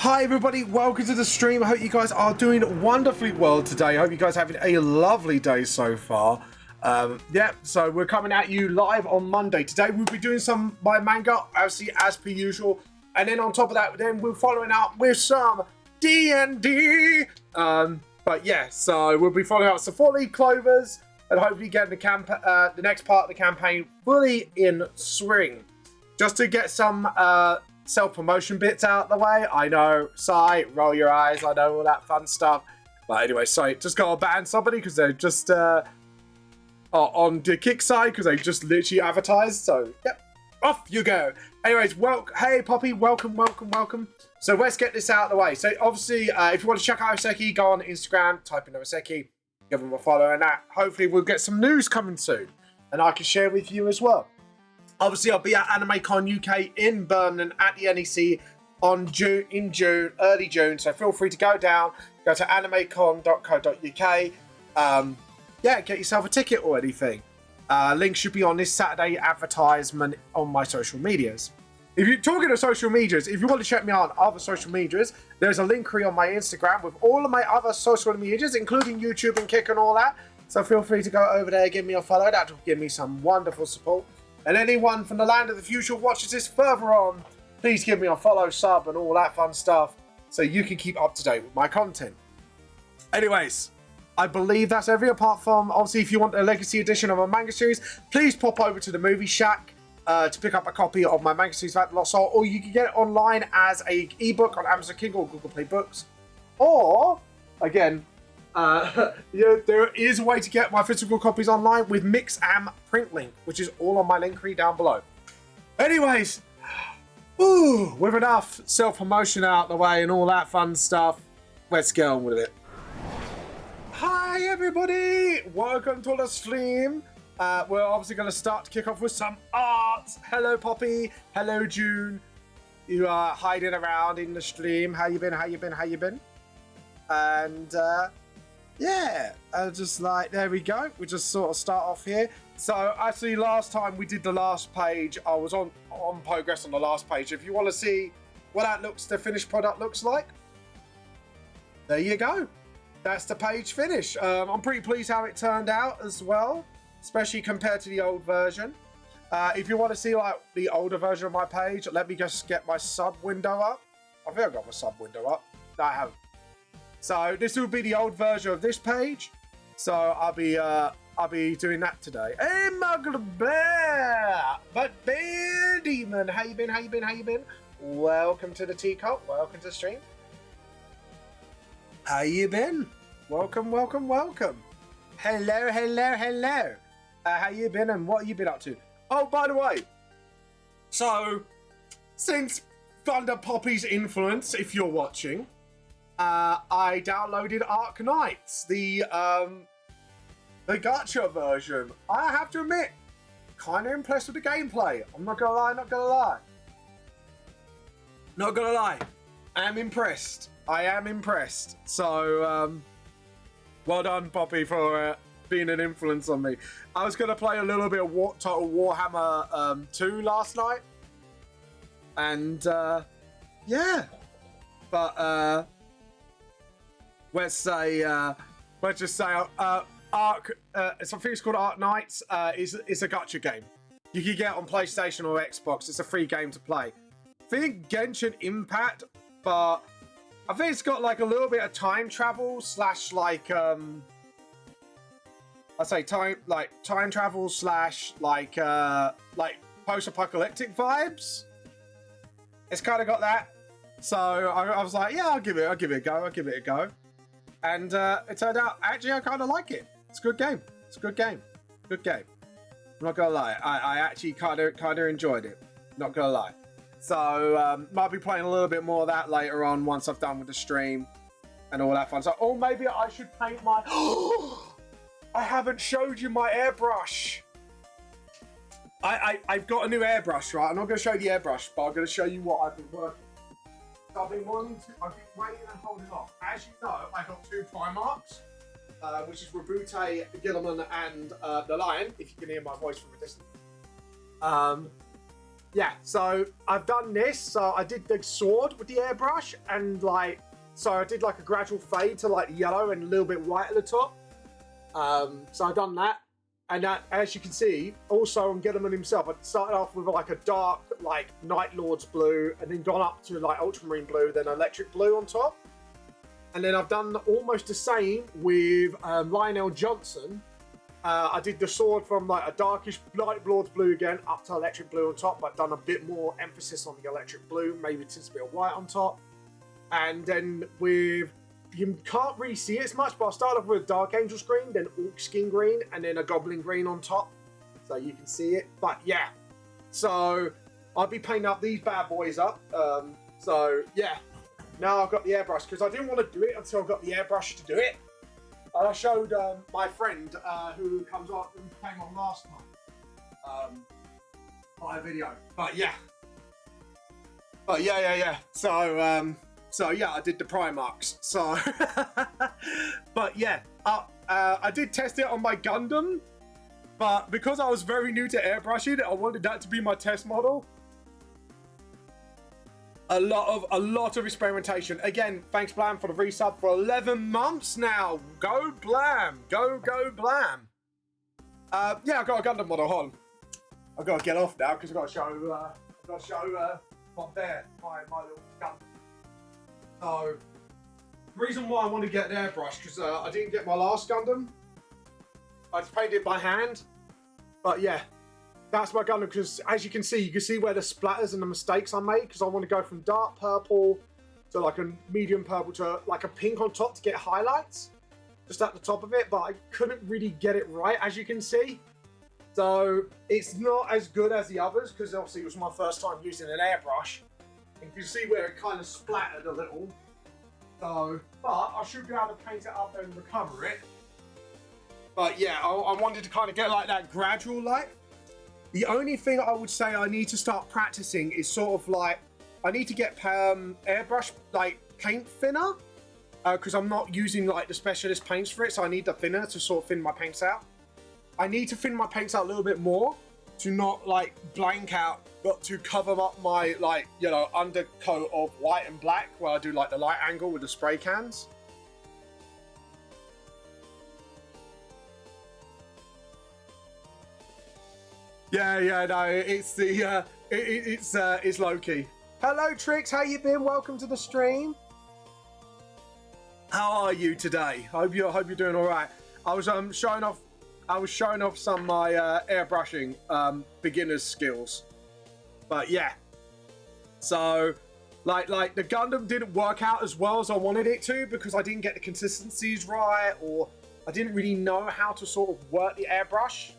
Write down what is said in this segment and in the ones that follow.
Hi everybody, welcome to the stream. I hope you guys are doing wonderfully well today. I hope you guys are having a lovely day so far. So we're coming at you live on Monday. Today we'll be doing some my manga, obviously as per usual. And then on top of that, then we're following up with some D&D. But yeah, so we'll be following up some 4-leaf clovers and hopefully getting the next part of the campaign fully in swing. Just to get some self-promotion bits out of the way. I know, sigh, roll your eyes, I know all that fun stuff. But anyway, so just gotta ban somebody because they're just on the kick side because they just literally advertised. So, yep, off you go. Anyways, hey Poppy, welcome. So let's get this out of the way. So obviously, if you want to check out Oseki, go on Instagram, type in Oseki, give them a follow, and that. Hopefully we'll get some news coming soon. And I can share with you as well. Obviously, I'll be at AnimeCon UK in Birmingham at the NEC in June, early June. So feel free to go down, go to animecon.co.uk. Get yourself a ticket or anything. Link should be on this Saturday advertisement on my social medias. If you're talking to social medias, if you want to check me out on other social medias, there's a link on my Instagram with all of my other social medias, including YouTube and Kick and all that. So feel free to go over there, give me a follow. That will give me some wonderful support. And anyone from the land of the future watches this further on, please give me a follow, sub, and all that fun stuff so you can keep up to date with my content. Anyways, I believe that's everything apart from, obviously, if you want a legacy edition of a manga series, please pop over to the Movie Shack to pick up a copy of my manga series, That Lost Soul, or you can get it online as an ebook on Amazon Kindle or Google Play Books. Or, again, there is a way to get my physical copies online with Mixam Print Link, which is all on my link tree down below. Anyways, with enough self-promotion out of the way and all that fun stuff, let's get on with it. Hi everybody, welcome to the stream. We're obviously going to start to kick off with some art. Hello Poppy, hello June. You are hiding around in the stream. How you been? And yeah, just like, there we go. We just sort of start off here. So actually last time we did the last page, I was on progress on the last page. If you want to see what the finished product looks like, there you go. That's the page finish. I'm pretty pleased how it turned out as well, especially compared to the old version. If you want to see like the older version of my page, let me just get my sub window up. I think I got my sub window up. No, I haven't. So this will be the old version of this page. So I'll be doing that today. Hey, Muggle Bear! But Bear Demon, how you been? Welcome to the teacup. Welcome to the stream. How you been? Welcome. Hello. How you been and what you been up to? Oh, by the way, so since Thunder Poppy's influence, if you're watching, I downloaded Arc Knights, the gacha version. I have to admit, kind of impressed with the gameplay. I'm not gonna lie. I am impressed. So, well done, Poppy, for being an influence on me. I was gonna play a little bit of Total Warhammer 2 last night, and yeah, but let's just say Arc. Something called Arc Knights. Is a gacha game. You can get it on PlayStation or Xbox. It's a free game to play. I think Genshin Impact, but I think it's got like a little bit of time travel slash like time travel slash like post-apocalyptic vibes. It's kind of got that. So I was like, yeah, I'll give it a go. And it turned out, actually, I kind of like it. It's a good game. I'm not gonna lie. I actually kind of enjoyed it. Not gonna lie. So might be playing a little bit more of that later on once I've done with the stream and all that fun. So, or maybe I should paint my. I haven't showed you my airbrush. I've got a new airbrush, right? I'm not gonna show you the airbrush, but I'm gonna show you what I've been working. I've been waiting and holding off. As you know, I got 2 Primarchs, which is Rabute, Gilliman, and the Lion, if you can hear my voice from a distance. yeah, so I've done this. So I did the sword with the airbrush, and like, so I did like a gradual fade to like yellow and a little bit white at the top. So I've done that. And that, as you can see, also on Gilliman himself, I started off with like a dark, like Night Lord's blue, and then gone up to like ultramarine blue, then electric blue on top. And then I've done almost the same with Lionel Johnson. I did the sword from like a darkish Night Lord's blue again, up to electric blue on top, but done a bit more emphasis on the electric blue, maybe just a bit of white on top. And then with, you can't really see it as much, but I'll start off with a Dark Angel's green, then Orc Skin green, and then a Goblin green on top, so you can see it. But yeah, so I'll be painting up these bad boys up. So yeah, now I've got the airbrush, because I didn't want to do it until I got the airbrush to do it. And I showed my friend who came on last time, my video. But yeah. So yeah, I did the Primarchs. So, but yeah, I did test it on my Gundam, but because I was very new to airbrushing, I wanted that to be my test model. A lot of experimentation. Again, thanks Blam for the resub for 11 months now. Go Blam, go Blam. Yeah, I got a Gundam model. Hold on, I've got to get off now because I've got to show from there my little Gundam. So, the reason why I want to get an airbrush, because I didn't get my last Gundam. I just painted it by hand. But yeah, that's my Gundam, because as you can see where the splatters and the mistakes I made, because I want to go from dark purple to like a medium purple to like a pink on top to get highlights. Just at the top of it, but I couldn't really get it right, as you can see. So, it's not as good as the others, because obviously it was my first time using an airbrush. You can see where it kind of splattered a little. So, but I should be able to paint it up and recover it. But yeah, I wanted to kind of get like that gradual light. The only thing I would say I need to start practicing is sort of like, I need to get airbrush like paint thinner. Because I'm not using like the specialist paints for it, so I need the thinner to sort of thin my paints out. I need to thin my paints out a little bit more to not like blank out, but to cover up my like, you know, undercoat of white and black where I do like the light angle with the spray cans. Yeah, no, it's the it's Loki. Hello Trix, how you been? Welcome to the stream. How are you today? Hope you're doing all right. I was showing off some of my airbrushing beginner's skills. But yeah, so like the Gundam didn't work out as well as I wanted it to, because I didn't get the consistencies right, or I didn't really know how to sort of work the airbrush.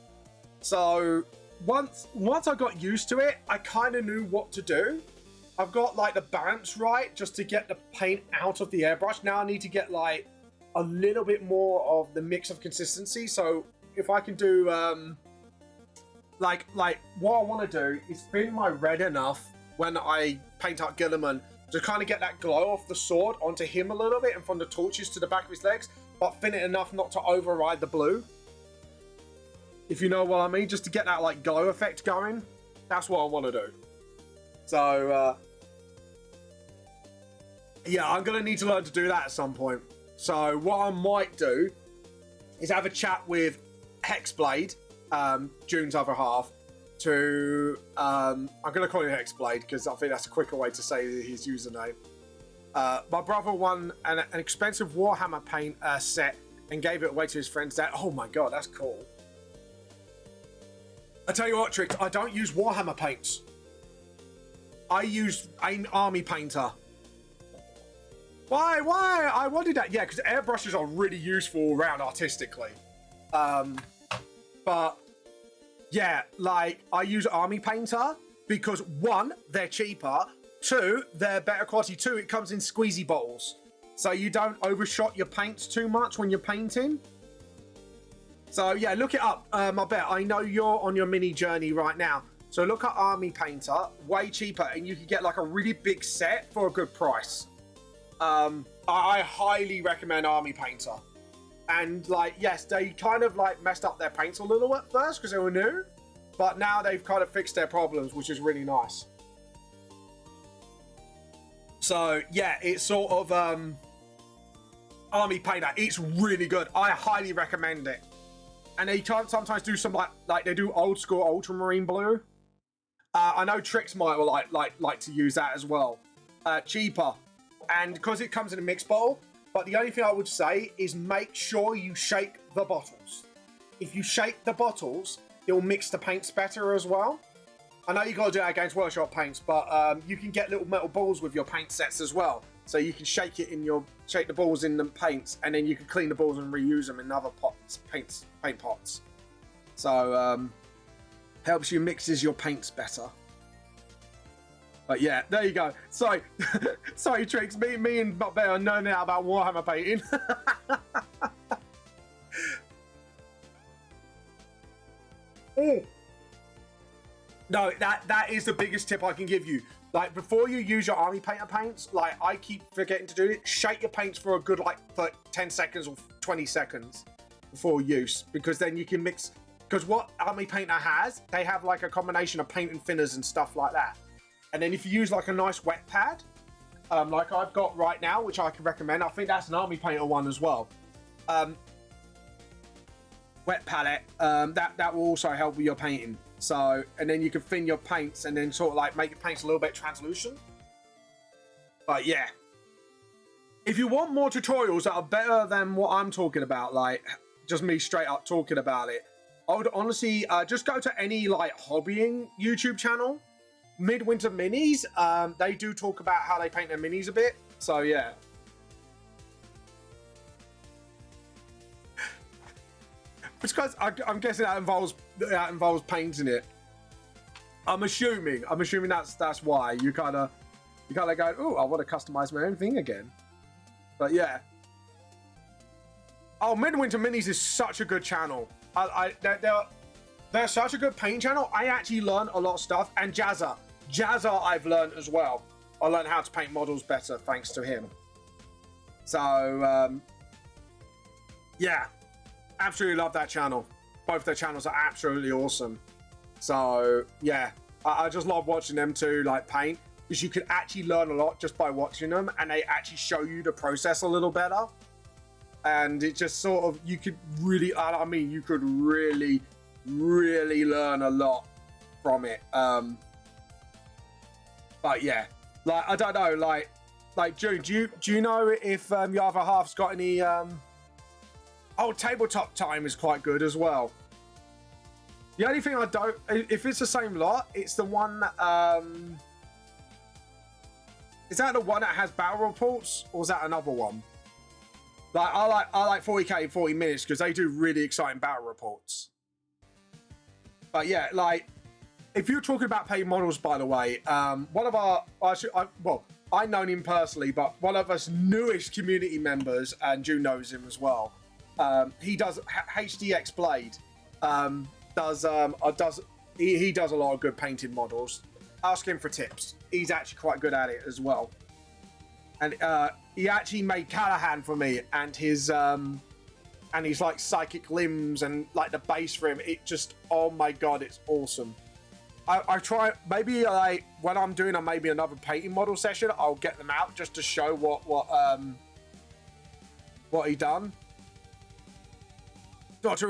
So once I got used to it, I kind of knew what to do. I've got like the balance right just to get the paint out of the airbrush. Now I need to get like a little bit more of the mix of consistency. So if I can do like what I want to do is thin my red enough when I paint up Gilliman to kind of get that glow off the sword onto him a little bit and from the torches to the back of his legs, but thin it enough not to override the blue. If you know what I mean, just to get that like glow effect going. That's what I want to do. So yeah, I'm going to need to learn to do that at some point. So what I might do is have a chat with Hexblade, June's other half, to, I'm going to call him Hexblade because I think that's a quicker way to say his username. My brother won an expensive Warhammer paint set and gave it away to his friend's dad. Oh my god, that's cool. I tell you what, Trix, I don't use Warhammer paints. I use an army painter. Why? I wanted that. Yeah, because airbrushes are really useful around artistically. But yeah, like I use army painter because one, they're cheaper. Two, they're better quality. Two, it comes in squeezy bottles, so you don't overshot your paints too much when you're painting. So yeah, look it up. I bet I know you're on your mini journey right now. So look at Army Painter, way cheaper, and you can get like a really big set for a good price. I highly recommend Army Painter. And like, yes, they kind of like messed up their paints a little at first because they were new. but now they've kind of fixed their problems, which is really nice. So yeah, it's sort of Army Painter. It's really good. I highly recommend it. And they can sometimes do some like they do old school ultramarine blue. I know Trix might like to use that as well. Cheaper, and because it comes in a mixed bottle. But the only thing I would say is make sure you shake the bottles. If you shake the bottles, it'll mix the paints better as well. I know you got to do that against workshop paints, but you can get little metal balls with your paint sets as well. So you can shake the balls in the paints, and then you can clean the balls and reuse them in other pots, paint pots. So helps you mixes your paints better. But yeah, there you go. Sorry, sorry, Trix. Me and Bear are nerding out about Warhammer painting. No, that is the biggest tip I can give you. Like, before you use your Army Painter paints, like, I keep forgetting to do it, shake your paints for a good, like, for 10 seconds or 20 seconds before use, because then you can mix, because what Army Painter has, they have, like, a combination of paint and thinners and stuff like that. And then if you use, like, a nice wet pad, like I've got right now, which I can recommend, I think that's an Army Painter one as well. Wet palette, that will also help with your painting. So, and then you can thin your paints and then sort of like make your paints a little bit translucent. But yeah, if you want more tutorials that are better than what I'm talking about, like just me straight up talking about it, I would honestly just go to any like hobbying YouTube channel. Midwinter Minis, they do talk about how they paint their minis a bit. So yeah. Because I'm guessing that involves painting it. I'm assuming that's why you kind of go, oh, I want to customize my own thing again. But yeah. Oh, Midwinter Minis is such a good channel. They're such a good paint channel. I actually learned a lot of stuff. And Jazza I've learned as well. I learned how to paint models better thanks to him. So yeah. Absolutely love that channel. Both their channels are absolutely awesome. So yeah, I just love watching them two like paint, because you can actually learn a lot just by watching them, and they actually show you the process a little better. And it just sort of, you could really, I mean, you could really, really learn a lot from it. But yeah, like I don't know, like June, do you know if your other half's got any? Oh, Tabletop Time is quite good as well. The only thing I don't, if it's the same lot, it's the one, is that the one that has battle reports, or is that another one? Like, I like 40k 40 minutes, because they do really exciting battle reports. But yeah, like, if you're talking about paint models, by the way, one of our, well, I've known him personally, but one of us newest community members, and June knows him as well, he does HDX Blade. He does a lot of good painting models. Ask him for tips. He's actually quite good at it as well. And he actually made Callahan for me, and his like psychic limbs and like the base for him. It just, oh my god, it's awesome. I try, maybe like when I'm doing maybe another painting model session, I'll get them out just to show what he done. But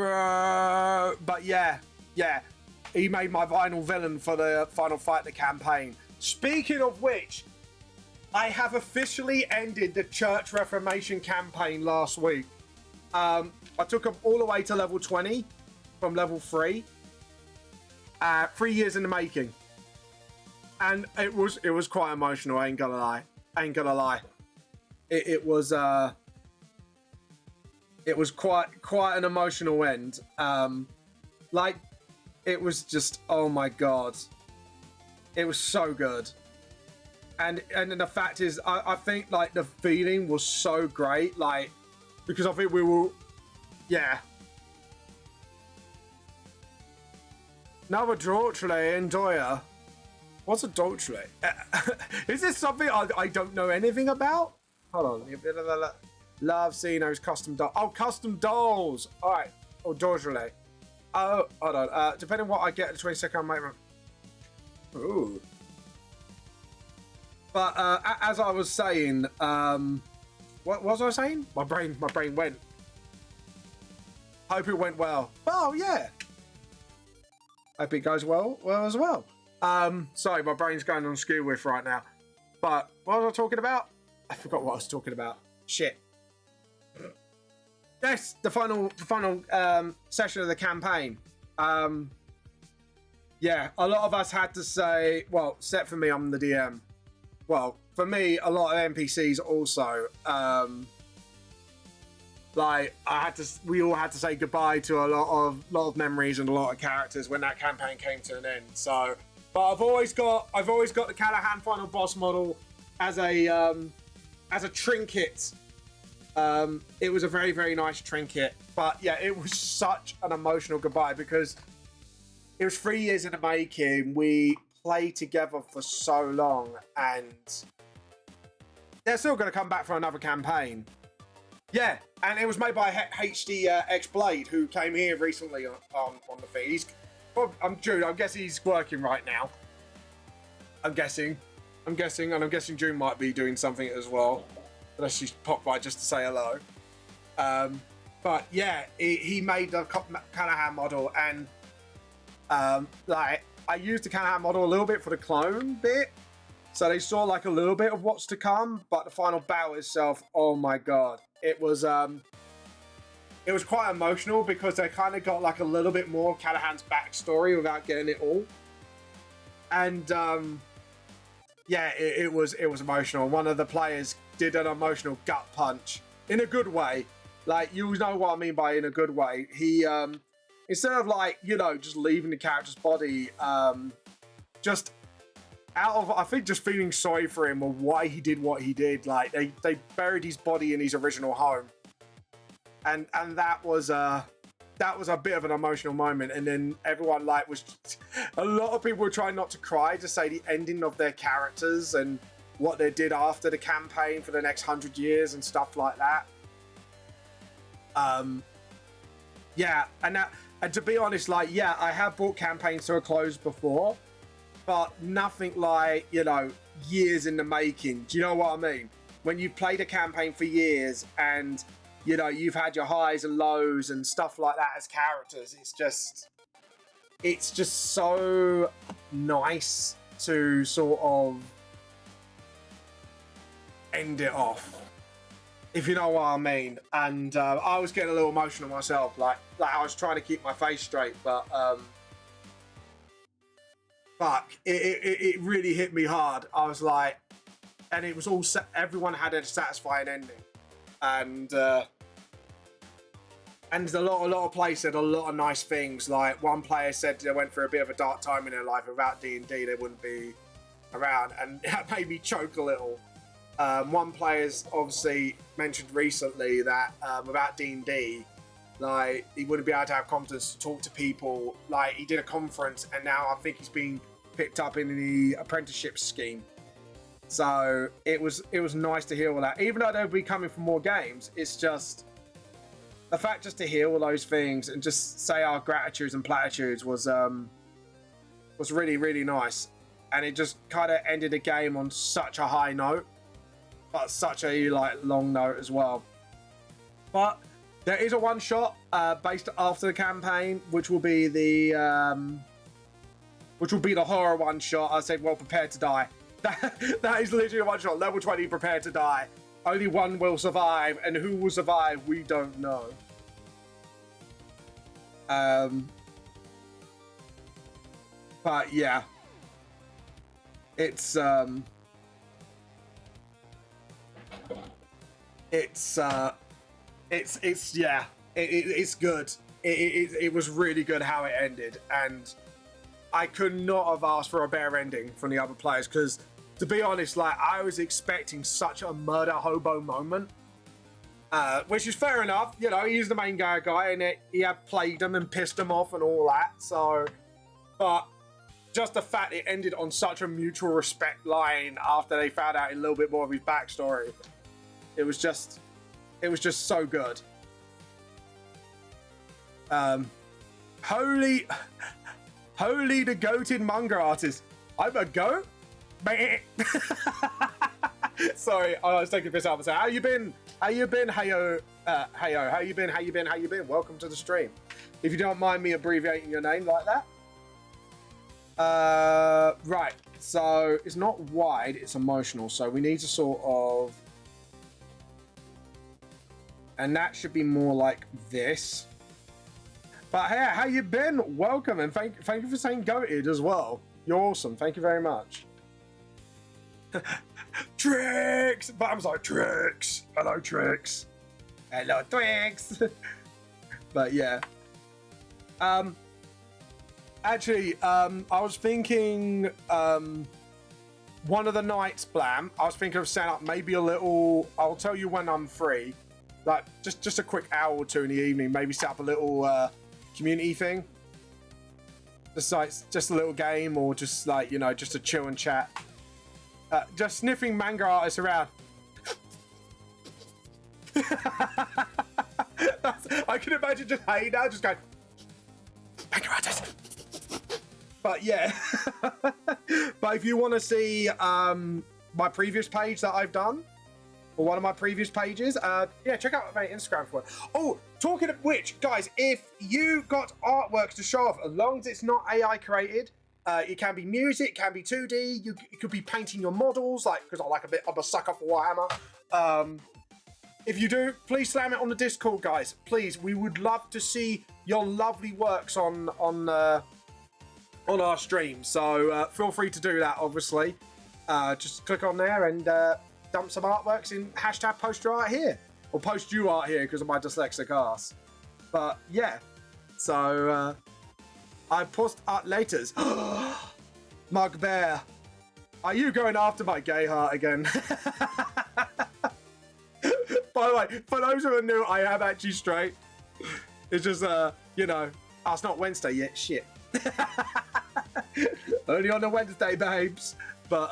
yeah, he made my vinyl villain for the Final Fight the campaign. Speaking of which, I have officially ended the Church Reformation campaign last week. I took him all the way to level 20 from level 3. 3 years in the making, and it was quite emotional. I ain't gonna lie. It was quite an emotional end. Like, it was just, oh my god, it was so good. And the fact is, I think like the feeling was so great, like, because I think we were, yeah. Another Dortry in Doya. What's a Dortry? Is this something I don't know anything about? Hold on. Love seeing those custom dolls. Oh, custom dolls. All right. Oh, Dortry. Oh, hold on. Depending on what I get at the 22nd, I might. Ooh. But as I was saying, what was I saying? My brain went. Hope it went well. Oh yeah. Hope it goes well as well. Sorry, my brain's going on skew with right now. But what was I talking about? I forgot what I was talking about. Shit. Yes, the final session of the campaign. Yeah, a lot of us had to say, well, except for me, I'm the DM. Well, for me, a lot of NPCs also. Like we all had to say goodbye to a lot of memories and a lot of characters when that campaign came to an end. So, but I've always got the Callahan final boss model as a trinket. It was a very, very nice trinket. But yeah, it was such an emotional goodbye because it was 3 years in the making. We played together for so long, and they're still going to come back for another campaign. Yeah, and it was made by HD X Blade, who came here recently on the feed. I'm guessing he's working right now. I'm guessing, and I'm guessing June might be doing something as well, unless she's popped by just to say hello. But yeah, he made the Callahan model, and like I used the Callahan model a little bit for the clone bit, so they saw like a little bit of what's to come. But the final battle itself, oh my god, it was quite emotional because they kind of got like a little bit more of Callahan's backstory without getting it all. And yeah, it was emotional. One of the players did an emotional gut punch in a good way. Like, you know what I mean by in a good way. He instead of like, you know, just leaving the character's body, just out of, I think, just feeling sorry for him or why he did what he did. Like, they buried his body in his original home, and that was a bit of an emotional moment. And then everyone like was, a lot of people were trying not to cry to say the ending of their characters and what they did after the campaign for the next 100 years and stuff like that. Yeah, and to be honest, like, yeah, I have brought campaigns to a close before, but nothing like, you know, years in the making. Do you know what I mean? When you've played a campaign for years and, you know, you've had your highs and lows and stuff like that as characters, it's just so nice to sort of end it off, if you know what I mean. And I was getting a little emotional myself, like I was trying to keep my face straight, but fuck, it really hit me hard. I was like, and it was all everyone had a satisfying ending, and a lot of players said a lot of nice things. Like, one player said they went through a bit of a dark time in their life. Without D&D, they wouldn't be around, and that made me choke a little. One player's obviously mentioned recently that without D&D, like, he wouldn't be able to have confidence to talk to people. Like, he did a conference, and now I think he's being picked up in the apprenticeship scheme. So it was nice to hear all that. Even though they'll be coming for more games, it's just the fact just to hear all those things and just say our gratitudes and platitudes was really, really nice. And it just kind of ended the game on such a high note, but such a like long note as well. But there is a one shot based after the campaign, which will be the horror one shot. I said, well, prepare to die. That is literally a one shot. Level 20, prepare to die. Only one will survive, and who will survive, we don't know. But yeah, it's yeah, it's good. It was really good how it ended, and I could not have asked for a better ending from the other players, because, to be honest, like, I was expecting such a murder hobo moment, which is fair enough. You know, he's the main guy, and he had plagued them and pissed them off and all that. So, but just the fact it ended on such a mutual respect line after they found out a little bit more of his backstory, it was just so good. Holy the goated manga artist. I'm a goat? Sorry, I was taking this out. How you been? Heyo, how you been? Welcome to the stream. If you don't mind me abbreviating your name like that. Right, so it's not wide, it's emotional. So we need to sort of, and that should be more like this. But hey, how you been? Welcome, and thank you for saying goated as well. You're awesome. Thank you very much. Tricks! But I was like, Tricks! Hello, Tricks. Hello, Tricks! But yeah. Actually, I was thinking, one of the nights, Blam, I was thinking of setting up maybe a little, I'll tell you when I'm free, like just a quick hour or two in the evening, maybe set up a little community thing. Just like, just a little game, or just like, you know, just to chill and chat. Just sniffing manga artists around. I can imagine just hey now, just going manga artists. But yeah, but if you want to see my previous page that I've done, or one of my previous pages, yeah, check out my Instagram for it. Oh, talking of which, guys, if you got artworks to show off, as long as it's not AI created, it can be music, it can be 2D, it could be painting your models, like, because I'm a sucker for Warhammer. If you do, please slam it on the Discord, guys. Please, we would love to see your lovely works on our stream. So feel free to do that, obviously. Just click on there and dump some artworks in hashtag post your art here. Or post you art here because of my dyslexic ass. But yeah, so I post art laters. Mug Bear, are you going after my gay heart again? By the way, for those who are new, I am actually straight. It's just, you know, it's not Wednesday yet. Shit. Only on a Wednesday, babes. But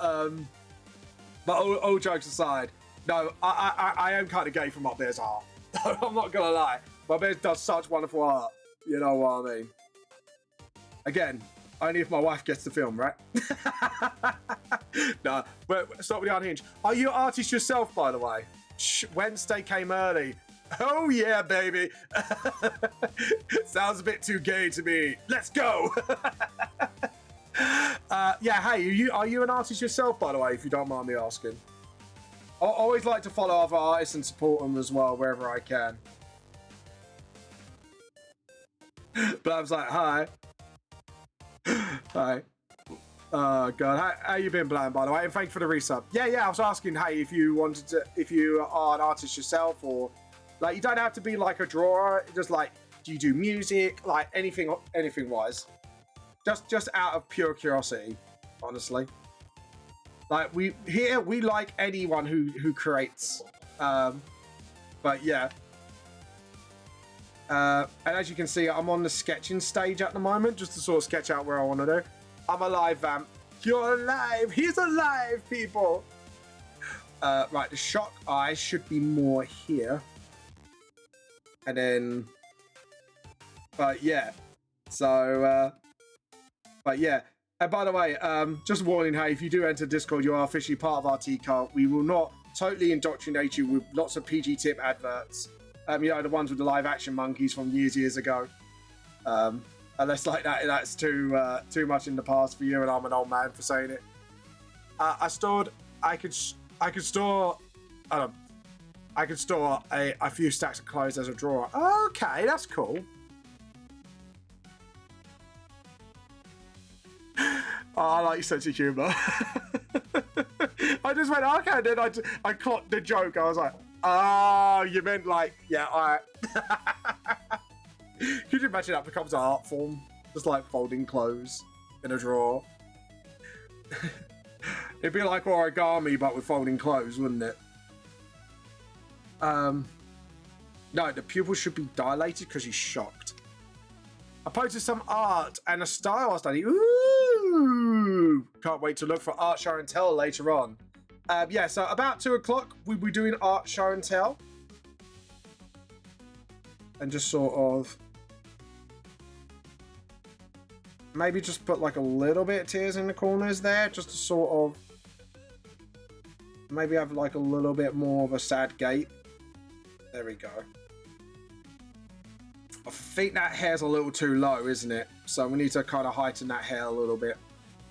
all jokes aside, no, I am kind of gay for Mug Bear's art. I'm not gonna lie. Mug Bear does such wonderful art. You know what I mean? Again, only if my wife gets the film, right? No, but stop with the unhinged. Are you an artist yourself, by the way? Wednesday came early. Oh yeah, baby. Sounds a bit too gay to me. Let's go. Yeah, hey, are you an artist yourself, by the way, if you don't mind me asking? I always like to follow other artists and support them as well, wherever I can. But I was like, hi. Hi. Oh god, how you been, Bland, by the way? And thank you for the resub. Yeah, I was asking, hey, if you are an artist yourself, or like, you don't have to be like a drawer, just like, do you do music, like anything wise? Just out of pure curiosity, honestly. Like, we like anyone who creates. But yeah. And as you can see, I'm on the sketching stage at the moment, just to sort of sketch out where I want to do. I'm alive, Vamp. You're alive. He's alive, people. Right, the shock eye should be more here. And then, but yeah. So, but yeah. And by the way, just warning, hey, if you do enter Discord, you are officially part of our T-cult. We will not totally indoctrinate you with lots of PG tip adverts. You know, the ones with the live action monkeys from years ago. Unless like that's too much in the past for you, and I'm an old man for saying it. I could store a few stacks of clothes as a drawer. Okay, that's cool. Oh, I like your sense of humour. I just went, okay, and then I caught the joke. I was like, oh, you meant like, yeah, alright. Could you imagine that becomes an art form? Just like folding clothes in a drawer. It'd be like origami, but with folding clothes, wouldn't it? No, the pupil should be dilated because he's shocked. I posted some art and a style study. Ooh! Can't wait to look for art show and tell later on. Yeah, so about 2 o'clock, we'll be doing art show and tell. And just sort of maybe just put like a little bit of tears in the corners there, just to sort of maybe have like a little bit more of a sad gape. There we go. I think that hair's a little too low, isn't it? So we need to kind of heighten that hair a little bit.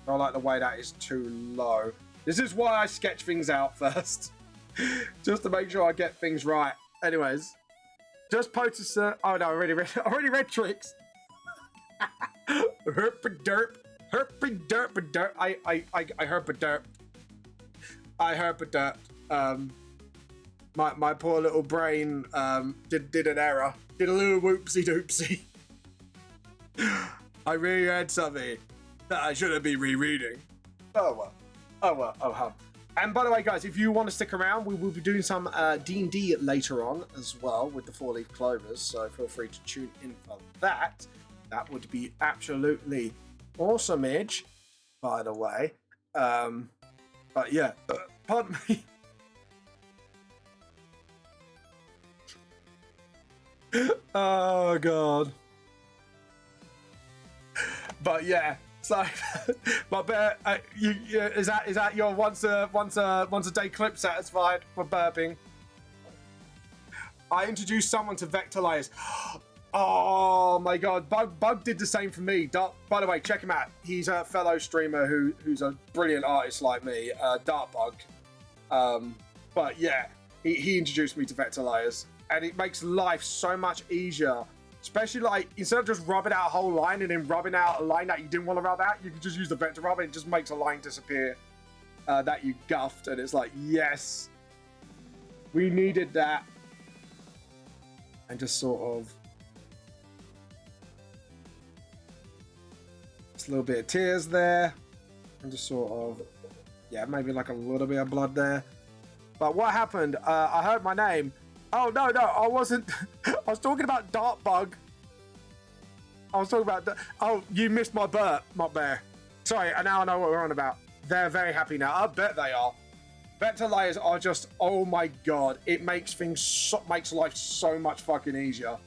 I like the way that is too low. This is why I sketch things out first. Just to make sure I get things right. Anyways, just posted. Oh no, I already read tricks. Herp-a-derp. Herp-a-derp-a-derp. I herp-a-derp. I herp-a-derp. My poor little brain did an error. Did a little whoopsie-doopsie. I reread something that I shouldn't be rereading. Oh well. Oh well. Oh hell. And by the way, guys, if you want to stick around, we will be doing some D&D later on as well with the 4-leaf clovers. So feel free to tune in for that. That would be absolutely awesome-age, by the way. But yeah, pardon me. Oh god. But yeah, so but is that your once a day clip satisfied for burping? I introduced someone to vector layers. Oh my god, Bug did the same for me. By the way, check him out. He's a fellow streamer who's a brilliant artist like me, Dartbug. But yeah, he introduced me to vector layers, and it makes life so much easier. Especially like, instead of just rubbing out a whole line and then rubbing out a line that you didn't want to rub out, you can just use the vector rub and it just makes a line disappear that you guffed. And it's like, yes, we needed that. And just sort of, just a little bit of tears there. And just sort of, yeah, maybe like a little bit of blood there. But what happened? I heard my name. Oh, no, I wasn't. I was talking about Dartbug. I was talking about... Oh, you missed my burp, Mop Bear. Sorry, and now I know what we're on about. They're very happy now. I bet they are. Vector layers are just... Oh, my God. It makes things... makes life so much fucking easier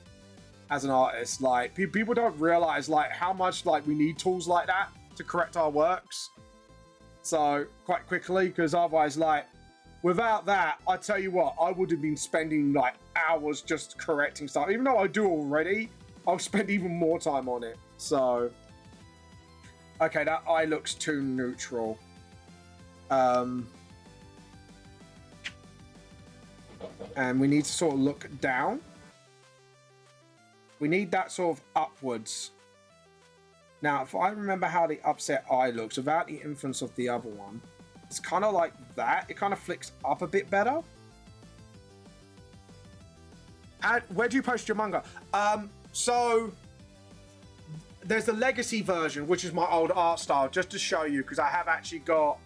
as an artist. Like, people don't realize, like, how much, like, we need tools like that to correct our works. So, quite quickly, because otherwise, like... Without that, I tell you what, I would have been spending like hours just correcting stuff. Even though I do already, I'll spend even more time on it. So, okay, that eye looks too neutral. And we need to sort of look down. We need that sort of upwards. Now, if I remember how the upset eye looks, without the influence of the other one, it's kind of like that. It kind of flicks up a bit better. And where do you post your manga? So there's the legacy version, which is my old art style, just to show you, because I have actually got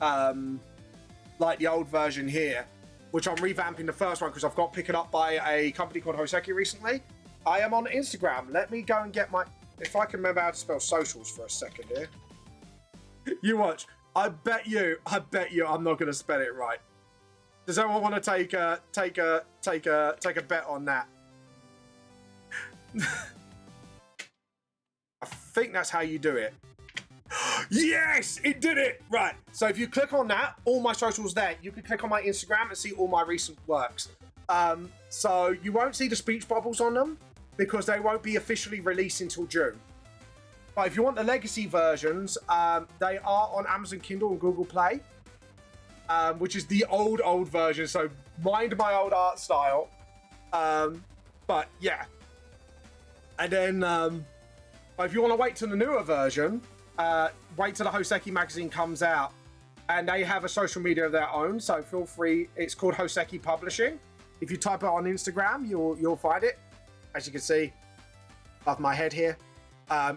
like the old version here, which I'm revamping the first one because I've got picked up by a company called Hoseki recently. I am on Instagram. Let me go and get my... If I can remember how to spell socials for a second here. You watch. I bet you I'm not going to spell it right. Does anyone want to take a bet on that? I think that's how you do it. Yes, it did it! Right, so if you click on that, all my socials there. You can click on my Instagram and see all my recent works. So you won't see the speech bubbles on them because they won't be officially released until June. But if you want the legacy versions, they are on Amazon Kindle and Google Play, which is the old version. So mind my old art style. But yeah. And then but if you want to wait till the newer version, wait till the Hoseki magazine comes out. And they have a social media of their own. So feel free. It's called Hoseki Publishing. If you type it on Instagram, you'll find it. As you can see, above my head here.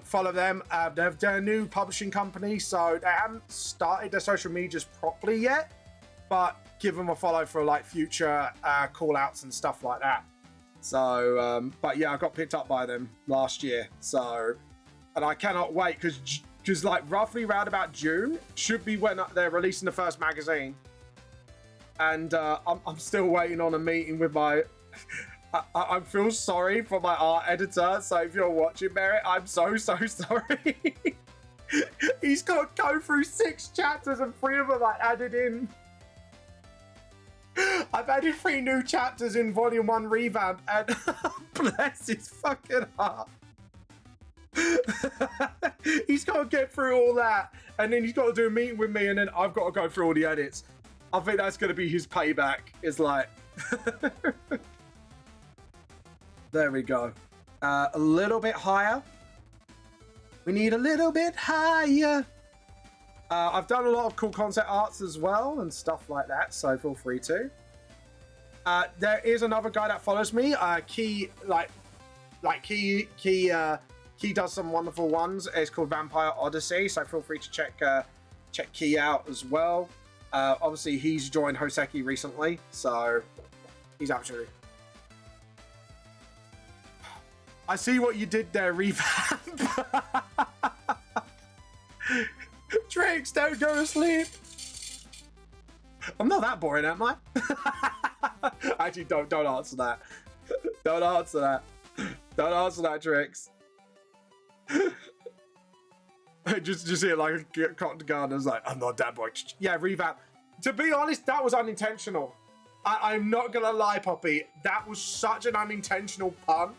Follow them. They're a new publishing company, so they haven't started their social medias properly yet, but give them a follow for like future call outs and stuff like that. So, but yeah, I got picked up by them last year. So, and I cannot wait because like roughly around about June should be when they're releasing the first magazine. And I'm still waiting on a meeting with my I feel sorry for my art editor, so if you're watching, Merritt, I'm so sorry. He's got to go through 6 chapters and 3 of them I added in. I've added 3 new chapters in Volume 1 revamp, and bless his fucking heart. He's got to get through all that, and then he's got to do a meeting with me, and then I've got to go through all the edits. I think that's going to be his payback. It's like... There we go. A little bit higher. We need a little bit higher. I've done a lot of cool concept arts as well and stuff like that, so feel free to. There is another guy that follows me. Key does some wonderful ones. It's called Vampire Odyssey, so feel free to check Key out as well. Obviously, he's joined Hoseki recently, so he's absolutely... I see what you did there, revamp. Tricks, don't go to sleep. I'm not that boring, am I? Actually, don't answer that. Don't answer that. Don't answer that, Tricks. just see it like a cotton gun. I was like, I'm not that boring. Yeah, revamp. To be honest, that was unintentional. I'm not gonna lie, Poppy. That was such an unintentional pun.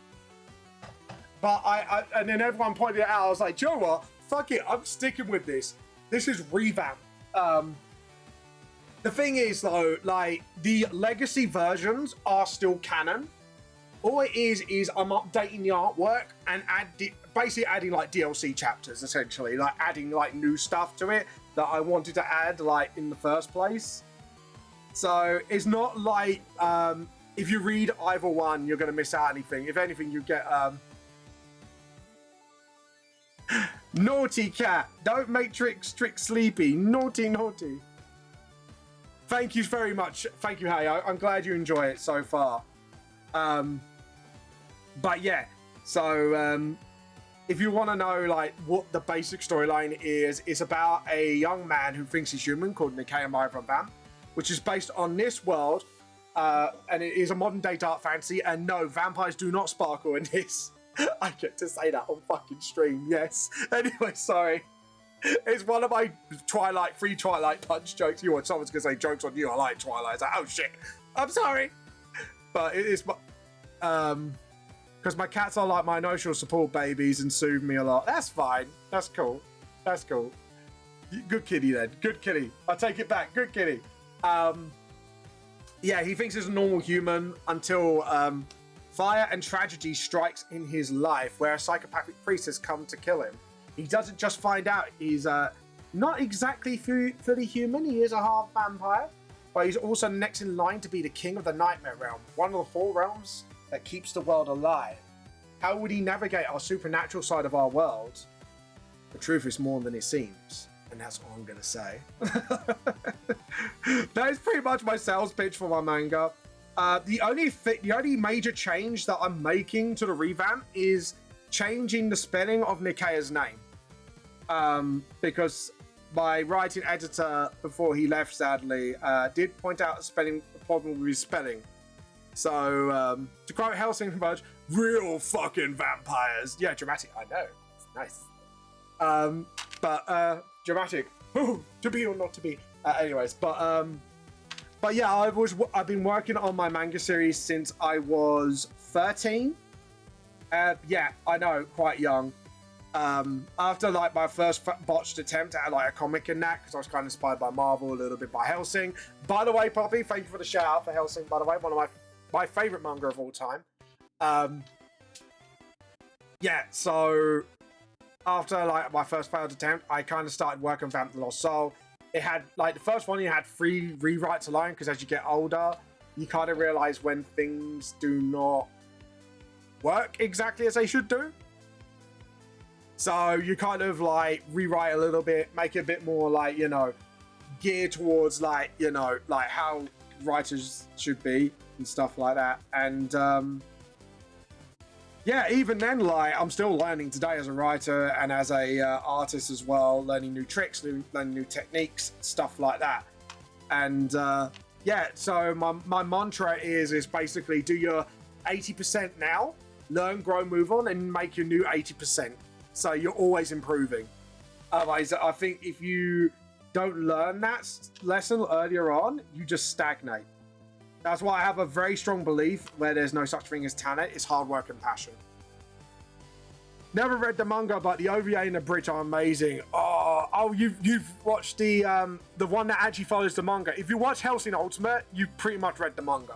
But and then everyone pointed it out. I was like, you know what? Fuck it. I'm sticking with this. This is revamp. The thing is, though, like, the legacy versions are still canon. All it is I'm updating the artwork and basically adding, like, DLC chapters, essentially. Like, adding, like, new stuff to it that I wanted to add, like, in the first place. So, it's not like, if you read either one, you're going to miss out anything. If anything, you get, Naughty cat, don't make Tricks sleepy. Naughty. Thank you very much. Thank you, Hey. I'm glad you enjoy it so far. But yeah, so if you want to know like what the basic storyline is, it's about a young man who thinks he's human called Nikkei from Vamp, which is based on this world, and it is a modern day dark fantasy. And no, vampires do not sparkle in this. I get to say that on fucking stream, yes. Anyway, sorry. It's one of my free Twilight punch jokes. Someone's gonna say jokes on you. I like Twilight. It's like, oh shit, I'm sorry. But it is, because my cats are like my emotional support babies and soothe me a lot. That's fine. That's cool. That's cool. Good kitty then. Good kitty. I take it back. Good kitty. Yeah, he thinks he's a normal human until fire and tragedy strikes in his life, where a psychopathic priest has come to kill him. He doesn't just find out he's not exactly fully human. He is a half vampire, but he's also next in line to be the king of the Nightmare Realm, one of the 4 realms that keeps the world alive. How would he navigate our supernatural side of our world? The truth is more than it seems, and that's all I'm gonna say. That is pretty much my sales pitch for my manga. The only major change that I'm making to the revamp is changing the spelling of Nikkei's name. Because my writing editor, before he left, sadly, did point out a problem with his spelling. So, to quote Helsing Converge, real fucking vampires. Yeah, dramatic, I know. It's nice. But dramatic. Ooh, to be or not to be. Anyways, but yeah, I've been working on my manga series since I was 13. Yeah, I know, quite young. After like my first botched attempt at like a comic and that, because I was kind of inspired by Marvel, a little bit by Helsing. By the way, Poppy, thank you for the shout out for Helsing, by the way, one of my favorite manga of all time. Yeah, so after like my first failed attempt, I kind of started working on Vamp the Lost Soul. It had like the first one, you had 3 rewrites alone, because as you get older, you kind of realize when things do not work exactly as they should do. So you kind of like rewrite a little bit, make it a bit more like, you know, geared towards like, you know, like how writers should be and stuff like that. And yeah, even then, like, I'm still learning today as a writer and as a artist as well, learning new tricks, learning new techniques, stuff like that. And yeah, so my mantra is basically do your 80% now. Learn, grow, move on, and make your new 80%. So you're always improving. Otherwise, I think if you don't learn that lesson earlier on, you just stagnate. That's why I have a very strong belief where there's no such thing as talent. It's hard work and passion. Never read the manga, but the OVA and the bridge are amazing. Oh, you've watched the one that actually follows the manga. If you watch Hellsing Ultimate, you've pretty much read the manga.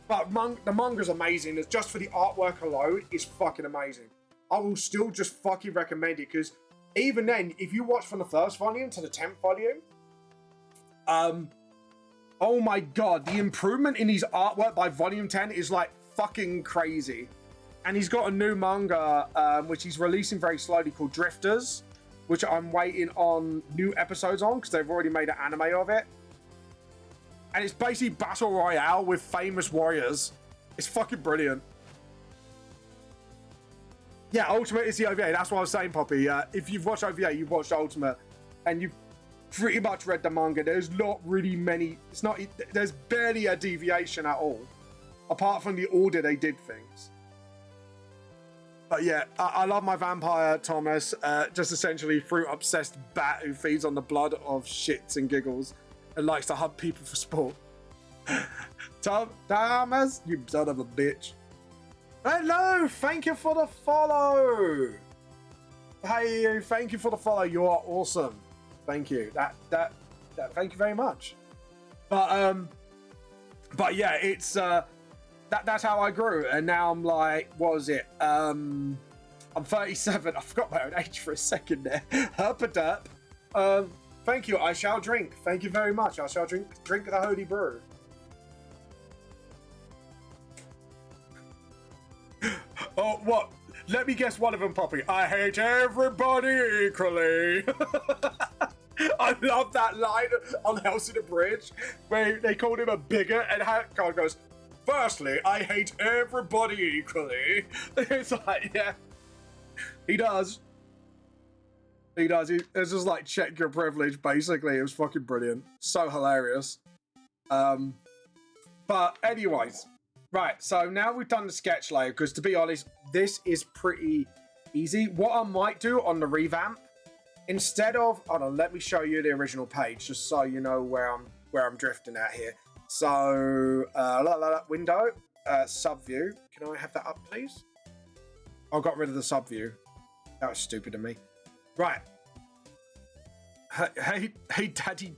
But the manga's amazing. It's just for the artwork alone, it's fucking amazing. I will still just fucking recommend it, because even then, if you watch from the first volume to the 10th volume, oh my god, the improvement in his artwork by volume 10 is like fucking crazy. And he's got a new manga, which he's releasing very slowly, called Drifters, which I'm waiting on new episodes on, because they've already made an anime of it. And it's basically Battle Royale with famous warriors. It's fucking brilliant. Yeah, Ultimate is the OVA. That's what I was saying, Poppy. If you've watched OVA, you've watched Ultimate, and you've pretty much read the manga. There's not really many. There's barely a deviation at all, apart from the order they did things. But yeah, I love my vampire, Thomas. Just essentially fruit-obsessed bat who feeds on the blood of shits and giggles and likes to hunt people for sport. Thomas, you son of a bitch. Hello, thank you for the follow. Hey, thank you for the follow. You are awesome. Thank you. Thank you very much. But yeah, it's that's how I grew, and now I'm like, what was it? I'm 37. I forgot my own age for a second there. Herpaderp. Thank you. I shall drink. Thank you very much. I shall drink the holy brew. Oh, what? Let me guess one of them, Poppy. I hate everybody equally. I love that line on House of the Bridge where they called him a bigot, and God goes, firstly, I hate everybody equally. It's like, yeah, he does. He does. It's just like, check your privilege, basically. It was fucking brilliant. So hilarious. But anyways, right, so now we've done the sketch layer, because to be honest, this is pretty easy. What I might do on the revamp, instead of, hold on, let me show you the original page, just so you know where I'm drifting at here. So, window, subview. Can I have that up, please? I got rid of the subview. That was stupid of me. Right. Hey, Daddy.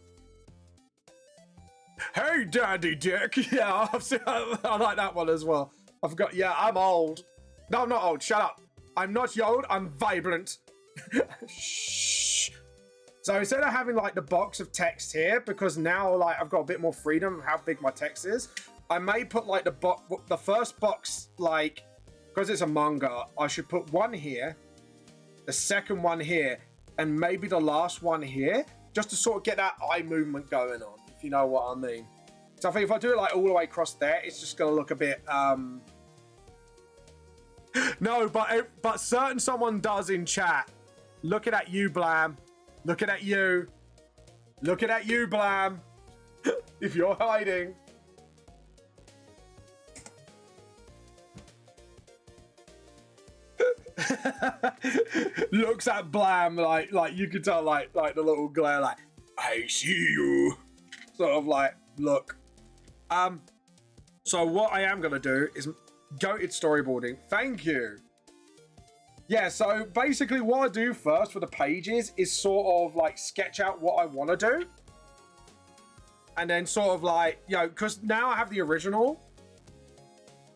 Hey, Daddy Dick. Yeah, I like that one as well. I forgot. Yeah, I'm old. No, I'm not old. Shut up. I'm not old. I'm vibrant. Shh. So instead of having like the box of text here, because now like I've got a bit more freedom of how big my text is, I may put like the first box, like, because it's a manga, I should put one here, the second one here, and maybe the last one here, just to sort of get that eye movement going on, if you know what I mean. So I think if I do it like all the way across there, it's just going to look a bit, no, but certain someone does in chat. Looking at you, Blam. Looking at you. Looking at you, Blam. If you're hiding. Looks at Blam like you can tell like the little glare, like, I see you. Sort of like, look. So what I am gonna do is goated storyboarding. Thank you. Yeah, so basically what I do first for the pages is sort of like sketch out what I want to do. And then sort of like, you know, because now I have the original.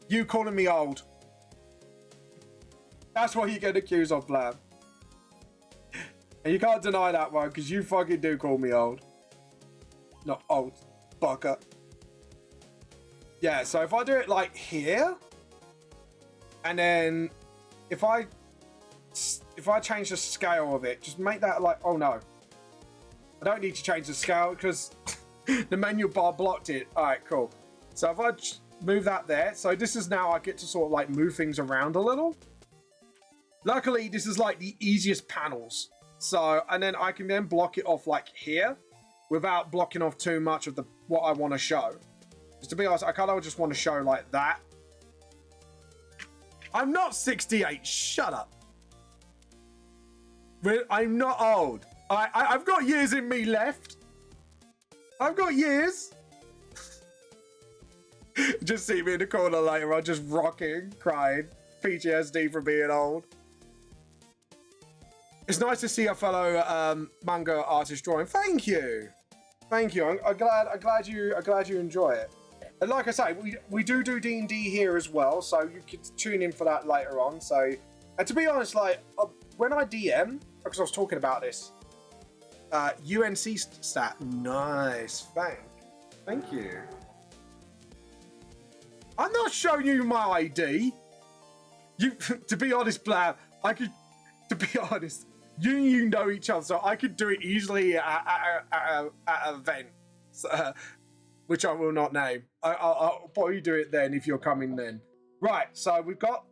You calling me old. That's what you get accused of, Blam. And you can't deny that one, because you fucking do call me old. Not old, fucker. Yeah, so if I do it like here, and then if I change the scale of it, just make that like, oh no. I don't need to change the scale because the menu bar blocked it. All right, cool. So if I move that there, so this is now I get to sort of like move things around a little. Luckily, this is like the easiest panels. So, and then I can then block it off like here without blocking off too much of what I want to show. Just to be honest, I kind of just want to show like that. I'm not 68. Shut up. I'm not old. I've got years in me left. I've got years. Just see me in the corner later on, just rocking, crying. PTSD from being old. It's nice to see a fellow manga artist drawing. Thank you. Thank you. I'm glad you enjoy it. And like I say, we do D&D here as well, so you can tune in for that later on. So, and to be honest, like when I DM, because I was talking about this, UNC stat, nice. Thank you. I'm not showing you my ID. To be honest, Blab, to be honest, you know each other, so I could do it easily at an event, which I will not name. I'll probably do it then if you're coming then. Right, so we've got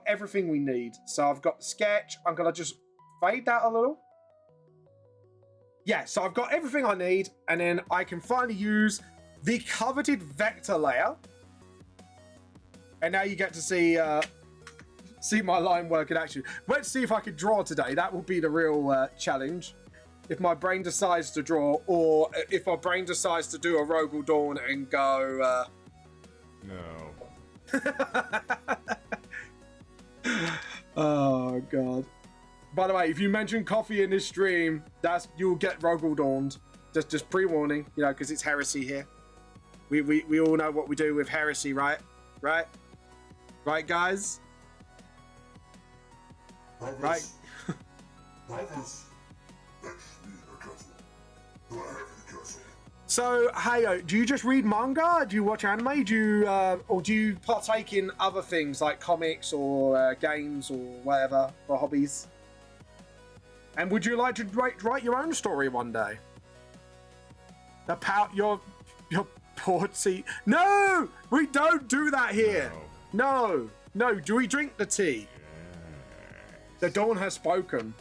everything we need. So I've got the sketch. I'm gonna just fade that a little. Yeah, so I've got everything I need, and then I can finally use the coveted vector layer. And now you get to see my line work in action. Let's see if I can draw today. That will be the real challenge. If my brain decides to draw, or if my brain decides to do a Rogel Dawn and go... No. Oh, God. By the way, if you mention coffee in this stream, you'll get Rogel Dawned. Just pre-warning, you know, because it's heresy here. We all know what we do with heresy, right? Right? Right, guys? Right. So, hey, do you just read manga? Do you watch anime? Or do you partake in other things like comics or games or whatever for hobbies? And would you like to write your own story one day? About your poor tea? No, we don't do that here. No. Do we drink the tea? The dawn has spoken.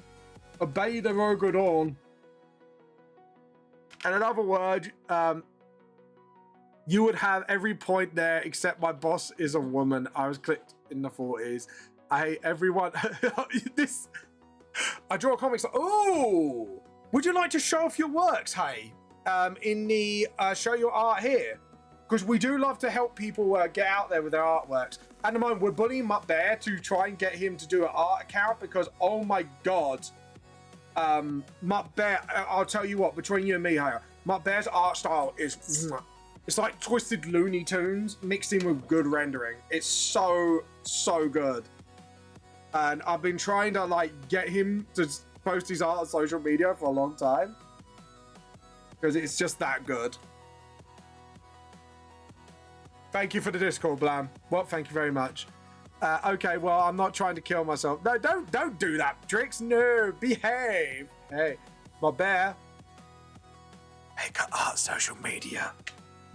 Obey the Rogel Dawn. And another word, you would have every point there except my boss is a woman. I was clicked in the 40s. I hate everyone. I draw comics. Oh, would you like to show off your works, hey? In the show your art here, because we do love to help people get out there with their artworks. At the moment, we're bullying Mutt Bear to try and get him to do an art account because, oh my God, Mutt Bear, I'll tell you what, between you and me here, Mutt Bear's art style is, it's like twisted Looney Tunes mixed in with good rendering. It's so good. And I've been trying to like get him to post his art on social media for a long time because it's just that good. Thank you for the Discord, Blam. Well, thank you very much. Okay, well, I'm not trying to kill myself. No, don't do that, Drix. No, behave. Hey, my bear. Make art social media.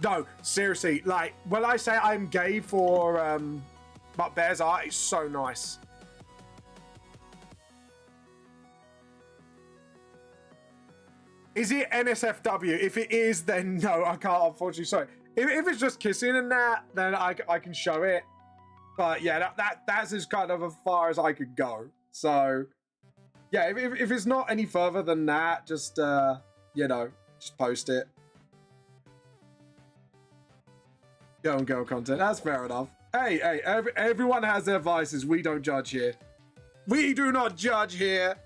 No, seriously, like, when I say I'm gay for my bear's art, it's so nice. Is it NSFW? If it is, then no, I can't, unfortunately. Sorry. If it's just kissing and that, then I can show it. But yeah, that's as kind of as far as I could go. So yeah, if it's not any further than that, just you know, just post it. Girl and girl content. That's fair enough. Hey, everyone has their vices. We don't judge here. We do not judge here.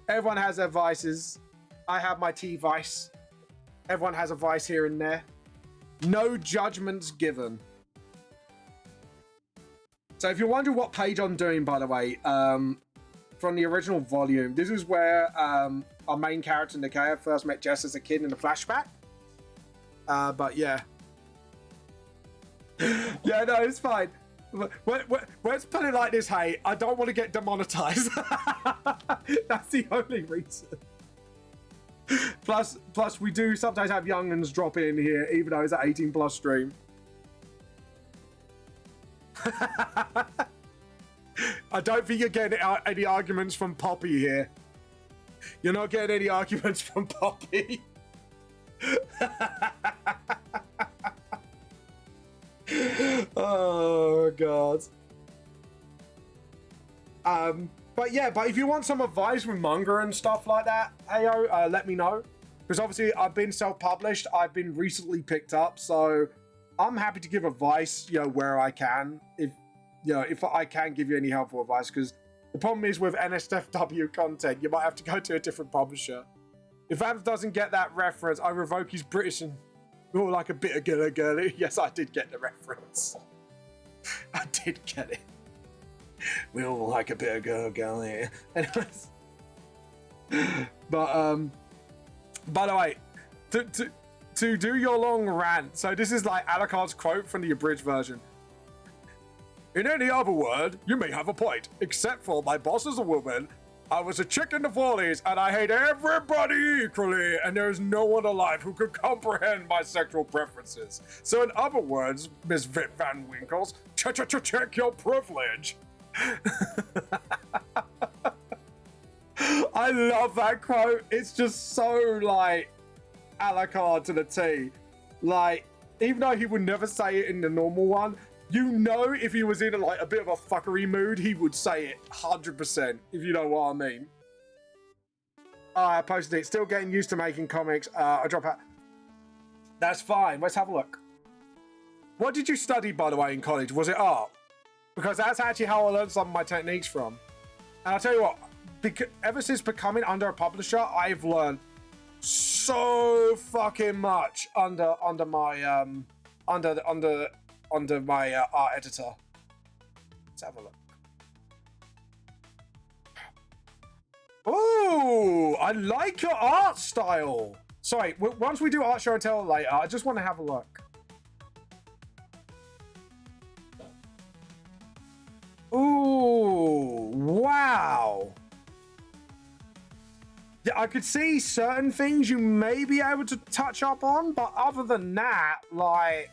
Everyone has their vices. I have my tea vice. Everyone has a vice here and there. No judgments given. So if you're wondering what page I'm doing, by the way, from the original volume, this is where our main character, Nikaya, first met Jess as a kid in the flashback. But yeah. Yeah, no, it's fine. Let's put it like this, hey. I don't want to get demonetized. That's the only reason. Plus, we do sometimes have young'uns drop in here, even though it's an 18+ stream. I don't think you're getting any arguments from Poppy here. You're not getting any arguments from Poppy. Oh, God. But yeah, but if you want some advice with manga and stuff like that, heyo, let me know. Because obviously I've been self-published, I've been recently picked up, so I'm happy to give advice, you know, where I can, if I can give you any helpful advice. Because the problem is with NSFW content, you might have to go to a different publisher. If Abs doesn't get that reference, I revoke his British and more like a bit of girly. Yes, I did get the reference. I did get it. We all like a bit of girly. Anyways, but by the way, to do your long rant, so this is like Alucard's quote from the abridged version. In any other word, you may have a point, except for my boss is a woman, I was a chick in the 40s, and I hate everybody equally, and there is no one alive who could comprehend my sexual preferences. So in other words, Miss Vit Van Winkles, check your privilege. I love that quote. It's just so like Alucard to the T. Like, even though he would never say it in the normal one, you know, if he was in like a bit of a fuckery mood, he would say it 100%, if you know what I mean. I posted it. Still getting used to making comics. I drop out. That's fine. Let's have a look. What did you study, by the way, in college? Was it art? Because that's actually how I learned some of my techniques from. And I'll tell you what, ever since becoming under a publisher, I've learned so fucking much under my art editor. Let's have a look. Oh, I like your art style. Sorry, once we do art show and tell later, I just want to have a look. Ooh, wow. Yeah, I could see certain things you may be able to touch up on, but other than that, like,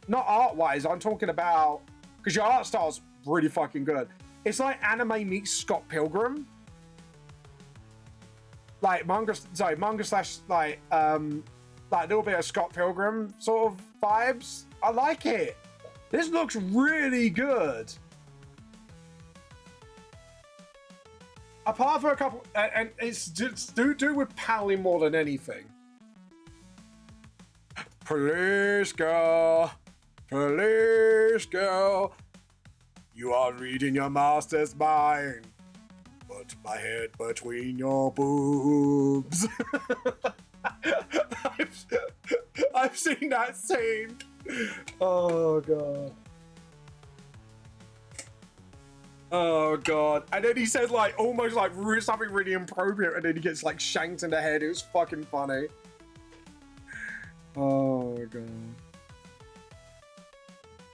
not art-wise, I'm talking about, because your art style's really fucking good. It's like anime meets Scott Pilgrim. Like manga slash like a little bit of Scott Pilgrim sort of vibes. I like it. This looks really good. Apart from a couple, and it's just do with paneling more than anything. Police girl, you are reading your master's mind. Put my head between your boobs. I've seen that scene. Oh god. Oh god. And then he says like almost like something really inappropriate, and then he gets like shanked in the head. It was fucking funny. Oh god.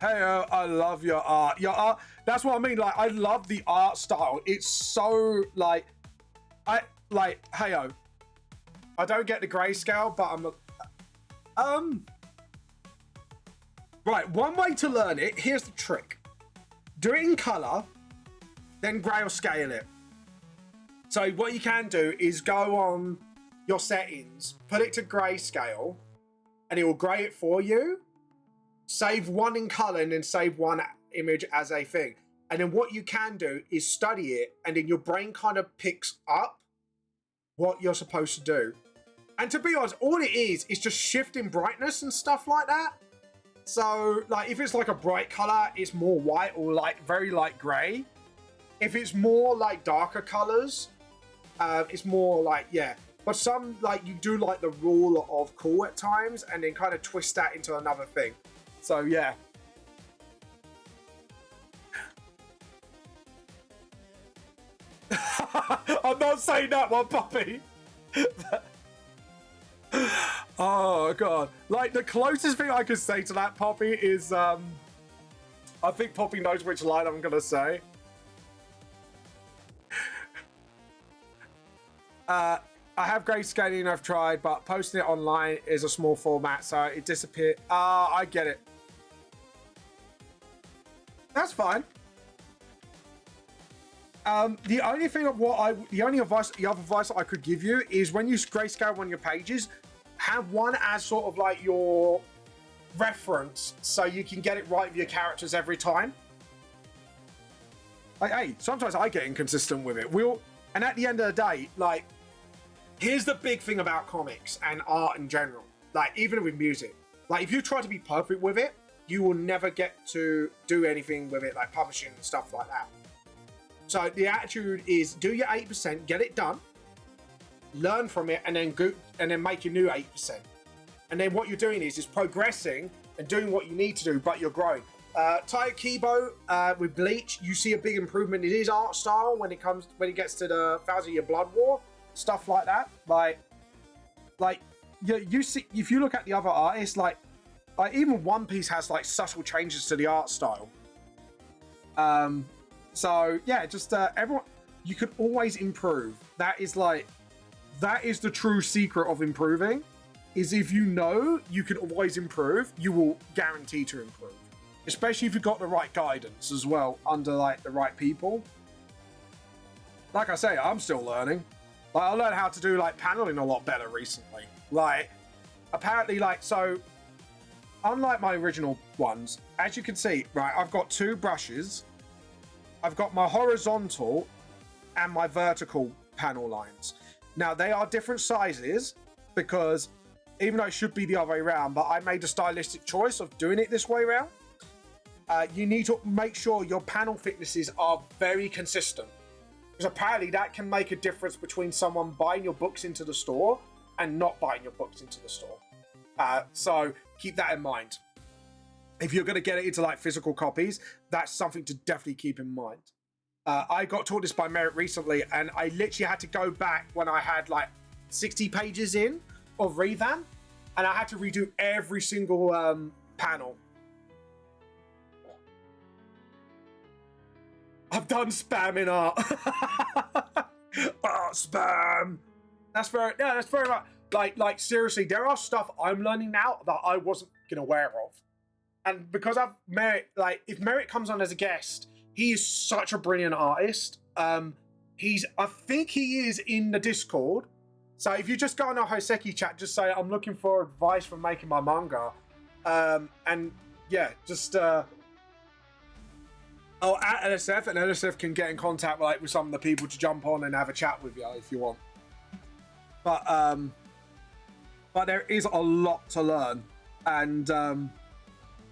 Hey, I love your art. Your art, that's what I mean. Like, I love the art style. It's so like, heyo. I don't get the grayscale, but right, one way to learn it, here's the trick. Do it in color, then grayscale it. So what you can do is go on your settings, put it to grayscale, and it will gray it for you. Save one in color and then save one image as a thing. And then what you can do is study it, and then your brain kind of picks up what you're supposed to do. And to be honest, all it is just shifting brightness and stuff like that. So like if it's like a bright color, it's more white or like very light gray. If it's more like darker colors, it's more like, yeah. But some, like, you do like the rule of cool at times and then kind of twist that into another thing. So yeah. I'm not saying that one, Poppy. Oh god. Like, the closest thing I could say to that, Poppy, is I think Poppy knows which line I'm gonna say. I have grayscaling, I've tried, but posting it online is a small format, so it disappeared. I get it. That's fine. The only other advice I could give you is when you grayscale one of your pages, have one as sort of like your reference, so you can get it right with your characters every time. Like, hey, sometimes I get inconsistent with it. And at the end of the day, like, here's the big thing about comics and art in general. Like, even with music, like, if you try to be perfect with it, you will never get to do anything with it, like publishing and stuff like that. So the attitude is do your 8%, get it done, learn from it, and then make your new 8%. And then what you're doing is progressing and doing what you need to do, but you're growing. Taika Kibo with Bleach, you see a big improvement in his art style when it gets to the 1,000-Year Blood War, stuff like that. Like you see, if you look at the other artists, like even One Piece has like subtle changes to the art style. So yeah, just everyone, you can always improve. That is the true secret of improving. Is if you know you can always improve, you will guarantee to improve. Especially if you've got the right guidance as well, under like the right people. Like I say, I'm still learning. Like, I learned how to do like paneling a lot better recently. Like, apparently, like, so unlike my original ones, as you can see, right, I've got two brushes. I've got my horizontal and my vertical panel lines. Now, they are different sizes because even though it should be the other way around, but I made a stylistic choice of doing it this way around. You need to make sure your panel thicknesses are very consistent. Because apparently that can make a difference between someone buying your books into the store and not buying your books into the store. So keep that in mind. If you're going to get it into like physical copies, that's something to definitely keep in mind. I got taught this by Merritt recently, and I literally had to go back when I had like 60 pages in of revamp, and I had to redo every single panel. I've done spamming art. Oh, spam. That's very much like seriously, there are stuff I'm learning now that I wasn't aware of. And because I've Merritt, like if Merritt comes on as a guest, he is such a brilliant artist. I think he is in the Discord. So if you just go on our Hoseki chat, just say I'm looking for advice for making my manga. And yeah, just at LSF, and LSF can get in contact with some of the people to jump on and have a chat with you if you want. But there is a lot to learn, and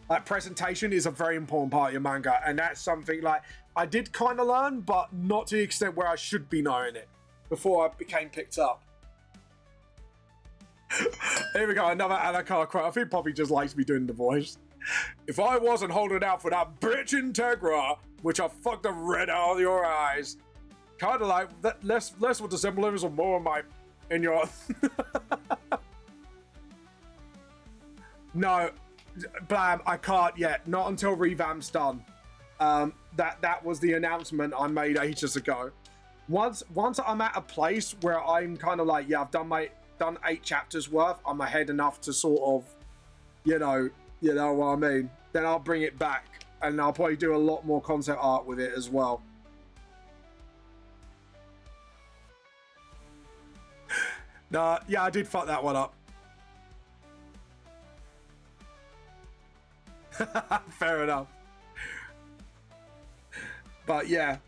like presentation is a very important part of your manga, and that's something like I did kind of learn, but not to the extent where I should be knowing it before I became picked up. Here we go, another Anakar quote. I think Poppy just likes me doing the voice. If I wasn't holding out for that bitch Integra, which I fucked the red out of your eyes, kind of like that, less with the symbolism, more in your. No, Blam, I can't yet. Not until Revamp's done. That was the announcement I made ages ago. Once I'm at a place where I'm kind of like, yeah, I've done 8 chapters worth. I'm ahead enough to sort of, you know what I mean. Then I'll bring it back, and I'll probably do a lot more concept art with it as well. Nah, yeah, I did fuck that one up. Fair enough. But yeah,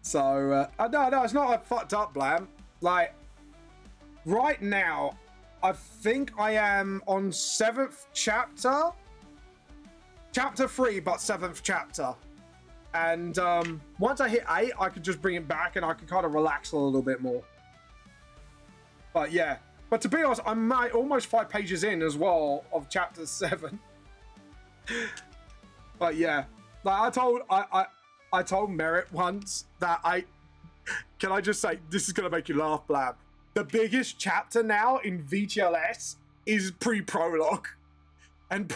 so no, it's not like fucked up, Blam. Like right now, I think I am on 7th chapter. Chapter 3, but 7th chapter. And once I hit 8, I could just bring it back and I can kind of relax a little bit more. But yeah. But to be honest, I'm almost 5 pages in as well of chapter 7. But yeah. Like I told Merritt once that can I just say, this is going to make you laugh, Blab. The biggest chapter now in VTLS is pre-prologue. And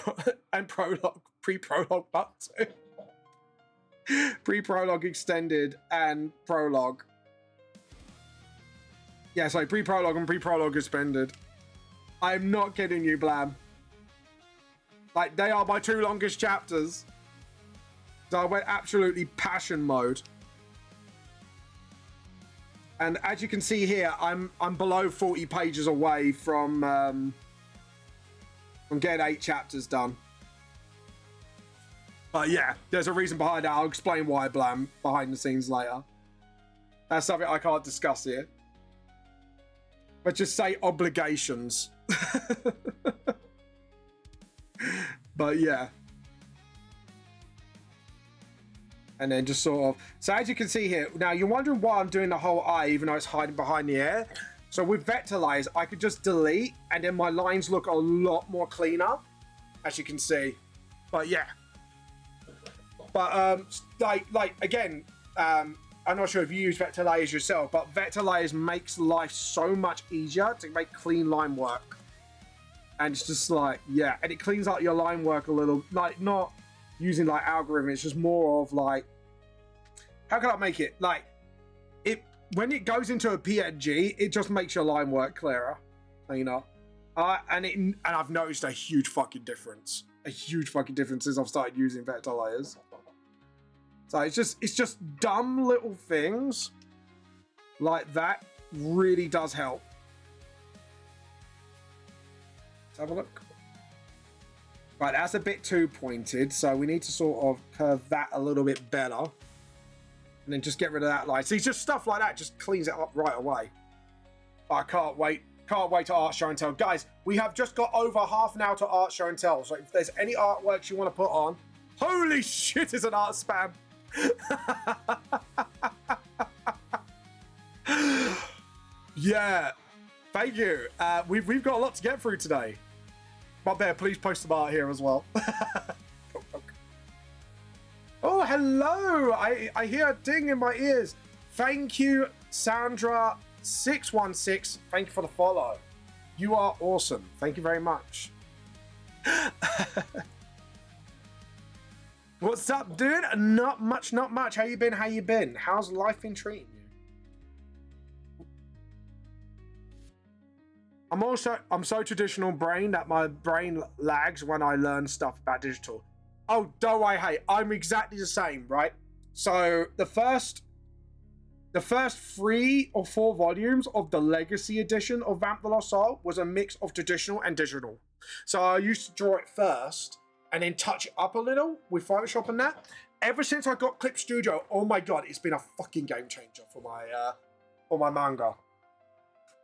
prologue, pre-prologue part 2. Pre-prologue extended and prologue. Yeah, so pre-prologue and pre-prologue expanded. I'm not kidding you, Blam. Like, they are my 2 longest chapters. So I went absolutely passion mode. And as you can see here, I'm below 40 pages away from getting 8 chapters done. But yeah, there's a reason behind that. I'll explain why Blam behind the scenes later. That's something I can't discuss here. But just say obligations. But yeah. And then just sort of... So as you can see here, now you're wondering why I'm doing the whole eye even though it's hiding behind the air. So with vector layers, I could just delete and then my lines look a lot more cleaner, as you can see. But yeah. But like again, I'm not sure if you use vector layers yourself, but vector layers makes life so much easier to make clean line work. And it's just like, yeah, and it cleans up your line work a little, like not using like algorithm, it's just more of like, how can I make it? Like, when it goes into a PNG, it just makes your line work clearer, you know? And I've noticed a huge fucking difference. A huge fucking difference since I've started using vector layers. So it's just dumb little things like that really does help. Let's have a look. Right, that's a bit too pointed, so we need to sort of curve that a little bit better. And then just get rid of that line. See, just stuff like that just cleans it up right away. I can't wait. Can't wait to art show and tell. Guys, we have just got over half an hour to art show and tell. So if there's any artworks you want to put on, holy shit, it's an art spam. Yeah, thank you. We've got a lot to get through today. But Bear, please post some art here as well. Oh, hello! I hear a ding in my ears. Thank you, Sandra616. Thank you for the follow. You are awesome. Thank you very much. What's up, dude? Not much, not much. How you been? How you been? How's life been treating you? I'm so traditional brain that my brain lags when I learn stuff about digital. Oh, don't worry, hey, I'm exactly the same, right? So the first 3 or 4 volumes of the Legacy edition of Vamp the Lost Soul was a mix of traditional and digital. So I used to draw it first and then touch it up a little with Photoshop and that. Ever since I got Clip Studio, oh my god, it's been a fucking game changer for my manga.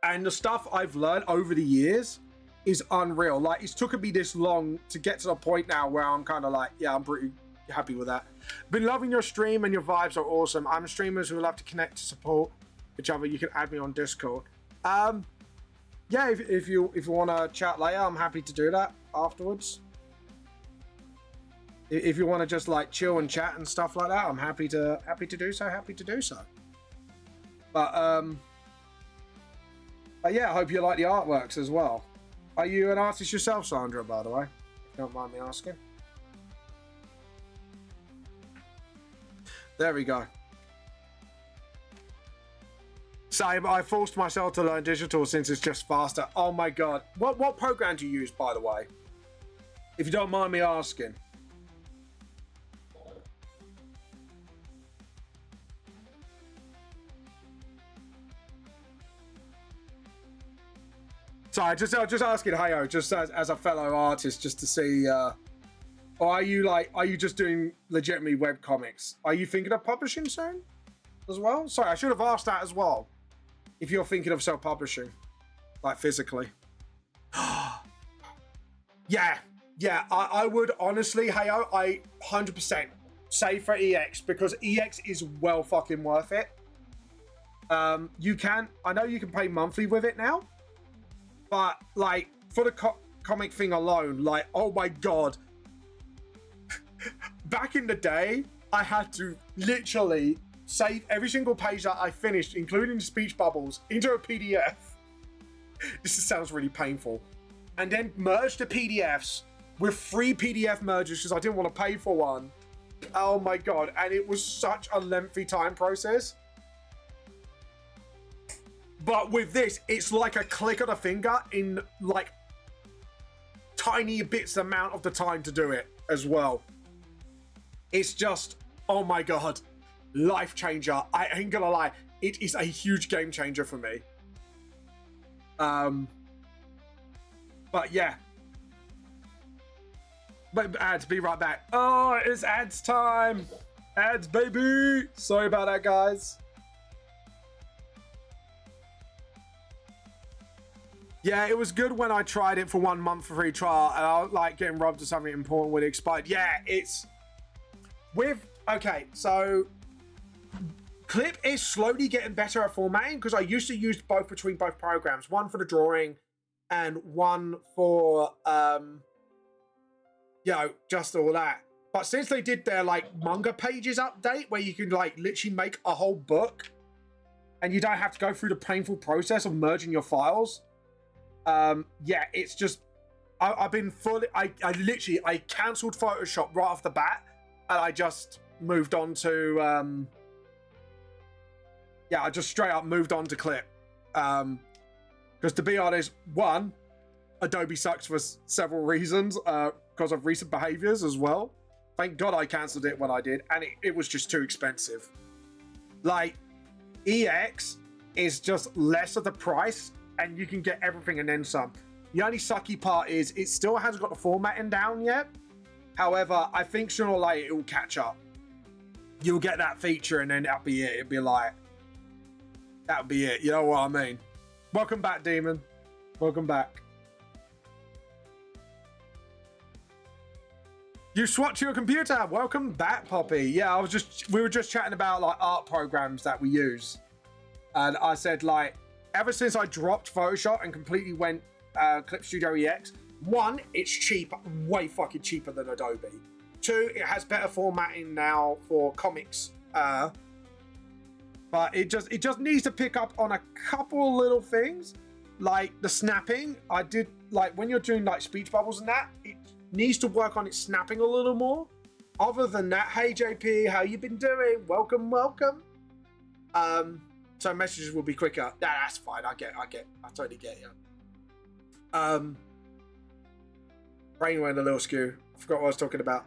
And the stuff I've learned over the years is unreal. Like, it's taken me this long to get to the point now where I'm kind of like, yeah, I'm pretty happy with that. Been loving your stream and your vibes are awesome. I'm streamers who love to connect to support each other. You can add me on Discord. Yeah, if you want to chat later, I'm happy to do that afterwards. If you want to just like chill and chat and stuff like that, I'm happy to do so. Happy to do so. But yeah, I hope you like the artworks as well. Are you an artist yourself, Sandra, by the way? If you don't mind me asking. There we go. Same, I forced myself to learn digital since it's just faster. Oh my god. What program do you use, by the way? If you don't mind me asking. Sorry, just asking, Hayo, just as a fellow artist, just to see, or are you just doing legitimately web comics? Are you thinking of publishing soon as well? Sorry, I should have asked that as well. If you're thinking of self-publishing, like physically. Yeah, I would honestly, Hayo, I 100% say for EX, because EX is well fucking worth it. I know you can pay monthly with it now. But, like, for the comic thing alone, like, oh my god. Back in the day, I had to literally save every single page that I finished, including the speech bubbles, into a PDF. This sounds really painful. And then merge the PDFs with 3 PDF mergers because I didn't want to pay for one. Oh my god. And it was such a lengthy time process. But with this, it's like a click of the finger in like tiny bits amount of the time to do it as well. It's just, oh my god, life changer. I ain't gonna lie, it is a huge game changer for me. But yeah. But ads, be right back. Oh, it's ads time. Ads, baby. Sorry about that, guys. Yeah, it was good when I tried it for 1 month for free trial, and I was like getting robbed of something important when it expired. Yeah, it's with okay. So Clip is slowly getting better at formatting because I used to use both between both programs, one for the drawing and one for you know, just all that. But since they did their like manga pages update where you can like literally make a whole book and you don't have to go through the painful process of merging your files. Yeah, it's just I've been fully I cancelled Photoshop right off the bat and I just moved on to yeah, I just straight up moved on to Clip. Because to be honest, one, Adobe sucks for several reasons, because of recent behaviors as well. Thank God I cancelled it when I did, and it was just too expensive. Like, EX is just less of the price, and you can get everything and then some. The only sucky part is it still hasn't got the formatting down yet. However, I think sooner or later it will catch up. You'll get that feature, and then that'll be it. It'll be like, that'll be it. You know what I mean? Welcome back, Demon. Welcome back. You swatch your computer. Welcome back, Poppy. Yeah, we were just chatting about like art programs that we use. And I said like, ever since I dropped Photoshop and completely went Clip Studio EX, one, it's cheap, way fucking cheaper than Adobe. Two, it has better formatting now for comics. But it just needs to pick up on a couple little things, like the snapping. I did like when you're doing like speech bubbles and that, it needs to work on its snapping a little more. Other than that, hey JP, how you been doing? Welcome, welcome. So messages will be quicker. Yeah, that's fine. I totally get you. Brain went a little skew. I forgot what I was talking about.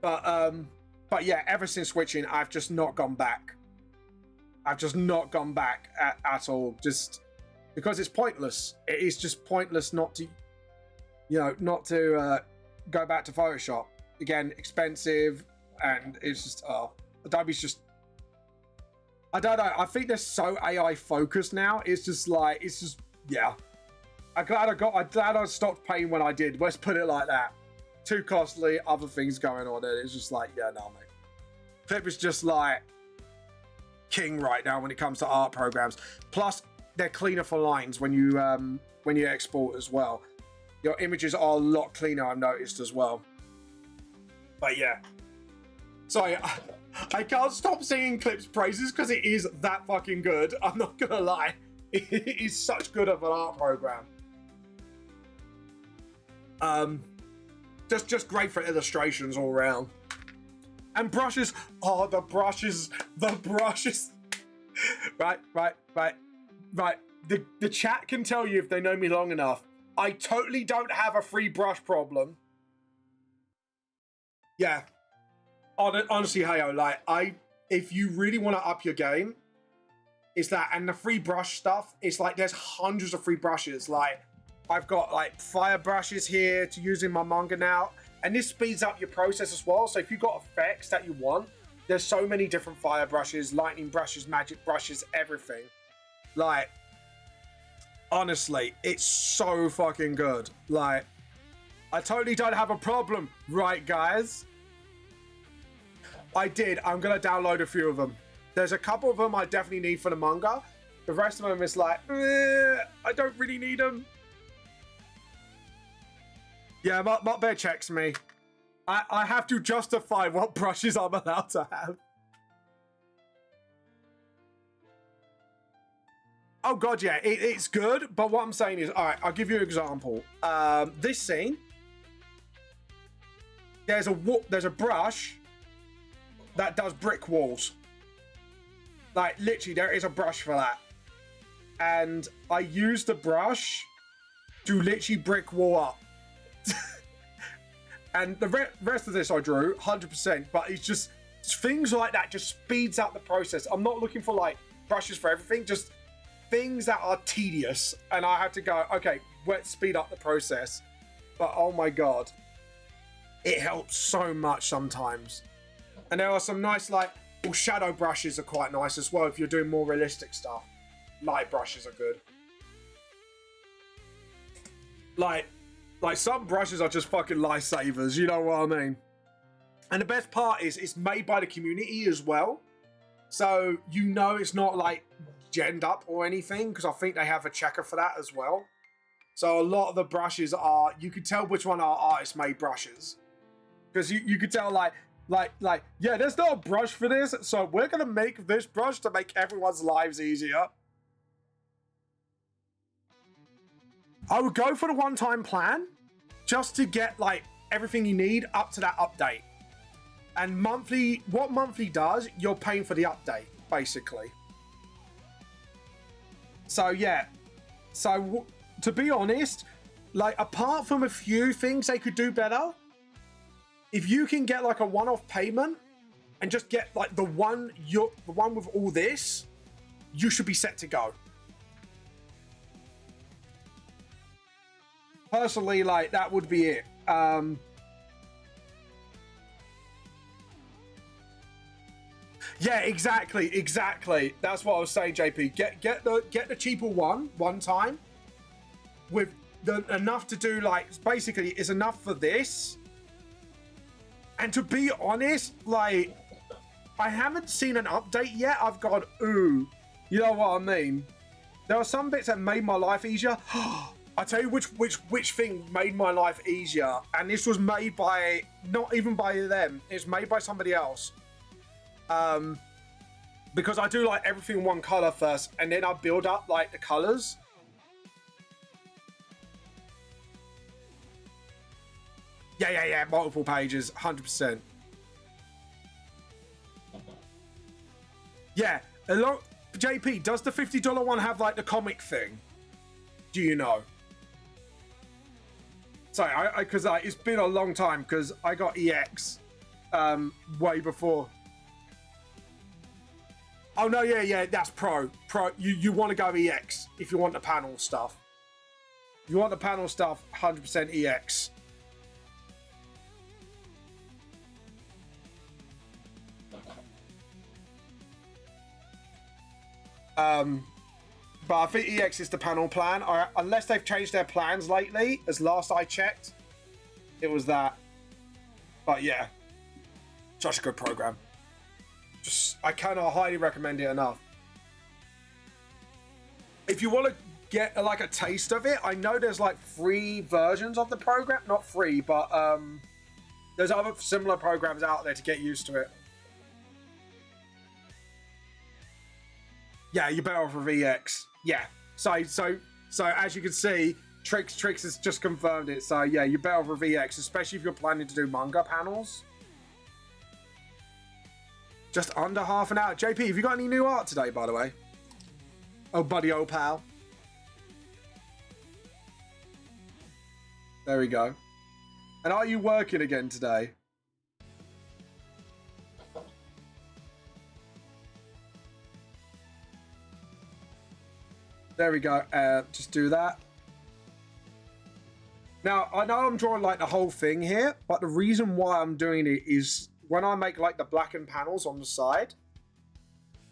But yeah, ever since switching, I've just not gone back. I've just not gone back at all. Just because it's pointless. It is just pointless not to, you know, not to go back to Photoshop. Again, expensive, and it's just, Adobe's just, I don't know. I think they're so AI focused now. It's just like, it's just, yeah. I'm glad I stopped paying when I did. Let's put it like that. Too costly, other things going on, and it's just like, yeah, no, mate. Clip is just like king right now when it comes to art programs. Plus, they're cleaner for lines when you export as well. Your images are a lot cleaner, I've noticed as well. But yeah. Sorry, I can't stop singing Clip's praises because it is that fucking good. I'm not gonna lie. It is such good of an art program. Just great for illustrations all around. And brushes. Oh, the brushes. Right. The chat can tell you if they know me long enough. I totally don't have a free brush problem. Yeah. Honestly, Heyo, like, if you really want to up your game, it's that, and the free brush stuff, it's like there's hundreds of free brushes. Like, I've got like fire brushes here to use in my manga now, and this speeds up your process as well. So if you've got effects that you want, there's so many different fire brushes, lightning brushes, magic brushes, everything. Like, honestly, it's so fucking good. Like, I totally don't have a problem, right, guys? I did. I'm gonna download a few of them. There's a couple of them I definitely need for the manga. The rest of them is like, I don't really need them. Yeah, Mark Bear checks me. I have to justify what brushes I'm allowed to have. Oh god, yeah, it's good, but what I'm saying is, all right, I'll give you an example. This scene, there's a brush that does brick walls. Like, literally, there is a brush for that. And I use the brush to literally brick wall up. And the rest of this I drew 100%, but it's just things like that just speeds up the process. I'm not looking for like brushes for everything, just things that are tedious, and I have to go, okay, let's speed up the process. But oh my god, it helps so much sometimes. And there are some nice, like, well, shadow brushes are quite nice as well if you're doing more realistic stuff. Light brushes are good. Like some brushes are just fucking lifesavers, you know what I mean? And the best part is it's made by the community as well. So you know it's not like genned up or anything, because I think they have a checker for that as well. So a lot of the brushes are, you can tell which one are artist made brushes. Because you could tell like, yeah, there's no brush for this, so we're gonna make this brush to make everyone's lives easier. I would go for the one-time plan, just to get like everything you need up to that update. And monthly, what monthly does, you're paying for the update, basically. So yeah, so to be honest, like apart from a few things they could do better, if you can get like a one-off payment and just get like the one with all this, you should be set to go. Personally, like that would be it. Yeah, exactly. That's what I was saying, JP. Get the cheaper one time with enough to do, like, basically it's enough for this. And to be honest, like, I haven't seen an update yet. I've gone, ooh, you know what I mean? There are some bits that made my life easier. I tell you which thing made my life easier, and this was made by not even by them. It's made by somebody else. Because I do like everything in one color first, and then I build up like the colors. Yeah, multiple pages, 100%. Yeah, JP, does the $50 one have like the comic thing? Do you know? Sorry, because it's been a long time, because I got EX way before. Oh no, yeah, that's Pro. You want to go EX if you want the panel stuff. If you want the panel stuff, 100% EX. But I think EX is the panel plan, unless they've changed their plans lately. As last I checked, it was that. But yeah, such a good program. I cannot highly recommend it enough. If you want to get like a taste of it, I know there's like free versions of the program. Not free, but there's other similar programs out there to get used to it. Yeah, you're better off with EX. Yeah. So as you can see, Trix has just confirmed it. So yeah, you're better off with EX, especially if you're planning to do manga panels. Just under half an hour. JP, have you got any new art today, by the way? Oh, buddy, oh, pal. There we go. And are you working again today? There we go. Just do that. Now, I know I'm drawing like the whole thing here, but the reason why I'm doing it is when I make like the blackened panels on the side,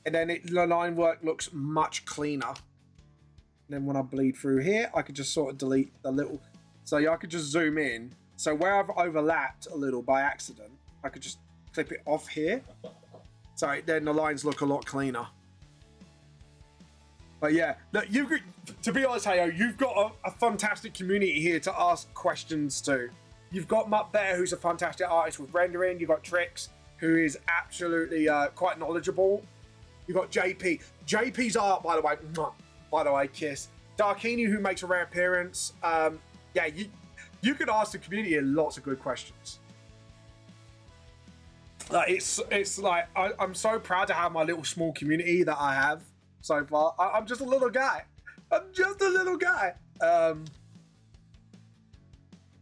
and then the line work looks much cleaner. And then when I bleed through here, I could just sort of delete the little, so yeah, I could just zoom in. So where I've overlapped a little by accident, I could just clip it off here. So then the lines look a lot cleaner. But yeah, look, to be honest, Heyo, you've got a fantastic community here to ask questions to. You've got Mutt there, who's a fantastic artist with rendering. You've got Trix, who is absolutely quite knowledgeable. You've got JP. JP's art, by the way, kiss. Darkini, who makes a rare appearance. Yeah, you could ask the community lots of good questions. Like it's like I'm so proud to have my little small community that I have so far. I'm just a little guy.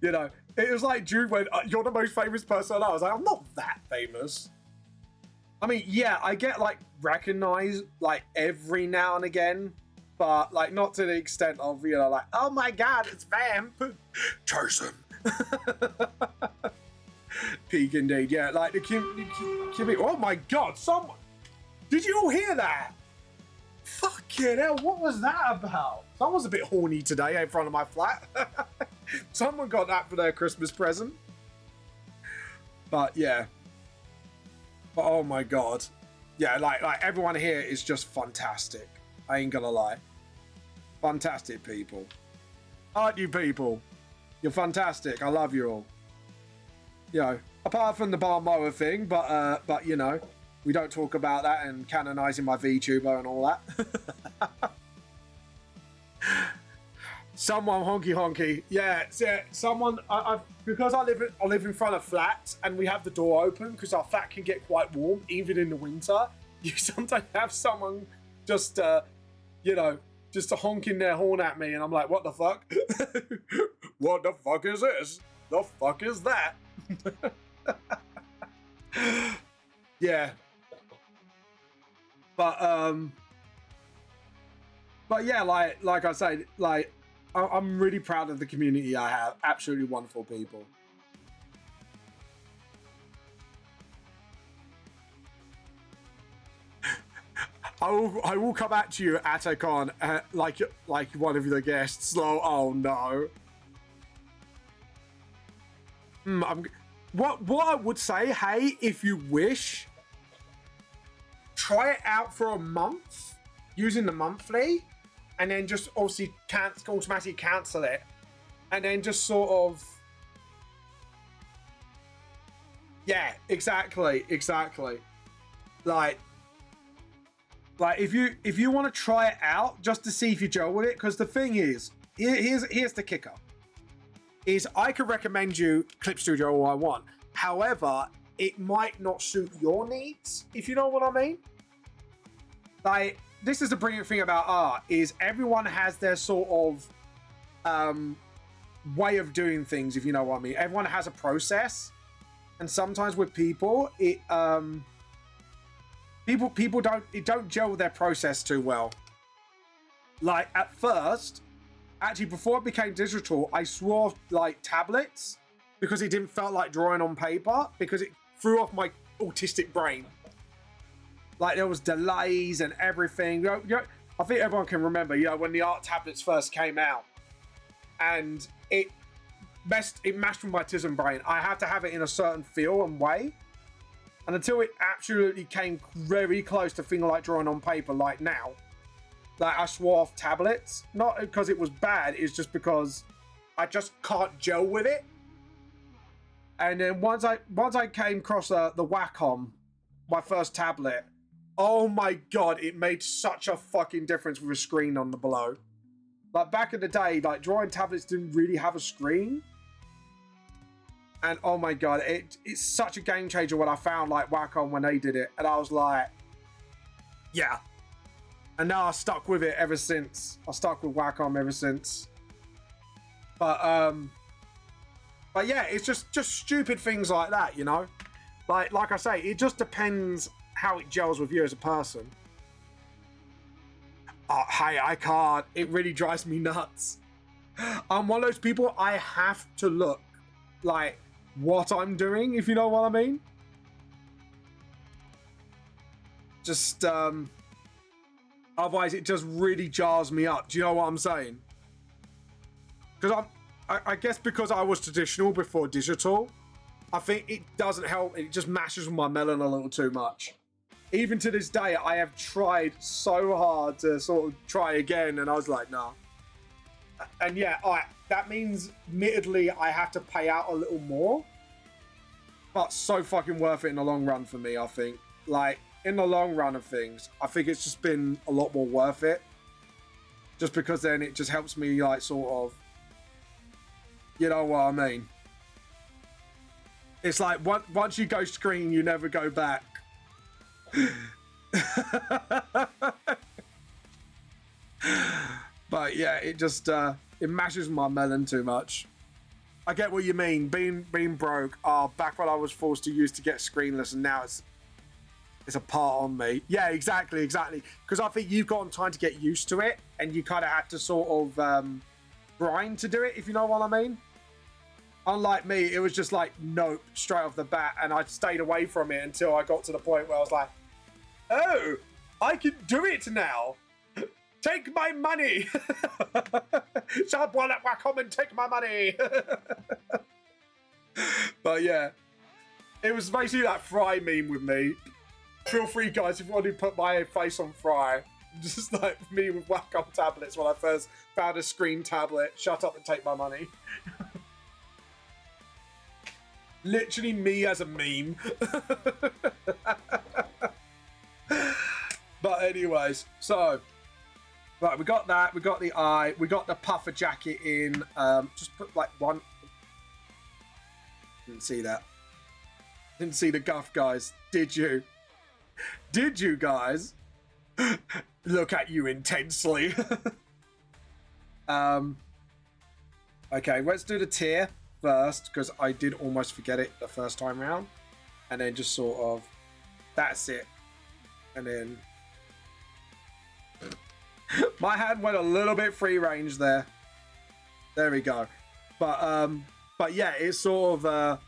You know, it was like Jude when you're the most famous person. I was like, I'm not that famous. I mean, yeah, I get like recognized like every now and again, but like not to the extent of, you know, like, oh my god, it's Vamp. Chase him. Peak indeed, yeah. Like oh my god, someone. Did you all hear that? Fucking hell, what was that about? Someone's a bit horny today in front of my flat. Someone got that for their Christmas present. But yeah. But oh my god. Yeah, like everyone here is just fantastic. I ain't gonna lie. Fantastic people. Aren't you people? You're fantastic. I love you all. You know, apart from the bar mower thing, but you know, we don't talk about that and canonizing my VTuber and all that. Someone honky. Yeah, someone. Because I live in front of flats and we have the door open because our flat can get quite warm even in the winter. You sometimes have someone just, you know, just honking their horn at me, and I'm like, what the fuck? What the fuck is this? The fuck is that? Yeah. But yeah, like I say, like I'm really proud of the community I have. Absolutely wonderful people. I will come at you, Atacon, like one of the guests. Oh no. What I would say, hey, if you wish, try it out for a month using the monthly, and then just obviously automatically cancel it, and then just sort of, yeah, exactly. Like if you want to try it out just to see if you gel with it, because the thing is, here's the kicker, is I could recommend you Clip Studio all I want. However, it might not suit your needs, if you know what I mean. Like, this is the brilliant thing about art, is everyone has their sort of way of doing things, if you know what I mean. Everyone has a process, and sometimes with people, people don't gel with their process too well. Like at first, actually before it became digital, I swore off like tablets because it didn't feel like drawing on paper, because it threw off my autistic brain. Like there was delays and everything. You know, I think everyone can remember, you know, when the art tablets first came out, and it mashed with my autism brain. I had to have it in a certain feel and way. And until it absolutely came very close to feeling like drawing on paper, like now, like I swore off tablets. Not because it was bad, it's just because I just can't gel with it. And then once I came across the Wacom, my first tablet, oh my god, it made such a fucking difference with a screen on the below. Like back in the day, like drawing tablets didn't really have a screen. And oh my god, it's such a game changer when I found like Wacom when they did it, and I was like, yeah. And now I stuck with it ever since. I stuck with Wacom ever since. But yeah, it's just stupid things like that, you know. Like I say, it just depends how it gels with you as a person. Hey, I can't. It really drives me nuts. I'm one of those people, I have to look like what I'm doing, if you know what I mean. Just otherwise it just really jars me up. Do you know what I'm saying? Because I guess because I was traditional before digital, I think it doesn't help. It just mashes with my melon a little too much. Even to this day, I have tried so hard to sort of try again, and I was like, nah. And yeah, that means, admittedly, I have to pay out a little more. But so fucking worth it in the long run for me, I think. Like, in the long run of things, I think it's just been a lot more worth it. Just because then it just helps me, like, sort of... You know what I mean? It's like, once you go screen, you never go back. But yeah, it just it mashes my melon too much. I get what you mean. Being broke. Back when I was forced to use to get screenless, and now it's a part on me. Yeah, exactly. Because I think you've gotten time to get used to it, and you kind of had to sort of grind to do it, if you know what I mean. Unlike me, it was just like, nope, straight off the bat. And I stayed away from it until I got to the point where I was like, oh, I can do it now. Take my money. Shut up, come and take my money. But yeah, it was basically that Fry meme with me. Feel free, guys, if you want to put my face on Fry. Just like me with Wacom tablets when I first found a screen tablet. Shut up and take my money. Literally me as a meme. But anyways, so right, we got that. We got the eye. We got the puffer jacket in. Just put like one. Didn't see that. Didn't see the guff, guys. Did you? Did you, guys? Look at you intensely. Okay, let's do the tier first, because I did almost forget it the first time round. And then just sort of, that's it. And then my hand went a little bit free range there. There we go. But yeah, it's sort of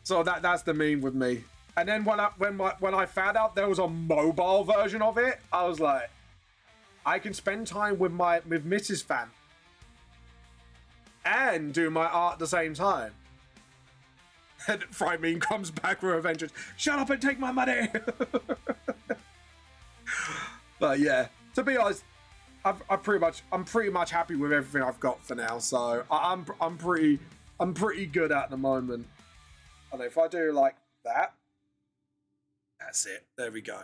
so that's the meme with me. And then when I found out there was a mobile version of it, I was like, I can spend time with Mrs. Fan and do my art at the same time. And Fry Meme comes back with a vengeance. Shut up and take my money. But yeah, to be honest, I'm pretty much happy with everything I've got for now. So I'm pretty good at the moment. And if I do like that, that's it. There we go.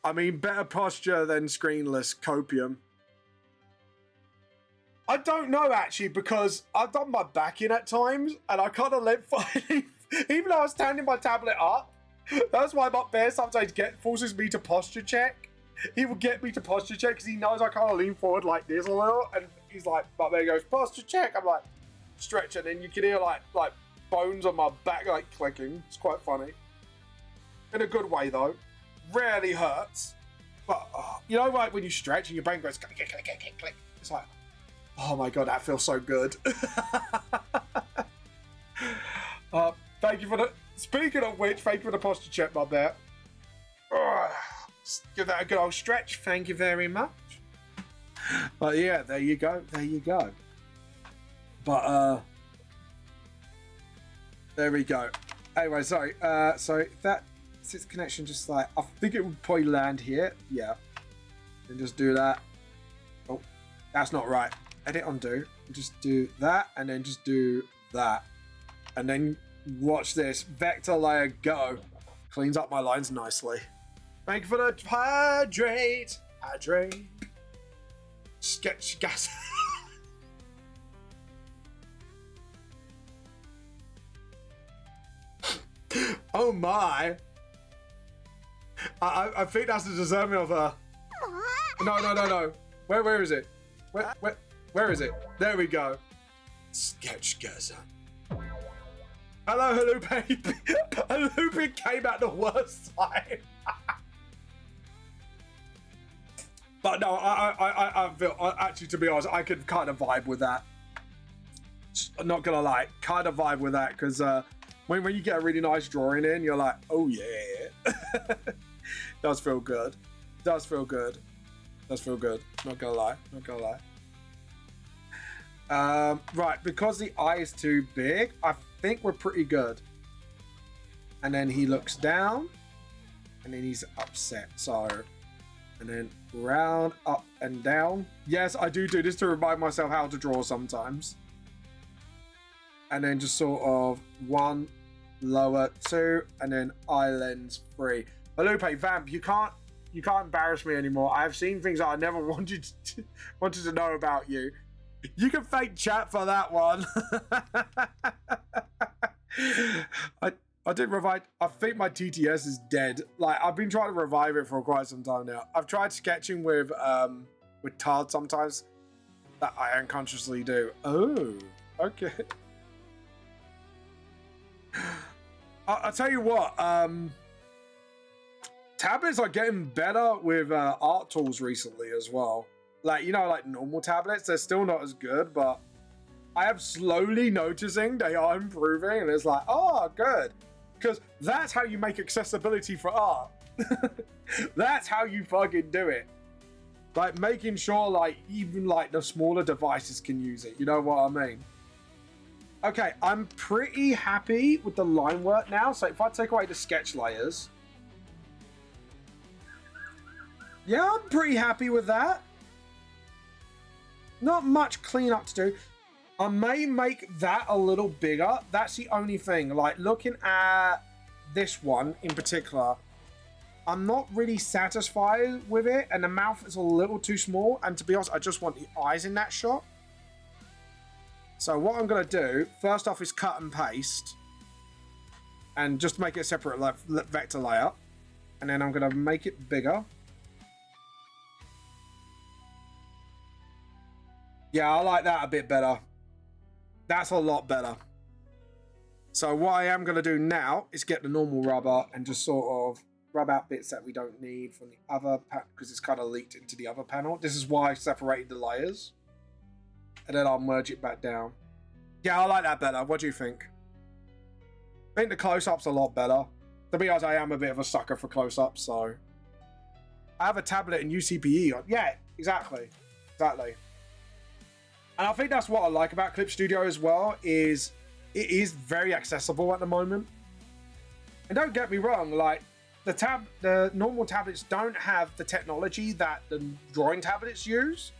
I mean, better posture than screenless copium. I don't know, actually, because I've done my back in at times, and I kind of let finally, even though I was standing my tablet up, that's why I'm up there sometimes forces me to posture check. He will get me to posture check because he knows I kind of lean forward like this a little, and he's like, but there he goes, posture check. I'm like, stretching, and you can hear like bones on my back like clicking. It's quite funny. In a good way, though. Rarely hurts. But, you know, like when you stretch and your brain goes click, click, click, click, click. It's like, oh my God, that feels so good. Thank you for the... Speaking of which, thank you for the posture check, my bear. Give that a good old stretch. Thank you very much. But yeah, there you go. There you go. But, there we go. Anyway, sorry. So that... Its connection just like, I think it would probably land here. Yeah. And just do that. Oh, that's not right. Edit undo. Just do that and then just do that. And then watch this. Vector layer go. Cleans up my lines nicely. Thank you for the hydrate. Hydrate. Sketch gas. Oh my. I think that's the deserving of a... No. Where is it? Where is it? There we go. Sketch Gaza. Hello, Halupe. Halupe came at the worst time. But no, I feel... Actually, to be honest, I could kind of vibe with that. I'm not gonna lie. Kind of vibe with that, because... When you get a really nice drawing in, you're like, oh yeah. Does feel good. Does feel good. Does feel good. Not gonna lie. Not gonna lie. Right, because the eye is too big, I think we're pretty good. And then he looks down, and then he's upset. So, and then round, up, and down. Yes, I do this to remind myself how to draw sometimes. And then just sort of one, lower, two, and then eye lens three. Halupe, Vamp, you can't embarrass me anymore. I have seen things that I never wanted to know about you. You can fake chat for that one. I did revive. I think my TTS is dead. Like, I've been trying to revive it for quite some time now. I've tried sketching with Tard sometimes. That I unconsciously do. Oh, okay. I'll tell you what, tablets are getting better with art tools recently as well. Like, you know, like normal tablets, they're still not as good, but I am slowly noticing they are improving, and it's like, oh, good. Because that's how you make accessibility for art. That's how you fucking do it. Like, making sure, like, even, like, the smaller devices can use it. You know what I mean? Okay, I'm pretty happy with the line work now. So if I take away the sketch layers... yeah, I'm pretty happy with that. Not much cleanup to do. I may make that a little bigger. That's the only thing. Like, looking at this one in particular, I'm not really satisfied with it, and the mouth is a little too small. And to be honest, I just want the eyes in that shot. So what I'm going to do, first off, is cut and paste. And just make it a separate vector layer. And then I'm going to make it bigger. Yeah, I like that a bit better. That's a lot better. So what I am going to do now is get the normal rubber and just sort of rub out bits that we don't need from the other panel, because it's kind of leaked into the other panel. This is why I separated the layers. And then I'll merge it back down. Yeah, I like that better. What do you think? I think the close-up's a lot better. To be honest, I am a bit of a sucker for close-ups, so... I have a tablet and UCPE on. Yeah, exactly. Exactly. And I think that's what I like about Clip Studio as well, is it is very accessible at the moment. And don't get me wrong, like, the normal tablets don't have the technology that the drawing tablets use,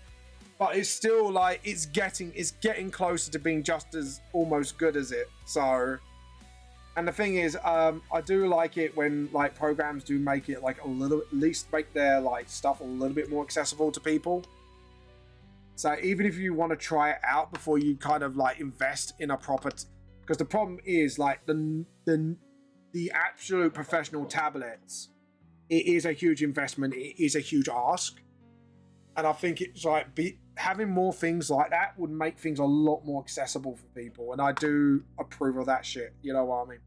but it's still like, it's getting closer to being just as almost good as it. So, and the thing is, I do like it when like programs do make it like a little, at least make their like stuff a little bit more accessible to people. So even if you want to try it out before you kind of like invest in a proper, because the problem is like the absolute professional tablets, it is a huge investment. It is a huge ask. And I think it's like having more things like that would make things a lot more accessible for people. And I do approve of that shit. You know what I mean?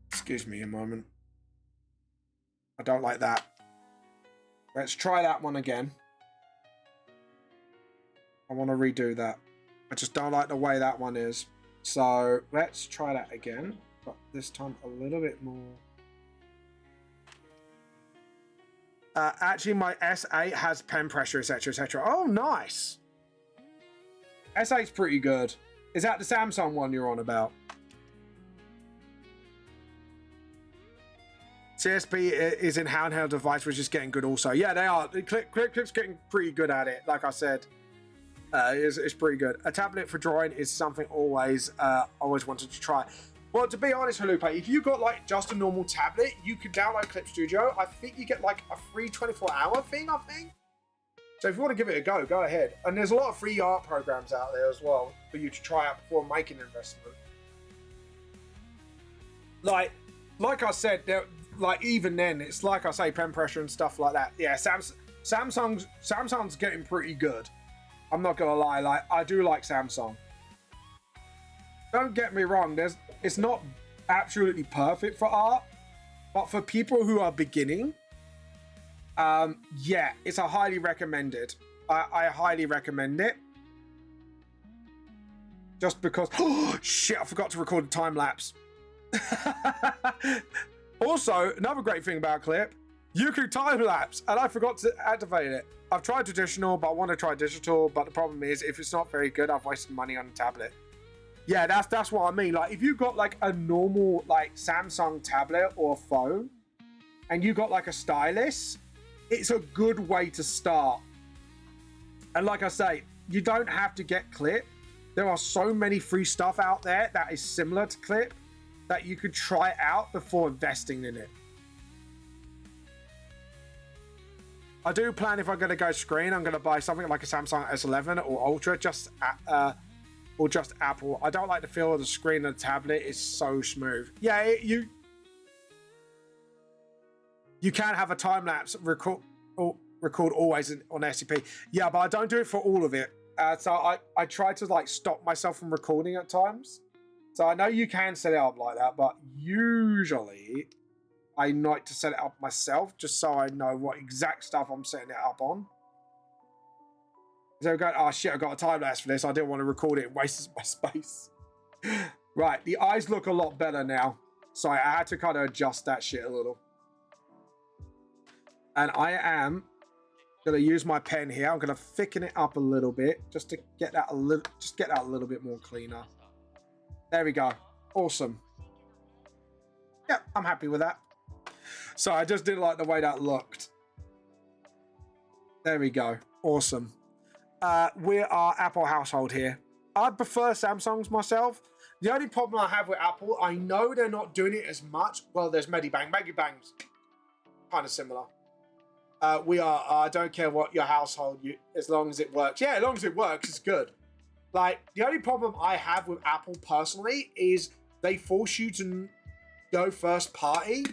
Excuse me a moment. I don't like that. Let's try that one again. I want to redo that. I just don't like the way that one is. So let's try that again, but this time a little bit more. Actually, my S8 has pen pressure, etc., etc. Oh, nice. S8's pretty good. Is that the Samsung one you're on about? CSP is in handheld device, which is getting good also. Yeah, they are. Clip's getting pretty good at it. Like I said, it's pretty good. A tablet for drawing is something always wanted to try. Well, to be honest, Halupe, if you got like just a normal tablet, you could download Clip Studio. I think you get like a free 24-hour thing, I think. So if you want to give it a go, go ahead. And there's a lot of free art programs out there as well for you to try out before making an investment. Like I said, like even then, it's like I say, pen pressure and stuff like that. Yeah, Samsung's getting pretty good. I'm not gonna lie, like I do like Samsung. Don't get me wrong, it's not absolutely perfect for art, but for people who are beginning, yeah, it's a highly recommended. I highly recommend it. Just because, oh shit, I forgot to record a time lapse. Also, another great thing about Clip, you can time lapse, and I forgot to activate it. I've tried traditional, but I want to try digital, but the problem is, if it's not very good, I've wasted money on the tablet. Yeah, that's what I mean. Like, if you got like a normal like Samsung tablet or phone, and you got like a stylus, it's a good way to start. And like I say, you don't have to get Clip. There are so many free stuff out there that is similar to Clip that you could try out before investing in it. I do plan, if I'm going to go screen, I'm going to buy something like a Samsung S11 or Ultra, or just Apple. I don't like the feel of the screen of the tablet. It's so smooth. Yeah, you can have a time lapse record always on SCP. Yeah, but I don't do it for all of it. So I try to like stop myself from recording at times. So I know you can set it up like that, but usually I like to set it up myself just so I know what exact stuff I'm setting it up on. So going, oh shit, I got a time lapse for this. I didn't want to record it. It wastes my space. Right, the eyes look a lot better now. Sorry, I had to kind of adjust that shit a little. And I am gonna use my pen here. I'm gonna thicken it up a little bit just to get that a little bit more cleaner. There we go. Awesome. Yeah, I'm happy with that. So I just didn't like the way that looked. There we go. Awesome. We are Apple household here. I prefer Samsungs myself. The only problem I have with Apple, I know they're not doing it as much. Well, there's Medibang. Medibang's kind of similar. We are, I don't care what your household, as long as it works. Yeah, as long as it works, it's good. Like, the only problem I have with Apple personally is they force you to go first party.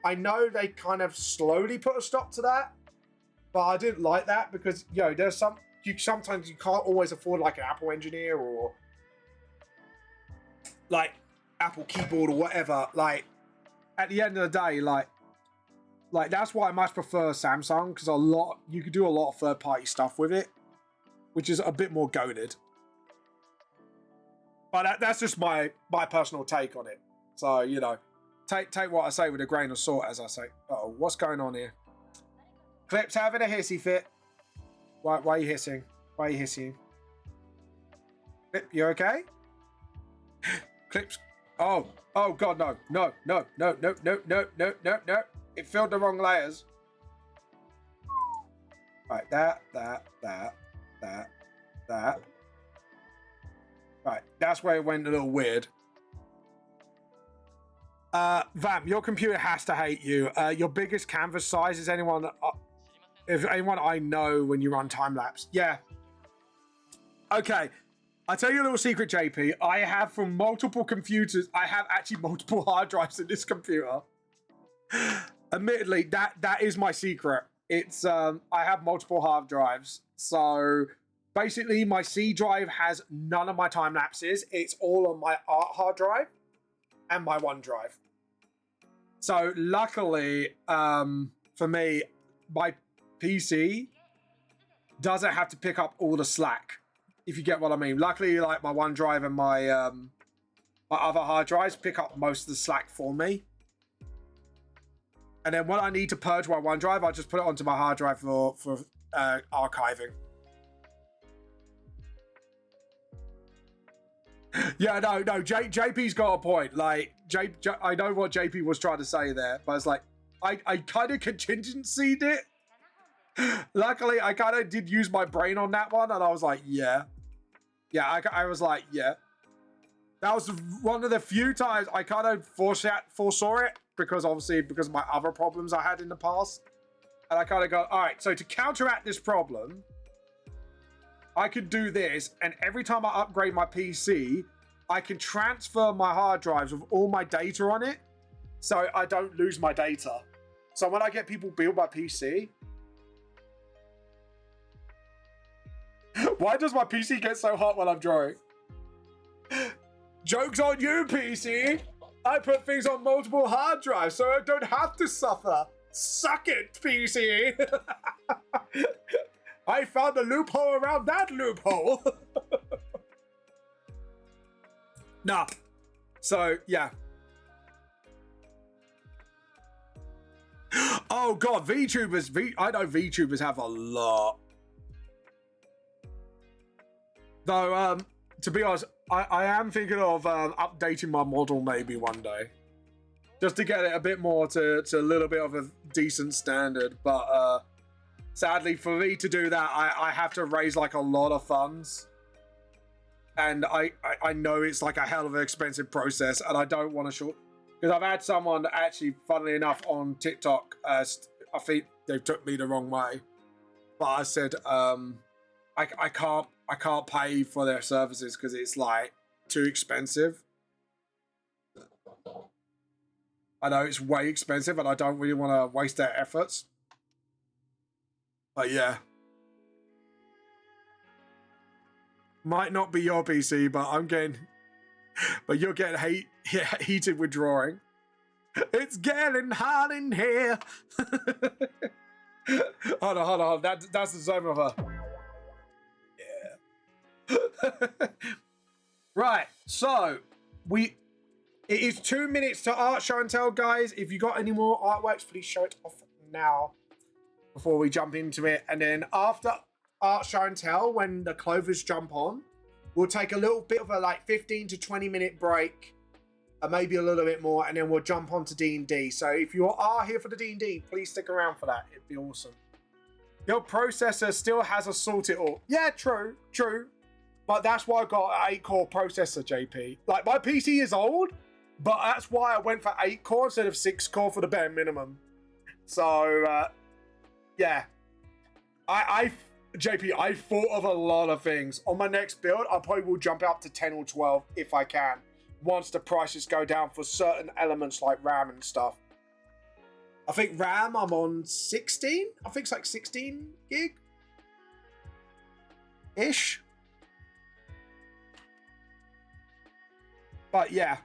I know they kind of slowly put a stop to that, but I didn't like that because, you know, there's sometimes you can't always afford like an Apple engineer or like Apple keyboard or whatever. Like, at the end of the day, like that's why I much prefer Samsung, because you could do a lot of third-party stuff with it, which is a bit more goated. But that's just my personal take on it. So, you know, take what I say with a grain of salt, as I say. Uh-oh, what's going on here? Clip's having a hissy fit. Why are you hissing? Why are you hissing? Clip, you okay? Clips. Oh God, no. It filled the wrong layers. Right, that. Right, that's where it went a little weird. Vamp, your computer has to hate you. Your biggest canvas size is anyone I know when you run time lapse. Yeah. Okay. I'll tell you a little secret, JP. I have from multiple computers. I have actually multiple hard drives in this computer. Admittedly, that is my secret. It's I have multiple hard drives. So basically, my C drive has none of my time lapses. It's all on my art hard drive and my OneDrive. So luckily, for me, my PC doesn't have to pick up all the slack, if you get what I mean. Luckily, like my OneDrive and my other hard drives pick up most of the slack for me. And then when I need to purge my OneDrive, I just put it onto my hard drive for archiving. Yeah, no, JP's got a point. Like, I know what JP was trying to say there, but it's like, I kind of contingency'd it. Luckily, I kind of did use my brain on that one, and I was like, yeah. Yeah, I was like, yeah. That was one of the few times I kind of foresaw it, because of my other problems I had in the past. And I kind of go, all right, so to counteract this problem, I could do this, and every time I upgrade my PC, I can transfer my hard drives with all my data on it, so I don't lose my data. So when I get people build my PC... Why does my PC get so hot when I'm drawing? Joke's on you, PC! I put things on multiple hard drives so I don't have to suffer. Suck it, PC! I found a loophole around that loophole! Nah. So, yeah. Oh god, VTubers. I know VTubers have a lot. Though, to be honest, I am thinking of updating my model maybe one day. Just to get it a bit more to a little bit of a decent standard. But sadly, for me to do that, I have to raise like a lot of funds. And I know it's like a hell of an expensive process, and I don't want to short... Because I've had someone actually, funnily enough, on TikTok, I think they took me the wrong way. But I said, I can't pay for their services because it's like too expensive. I know it's way expensive and I don't really want to waste their efforts. But yeah. Might not be your PC, but I'm getting... But you're getting heated with drawing. It's getting hot in here. Hold on. That's the same of her. Right, so it is 2 minutes to art show and tell, guys. If you got any more artworks, please show it off now before we jump into it. And then after art show and tell, when the clovers jump on, we'll take a little bit of a like 15 to 20 minute break, maybe a little bit more, and then we'll jump on to D&D. So if you are here for the D&D, please stick around for that. It'd be awesome. Your processor still has a sort it all. Yeah, true. But that's why I got an 8-core processor, JP. Like, my PC is old, but that's why I went for 8-core instead of 6-core for the bare minimum. So, yeah. JP, I thought of a lot of things. On my next build, I probably will jump up to 10 or 12 if I can, once the prices go down for certain elements like RAM and stuff. I think RAM, I'm on 16. I think it's like 16 gig-ish. But yeah.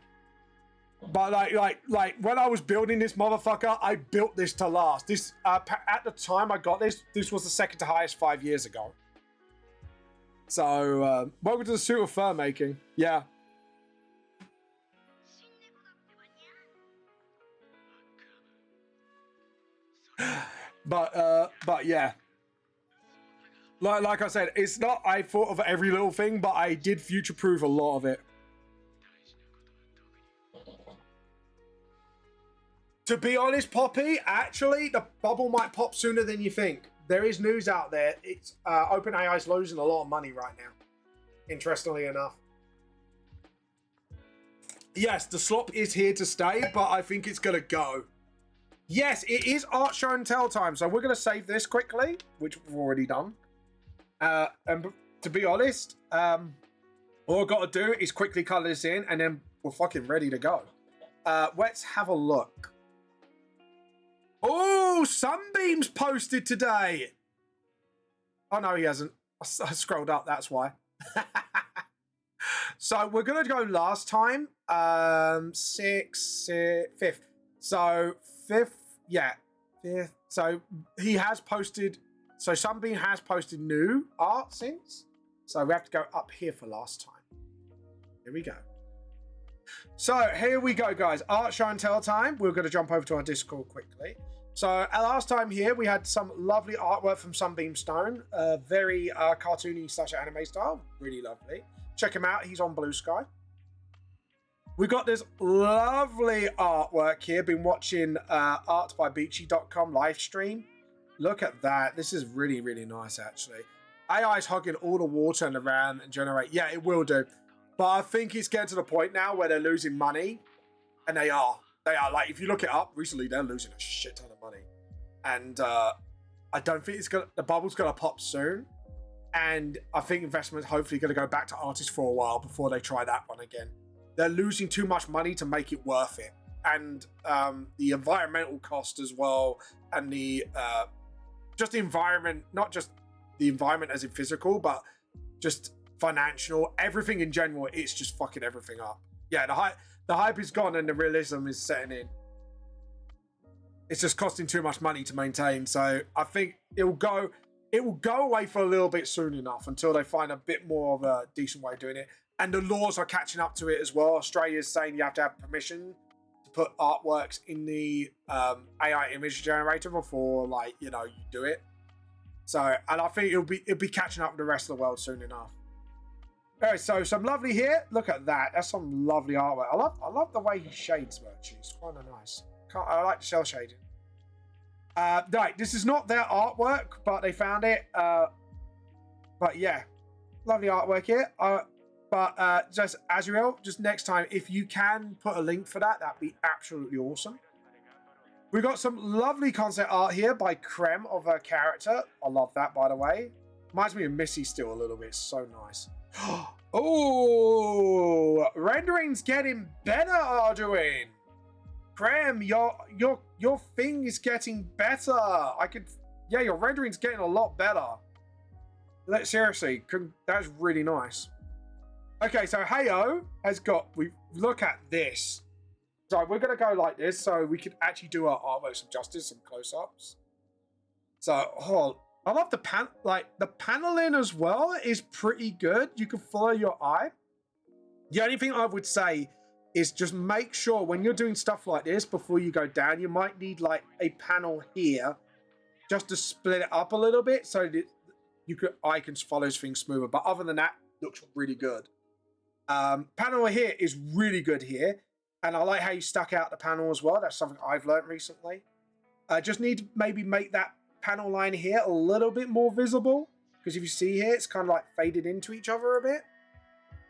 But like when I was building this motherfucker, I built this to last. This at the time I got this was the second to highest 5 years ago. So welcome to the suit of fur making. Yeah. But yeah. Like I said, it's not I thought of every little thing, but I did future-proof a lot of it. To be honest, Poppy, actually, the bubble might pop sooner than you think. There is news out there. It's OpenAI is losing a lot of money right now, interestingly enough. Yes, the slop is here to stay, but I think it's going to go. Yes, it is art show and tell time, so we're going to save this quickly, which we've already done. And to be honest, all I've got to do is quickly color this in, and then we're fucking ready to go. Let's have a look. Oh, Sunbeam's posted today. Oh, no, he hasn't. I scrolled up, that's why. So we're going to go last time. 5th. So 5th, yeah. 5th. So he has posted, so Sunbeam has posted new art since. So we have to go up here for last time. Here we go. So here we go, guys. Art show and tell time. We're going to jump over to our Discord quickly. So last time here, we had some lovely artwork from Sunbeam Stone. Very cartoony / anime style. Really lovely. Check him out. He's on Blue Sky. We got this lovely artwork here. Been watching artbybeachy.com live stream. Look at that. This is really, really nice, actually. AI is hugging all the water in the RAM and generate. Yeah, it will do. But I think it's getting to the point now where they're losing money. And they are. They are. Like, if you look it up, recently they're losing a shit ton of money. And I don't think the bubble's going to pop soon. And I think investment's hopefully going to go back to artists for a while before they try that one again. They're losing too much money to make it worth it. And the environmental cost as well. And the just the environment, not just the environment as in physical, but just financial, everything in general, it's just fucking everything up. Yeah, the hype is gone and the realism is setting in. It's just costing too much money to maintain. So I think it will go away for a little bit soon enough until they find a bit more of a decent way of doing it. And the laws are catching up to it as well. Australia's saying you have to have permission to put artworks in the AI image generator before, like, you know, you do it. So, and I think it'll be catching up with the rest of the world soon enough. Alright, so some lovely here. Look at that. That's some lovely artwork. I love the way he shades, actually. It's quite nice. I like the cell shading. Right, this is not their artwork, but they found it. But yeah, lovely artwork here. But just Azrael, just next time, if you can put a link for that, that'd be absolutely awesome. We got some lovely concept art here by Creme of her character. I love that, by the way. Reminds me of Missy still a little bit. So nice. Oh, rendering's getting better, Arduin. Creme, your thing is getting better. Yeah, your rendering's getting a lot better. Seriously, that's really nice. Okay, so Heyo has got, look at this. So we're going to go like this so we can actually do our artwork some justice, some close-ups. So, I love the the paneling as well is pretty good. You can follow your eye. The only thing I would say is just make sure when you're doing stuff like this before you go down, you might need like a panel here just to split it up a little bit so that eye can follow things smoother. But other than that, looks really good. Panel here is really good here. And I like how you stuck out the panel as well. That's something I've learned recently. Just need to maybe make that panel line here a little bit more visible. Because if you see here, it's kind of like faded into each other a bit.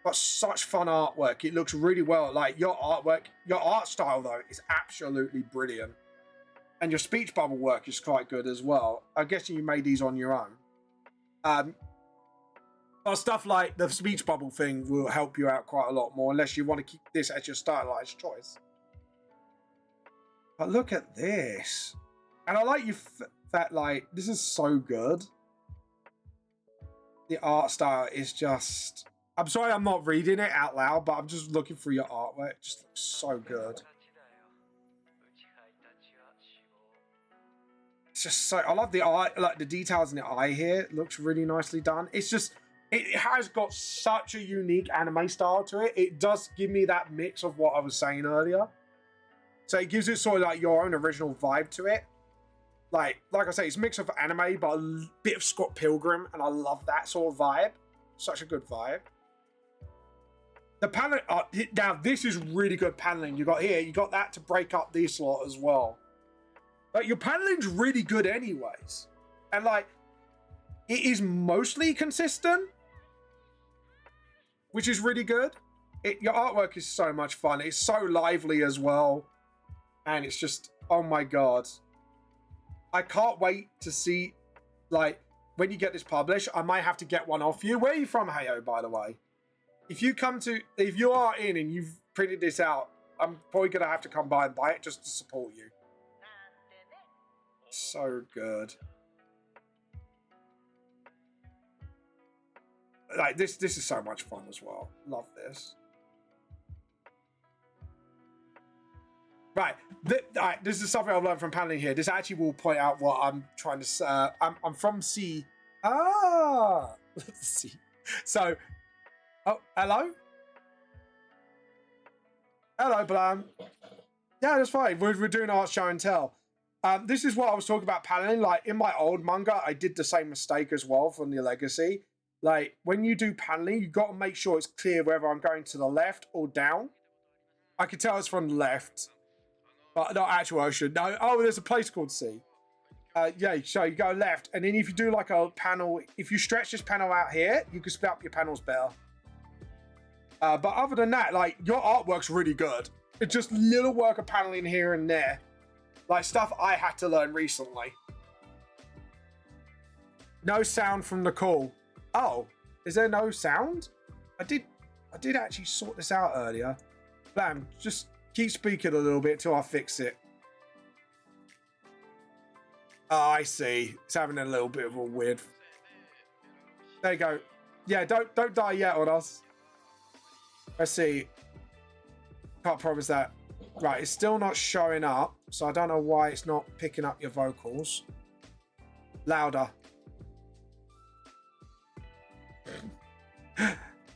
But such fun artwork. It looks really well. Like your artwork, your art style though is absolutely brilliant. And your speech bubble work is quite good as well. I guess you made these on your own. But stuff like the speech bubble thing will help you out quite a lot more, unless you want to keep this as your stylized choice. But look at this. And I like that, like, this is so good. The art style is just... I'm sorry I'm not reading it out loud, but I'm just looking through your artwork. It just looks so good. It's just so... I love the art, like the details in the eye here. It looks really nicely done. It's just... It has got such a unique anime style to it. It does give me that mix of what I was saying earlier. So it gives it sort of like your own original vibe to it. Like I say, it's a mix of anime, but a bit of Scott Pilgrim, and I love that sort of vibe. Such a good vibe. The panel, now this is really good paneling. You got here, you got that to break up this lot as well. Like your paneling's really good anyways. And like, it is mostly consistent, which is really good. Your artwork is so much fun. It's so lively as well. And it's just, oh my God. I can't wait to see, like, when you get this published, I might have to get one off you. Where are you from, Heyo, by the way? If you are in and you've printed this out, I'm probably going to have to come by and buy it just to support you. So good. Like, this is so much fun as well. Love this. Right, this is something I've learned from paneling here. This actually will point out what I'm trying to say. I'm from C. Let's see. So, oh, hello? Hello, Blam. Yeah, that's fine. We're doing art show and tell. This is what I was talking about paneling. Like, in my old manga, I did the same mistake as well from the Legacy. Like, when you do paneling, you've got to make sure it's clear whether I'm going to the left or down. I can tell it's from the left. But not actual ocean. No. Oh, there's a place called C. Yeah, so you go left. And then if you do like a panel, if you stretch this panel out here, you can split up your panels better. But other than that, like, your artwork's really good. It's just little work of paneling here and there. Like, stuff I had to learn recently. No sound from the call. Oh, is there no sound? I did actually sort this out earlier. Bam, just keep speaking a little bit till I fix it. Oh, I see. It's having a little bit of a weird... There you go. Yeah, don't die yet on us. Let's see. Can't promise that. Right, it's still not showing up, so I don't know why it's not picking up your vocals. Louder.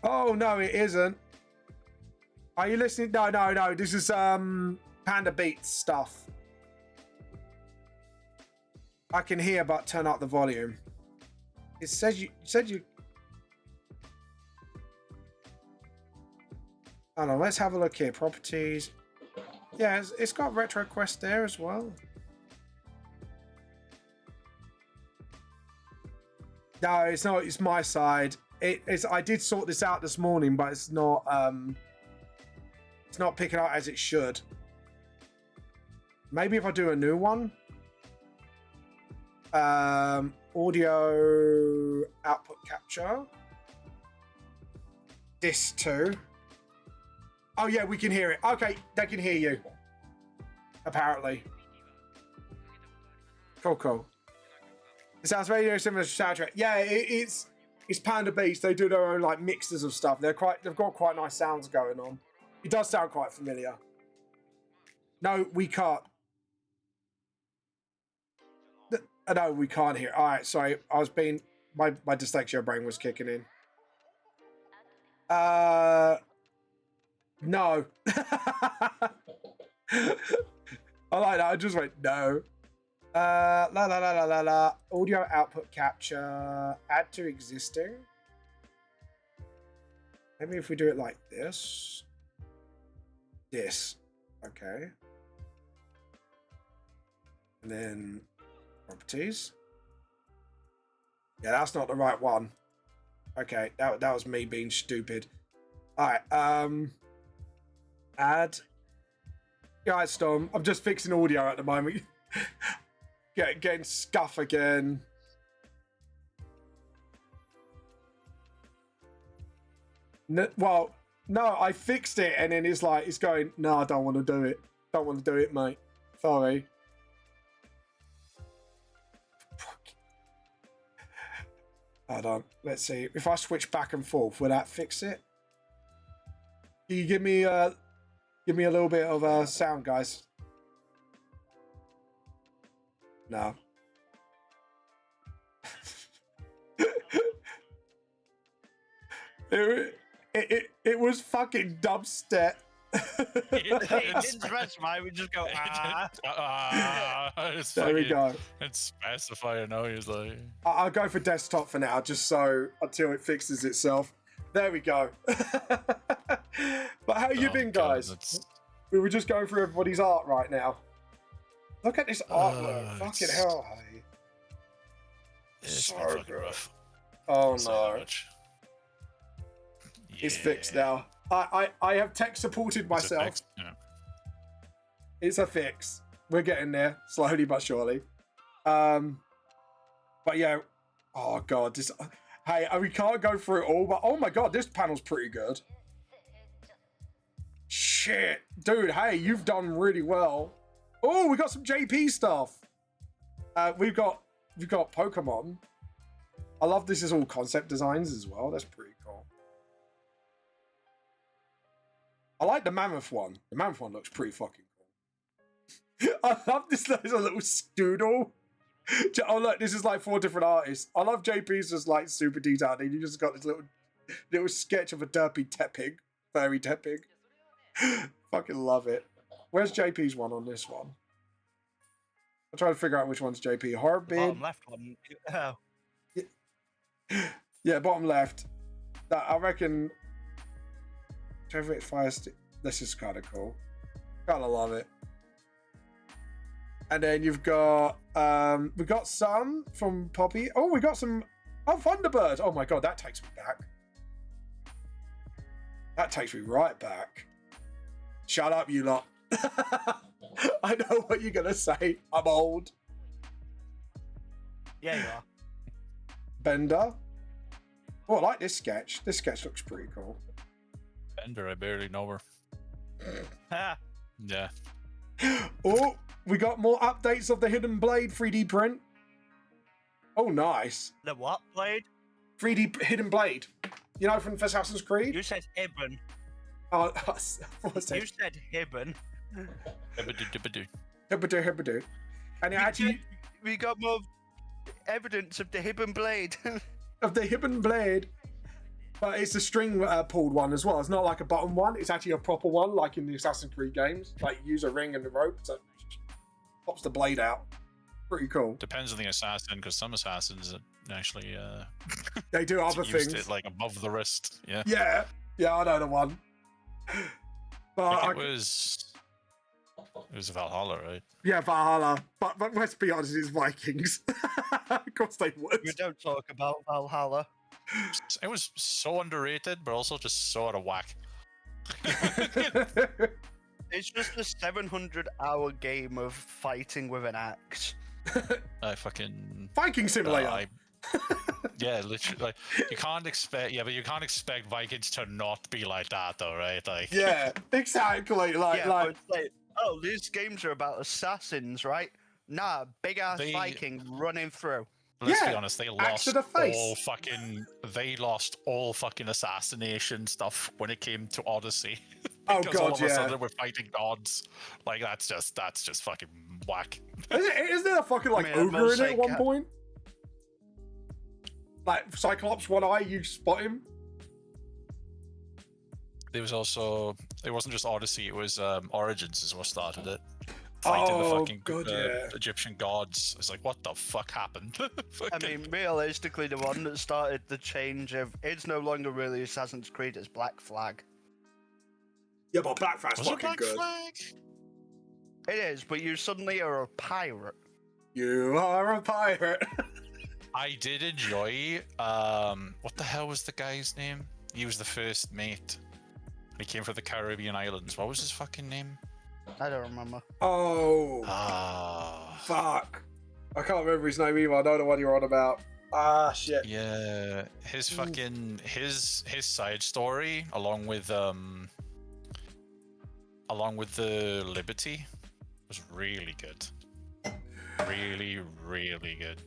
Oh, no, it isn't. Are you listening? No. This is Panda Beats stuff. I can hear, but turn up the volume. It says you said you. Hold on, let's have a look here. Properties. Yeah, it's got RetroQuest there as well. No, it's not. It's my side. I did sort this out this morning, but it's not. It's not picking up as it should. Maybe if I do a new one. Audio output capture. This too. Oh yeah, we can hear it. Okay, they can hear you. Apparently. Cool. It sounds very similar to soundtrack. Yeah, it's Panda Beats. They do their own like mixes of stuff. They've got quite nice sounds going on. It does sound quite familiar. No, we can't. No, we can't hear. All right, sorry. I was being my dyslexia brain was kicking in. No. I like that. I just went no. La la la la la la. Audio output capture. Add to existing. Maybe if we do it like this. This. Okay. And then properties. Yeah, that's not the right one. Okay, that was me being stupid. All right. Add. Yeah, Storm. I'm just fixing audio at the moment. Getting scuff again. Well, no, I fixed it, and then it's like it's going. No, I don't want to do it. Don't want to do it, mate. Sorry. Hold on. Let's see. If I switch back and forth, will that fix it? Can you give me a little bit of sound, guys? No. It was fucking dubstep. It didn't specify. We just go There we go. It's specify. No, he's like. I'll go for desktop for now, just so until it fixes itself. There we go. But how you been, guys? We were just going through everybody's art right now. Look at this artwork. Fucking hell, hey. It's So fucking good. rough. Oh So no. much. It's fixed now. I have tech supported myself. Yeah. It's a fix. We're getting there, slowly but surely. But yeah. Oh god, this. Hey, we can't go through it all, but oh my god, this panel's pretty good. Shit, dude. Hey, you've done really well. Oh, we got some JP stuff. We've got Pokemon. I love this is all concept designs as well. That's pretty cool. I like the Mammoth one. The Mammoth one looks pretty fucking cool. I love this. There's a little doodle. Oh look, this is like 4 different artists. I love JP's just like super detailed. And you just got this little sketch of a derpy Tepig, furry Tepig. Fucking love it. Where's JP's one on this one? I'm trying to figure out which one's JP. Horribid. bottom left one. Oh. Yeah, bottom left. I reckon. Trevor Fire Stick. This is kind of cool. Kind of love it. And then you've got we got some from Poppy. Oh, we got some. Oh, Thunderbird. Oh my god, that takes me back. That takes me right back. Shut up, you lot. I know what you're gonna say. I'm old. Yeah, you are. Bender. Oh, I like this sketch. This sketch looks pretty cool. Bender, I barely know her. Ha. Yeah. Oh, we got more updates of the Hidden Blade 3D print. Oh, nice. The what blade? 3D Hidden Blade. You know, from Assassin's Creed? You said Hibben. Oh, what's You that? said Hibben. Hibbadoo. And it actually, We got more evidence of the Hibben blade. of the Hidden Blade. But it's a string pulled one as well. It's not like a button one. It's actually a proper one, like in the Assassin's Creed games. Like you use a ring and a rope, so it pops the blade out. Pretty cool. Depends on the assassin, because some assassins actually They do other used things. it like above the wrist. Yeah. Yeah, I know the one. But I think it was Valhalla, right? yeah, Valhalla. But let's be honest, it's Vikings. Of course they would. We don't talk about Valhalla. It was so underrated, but also just so out of whack. It's just a 700-hour game of fighting with an axe. I fucking Viking Simulator. yeah, literally. Like you can't expect. Yeah, but you can't expect Vikings to not be like that, though, right? Like. Yeah, exactly. Like, Yeah, but it's like, oh, these games are about assassins, right? Nah, big ass Viking running through. Let's be Yeah, honest, they axe to lost the face. all fucking assassination stuff when it came to Odyssey. Oh Because all god, of a yeah. sudden we're fighting gods. Like that's just fucking whack. Isn't there a fucking like I mean, I will ogre in it say at one point? Like Cyclops, one eye, you spot him. There was also, it wasn't just Odyssey, it was Origins is what started it. Fighting the fucking God, yeah. Egyptian gods. It's like, what the fuck happened? I mean, realistically, the one that started the change of it's no longer really Assassin's Creed, it's Black Flag. Yeah, but Black Flag's was it fucking Black good. Flag? It is, but you suddenly are a pirate. You are a pirate. I did enjoy, what the hell was the guy's name? He was the first mate. He came from the Caribbean islands. What was his fucking name? I don't remember. Oh, Ah, fuck. I can't remember his name either. I know the one you're on about. Ah, shit. yeah. His fucking his side story, along with the Liberty, was really good. Really, really good.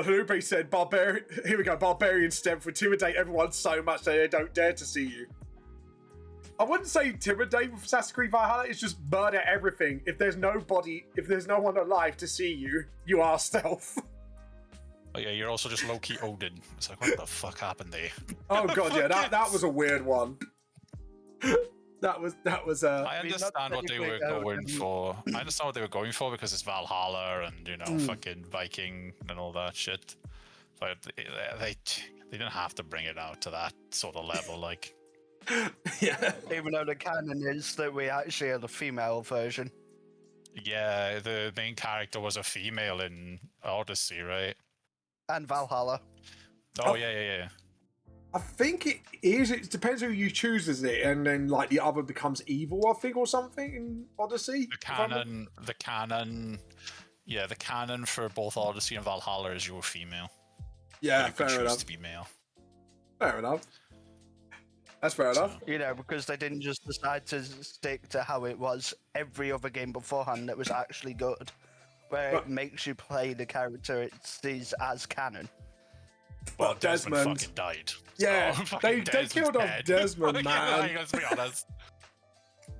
Lupe said, "Barbarian." Here we go. Barbarian stem for intimidate everyone so much that they don't dare to see you. I wouldn't say intimidate with Assassin's Creed Valhalla. It's just murder everything. If there's nobody, if there's no one alive to see you, you are stealth. Oh yeah, you're also just low-key Odin. It's like, what the fuck happened there? Oh god, yeah, that was a weird one. That was. I understand what they were going for. I understand what they were going for because it's Valhalla and fucking Viking and all that shit. But they didn't have to bring it out to that sort of level, like. Yeah. Even though the canon is that we actually had a female version. Yeah, the main character was a female in Odyssey, right? And Valhalla. Oh yeah. I think it is. It depends who you choose as it, and then like the other becomes evil, I think, or something in Odyssey. The canon for both Odyssey and Valhalla is you're female. Yeah, you can fair choose enough. to be male. Fair enough. That's fair enough. You know, because they didn't just decide to stick to how it was every other game beforehand that was actually good, where it makes you play the character it sees as canon. Well, Desmond fucking died. Yeah, So, they Desmond's killed off dead. Desmond, man. Like, let's be honest.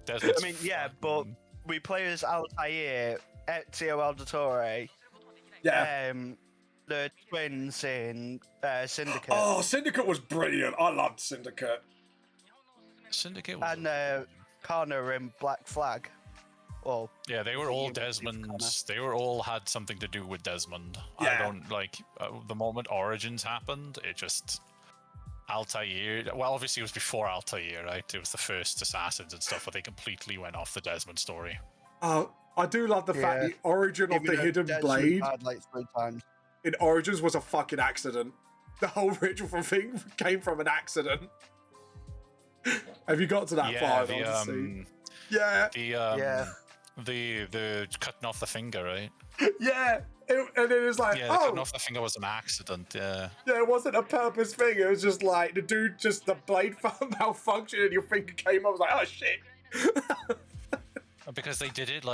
Desmond's I mean, yeah, but fucking- we play as Altair, Ezio Auditore, Yeah. the twins in Syndicate, Oh, Syndicate was brilliant. I loved Syndicate. Syndicate was and Connor in Black Flag. Well, yeah, they were all you- Desmonds. They were all had something to do with Desmond. Yeah. I don't like the moment Origins happened. It just Altair. Well, obviously it was before Altair, right? It was the first assassins and stuff, but they completely went off the Desmond story. I do love the fact Yeah. the origin of even the though hidden Desmond blade died like 3 times. in Origins was a fucking accident. The whole ritual thing came from an accident. Have you got to that Yeah, far in Odyssey? Yeah, the cutting off the finger, right? yeah. And it was like, Yeah, the cutting off the finger was an accident. Yeah. yeah, it wasn't a purpose thing. It was just like the dude, just the blade malfunctioned and your finger came off. I was like, oh shit. Because they did it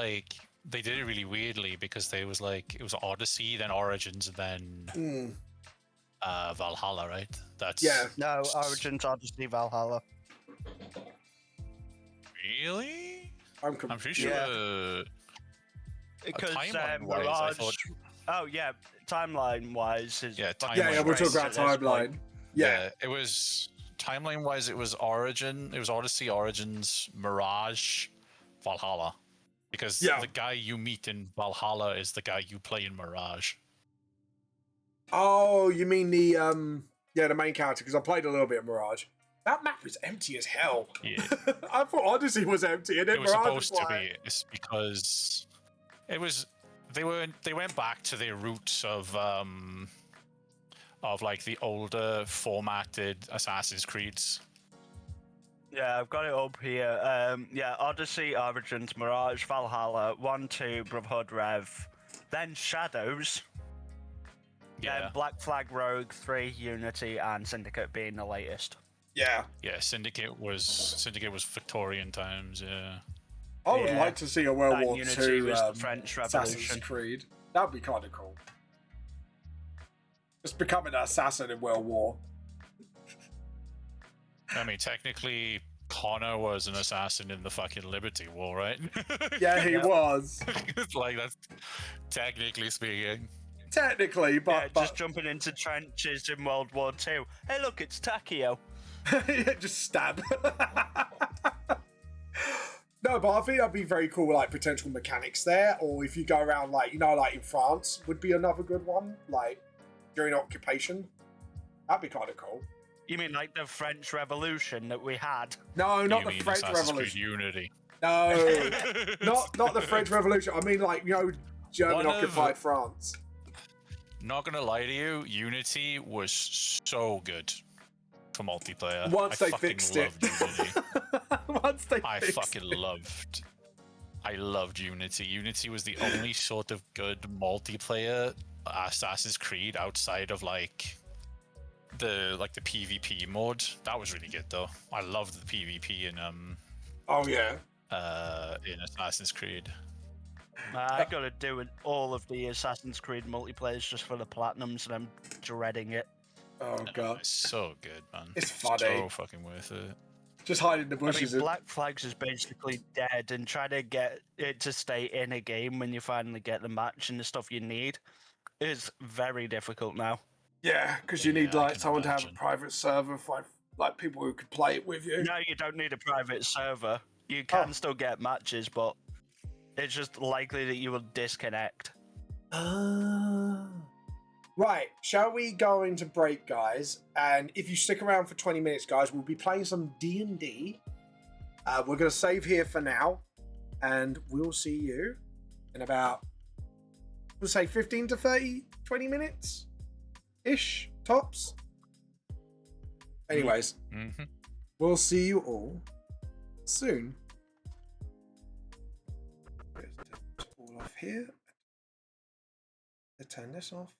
really weirdly because it was Odyssey, then Origins, and then Valhalla, right? That's Yeah. No, Origins, Odyssey, Valhalla. Really? I'm pretty sure. Yeah. Because timeline-wise, I Mirage. thought- Oh yeah, timeline-wise is. Yeah, fucking Yeah, we're talking about crazy at this point. timeline. Yeah. It was timeline-wise. It was Odyssey, Origins, Mirage, Valhalla. Because Yeah. the guy you meet in Valhalla is the guy you play in Mirage. Oh, you mean the main character? Because I played a little bit of Mirage. That map is empty as hell. Yeah. I thought Odyssey was empty, and then It was Mirage was supposed to like, be. It's because it was. They went back to their roots of like the older formatted Assassin's Creeds. Yeah, I've got it up here. Yeah, Odyssey, Origins, Mirage, Valhalla, 1, 2, Brotherhood, Rev, then Shadows, Yeah. then Black Flag, Rogue, 3, Unity, and Syndicate being the latest. yeah. Yeah, Syndicate was Victorian times. Yeah. I would Yeah. like to see a World And War Unity II was the French Assassin's Revolution. Creed. That'd be kind of cool. Just becoming an assassin in World War. I mean, technically, Connor was an assassin in the fucking Liberty War, right? Yeah, he was. Like, that's technically speaking. Technically, but just jumping into trenches in World War II. Hey, look, it's Takio. yeah, just stab. No, but I think that'd be very cool, like potential mechanics there, or if you go around, like, you know, like in France would be another good one, like during occupation. That'd be kind of cool. You mean like the French Revolution that we had? No, not You the mean French Assassin's Revolution. Creed Unity. No, not the French Revolution. I mean, like, you know, German occupied France. Not gonna lie to you, Unity was so good for multiplayer. Once they fucking fixed it. loved Unity. Once they fixed fucking it. loved. I loved Unity. Unity was the only sort of good multiplayer Assassin's Creed outside of like the PvP mode. That was really good though. I loved the PvP in Oh yeah. in Assassin's Creed. I gotta do all of the Assassin's Creed multiplayers just for the platinums, and I'm dreading it. Oh god. It's so good, man. It's funny. So fucking worth it. Just hide in the bushes. I mean, Black Flags is basically dead, and trying to get it to stay in a game when you finally get the match and the stuff you need is very difficult now. Yeah, because you need Yeah, I like can someone to have imagine. a private server for like people who could play it with you. No, you don't need a private server. You can still get matches, but it's just likely that you will disconnect. Right, shall we go into break, guys? And if you stick around for 20 minutes, guys, we'll be playing some D&D. We're going to save here for now, and we'll see you in about, we'll say 15 to 30, 20 minutes-ish, tops. Anyways, we'll see you all soon. Let's all off here. Let's turn this off.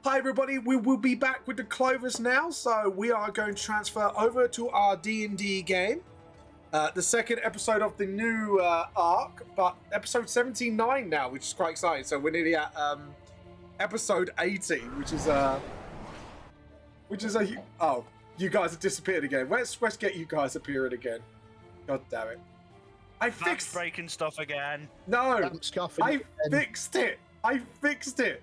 Hi everybody, we will be back with the Clovers now, so we are going to transfer over to our D&D game. The second episode of the new arc, but episode 79 now, which is quite exciting. So we're nearly at episode 80, which is a... Oh, you guys have disappeared again. Let's get you guys appearing again. God damn it. I fixed... breaking stuff again. No, I fixed it. I fixed it.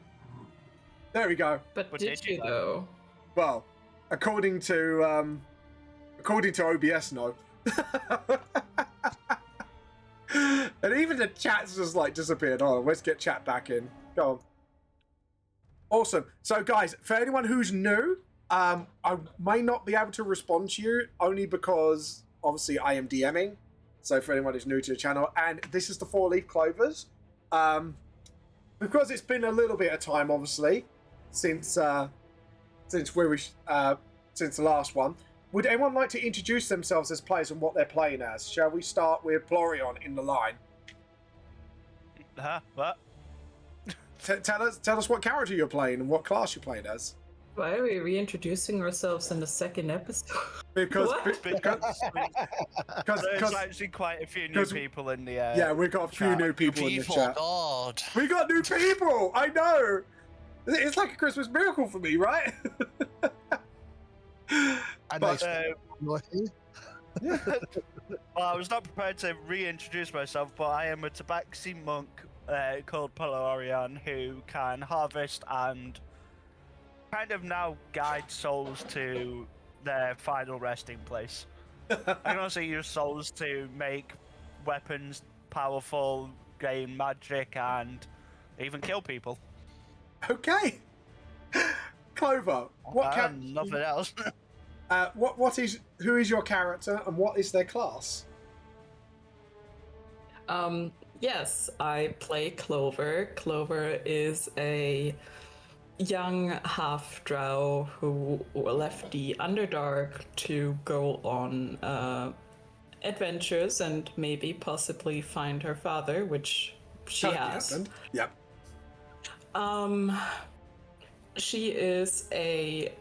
There we go. But did you though? Well, according to OBS, no. And even the chat's just like disappeared. Oh, let's get chat back in. Go on. Awesome. So, guys, for anyone who's new, I may not be able to respond to you only because obviously I am DMing. So, for anyone who's new to the channel, and this is the 4-leaf clovers. Because it's been a little bit of time, obviously, since the last one. Would anyone like to introduce themselves as players and what they're playing as? Shall we start with Florian in the line? What? Tell us what character you're playing and what class you're playing as. Why are we reintroducing ourselves in the second episode? Because there's actually quite a few new people in the yeah, we got a few new people in the chat. God. We got new people. I know. It's like a Christmas miracle for me, right? Well, I was not prepared to reintroduce myself, but I am a tabaxi monk called Pelorian who can harvest and kind of now guide souls to their final resting place. I can also use souls to make weapons powerful, gain magic, and even kill people. Okay. Clover, nothing else. Who is your character and what is their class? Yes, I play Clover. Clover is a young half-drow who left the Underdark to go on adventures and maybe possibly find her father, which she has. Happened. Yep. She is a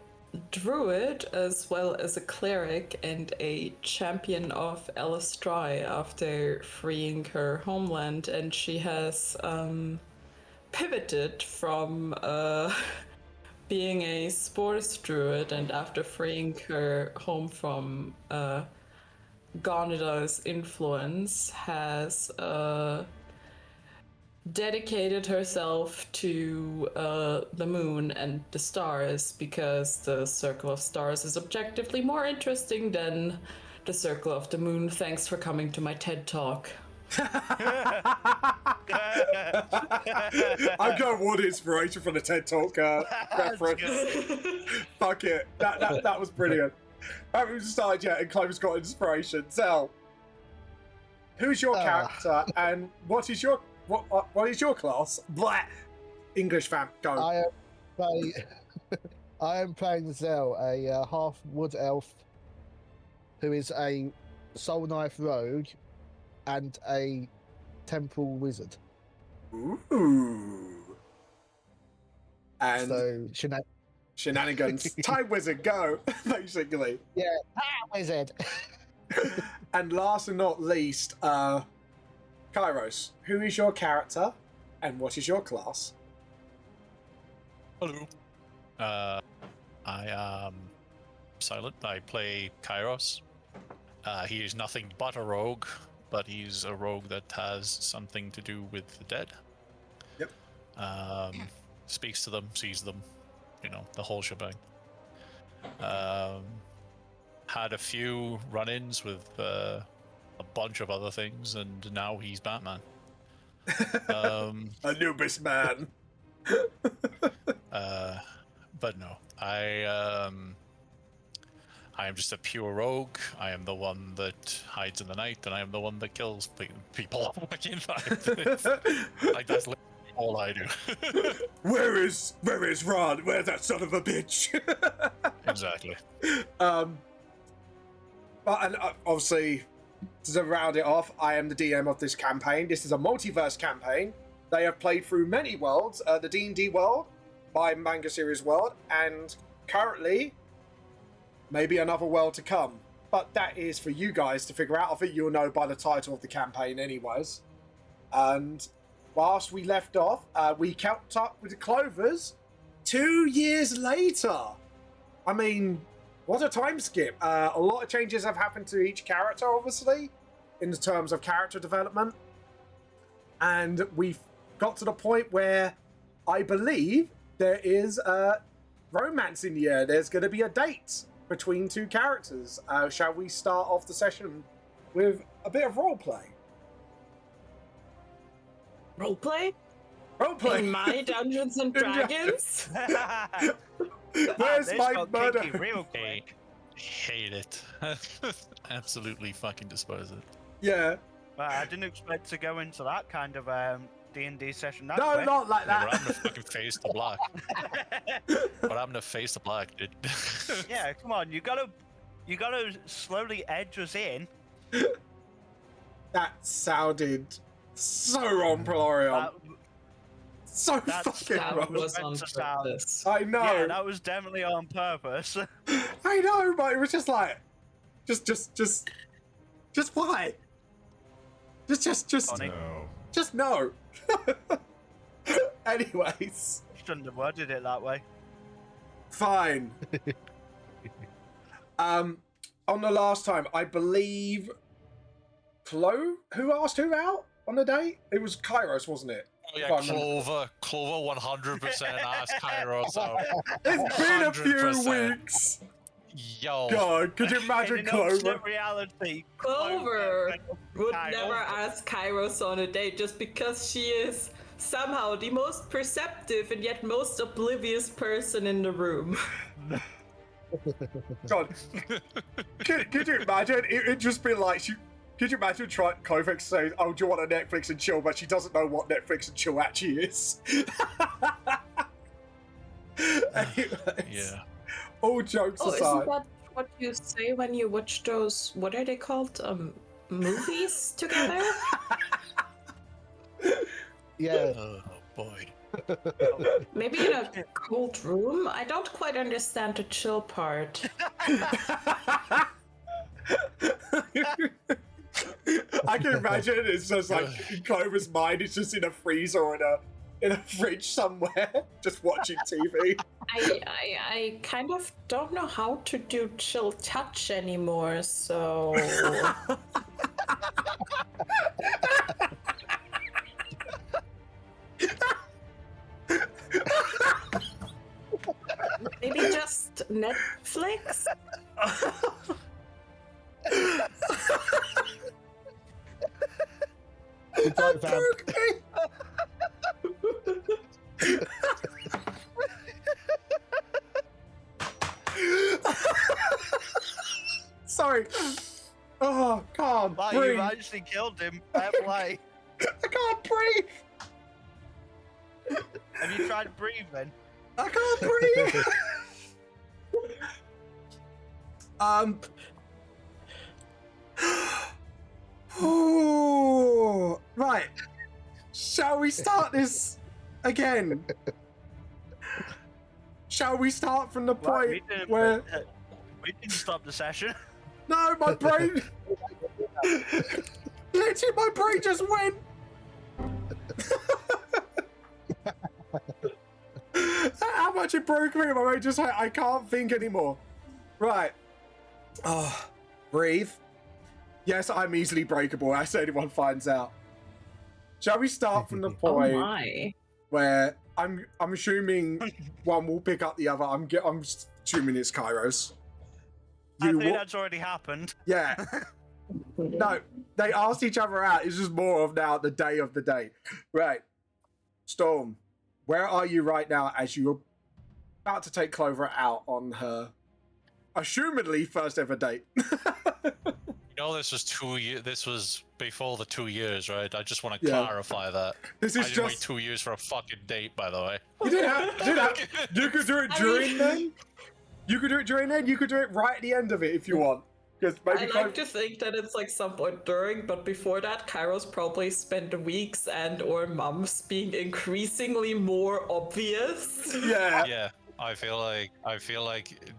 druid as well as a cleric and a champion of Elistrai after freeing her homeland, and she has pivoted from being a sports druid, and after freeing her home from Gonada's influence has dedicated herself to the moon and the stars, because the Circle of Stars is objectively more interesting than the Circle of the Moon. Thanks for coming to my TED Talk. I got one inspiration from the TED Talk reference. Fuck it. That was brilliant. I haven't even started yet and Clover's got inspiration. Zell, who's your character and what is your class? Blah. English fam, go. I am playing Zell, a half wood elf who is a soul knife rogue and a temple wizard. Ooh. And so shenanigans. Time wizard, go, basically. Yeah, wizard. And last and not least, Kairos, who is your character and what is your class? Hello. I am Silent. I play Kairos. He is nothing but a rogue, but he's a rogue that has something to do with the dead. Yep. Speaks to them, sees them, the whole shebang. Had a few run-ins with a bunch of other things, and now he's Batman. Anubis man. But no, I am just a pure rogue. I am the one that hides in the night, and I am the one that kills people. Like that's literally all I do. Where is Ron? Where's that son of a bitch? Exactly. But obviously, to round it off, I am the DM of this campaign. This is a multiverse campaign. They have played through many worlds. The D&D world by Manga Series World, and currently, maybe another world to come. But that is for you guys to figure out. I think you'll know by the title of the campaign anyways. And whilst we left off, we kept up with the Clovers 2 years later. I mean, what a time skip. A lot of changes have happened to each character, obviously, in terms of character development. And we've got to the point where I believe there is a romance in the air. There's going to be a date between two characters. Shall we start off the session with a bit of roleplay? Roleplay? Roleplay! In my Dungeons and Dragons? Where's This my got murder? kinky real quick. Hate it. Absolutely fucking despise it. Yeah. Well, I didn't expect to go into that kind of D&D session that No, quick. not like Yeah, but that. I'm the fucking face to black. But I'm the face to black, dude. Yeah, come on, you gotta slowly edge us in. That sounded so wrong, Polarion. That, So that's- fucking That wrong. was on Meant to sound- purpose. I know. yeah, that was definitely on purpose. I know, but it was just like, just why? Just Funny. no. Anyways, Shouldn't have worded it that way. fine. On the last time, I believe, Chloe, who asked who out on the date? It was Kairos, wasn't it? Oh If I yeah, remember. Clover 100% asked Kairos out. It's been a few 100%. weeks. Yo. God, could you imagine In Clover? alternate reality, Clover would Kairos. never ask Kairos on a date just because she is somehow the most perceptive and yet most oblivious person in the room. God, could you imagine? It'd just be like she. Could you imagine trying Kovac saying, "Oh, do you want a Netflix and chill?" But she doesn't know what Netflix and chill actually is. Anyways, Yeah. all jokes Oh, aside, isn't that what you say when you watch those, what are they called? Movies together? Yeah. Oh boy. Maybe in a cold room? I don't quite understand the chill part. I can imagine it's just like in Clover's mind, it's just in a freezer or in a fridge somewhere, just watching TV. I kind of don't know how to do chill touch anymore, so maybe just Netflix? Good night, fam. Sorry. Oh, can't Wow, breathe. you actually killed him. Fair play. I can't breathe. Have you tried breathing? I can't breathe. Oh, right. Shall we start this again? Shall we start from the Right, point where? we didn't stop the session. No, my brain. Literally, my brain just went. How much it broke me. My brain just like, I can't think anymore. Right. Oh, breathe. Yes, I'm easily breakable, as anyone finds out. Shall we start from the Oh point my. where I'm assuming one will pick up the other. I'm assuming it's Kairos. I think wa- that's already happened. Yeah. No, they asked each other out. It's just more of now the day of the day. Right. Storm, where are you right now as you're about to take Clover out on her assumedly first ever date? You know, this was 2 years. This was before the 2 years, right? I just want to Yeah. clarify that. This I is didn't wait just 2 years for a fucking date, by the way. you could do it I during mean- then. You could do it during then. You could do it right at the end of it if you want. Because I maybe like to think that it's like some point during, but before that, Kairos probably spent weeks and or months being increasingly more obvious. Yeah. Yeah, I feel like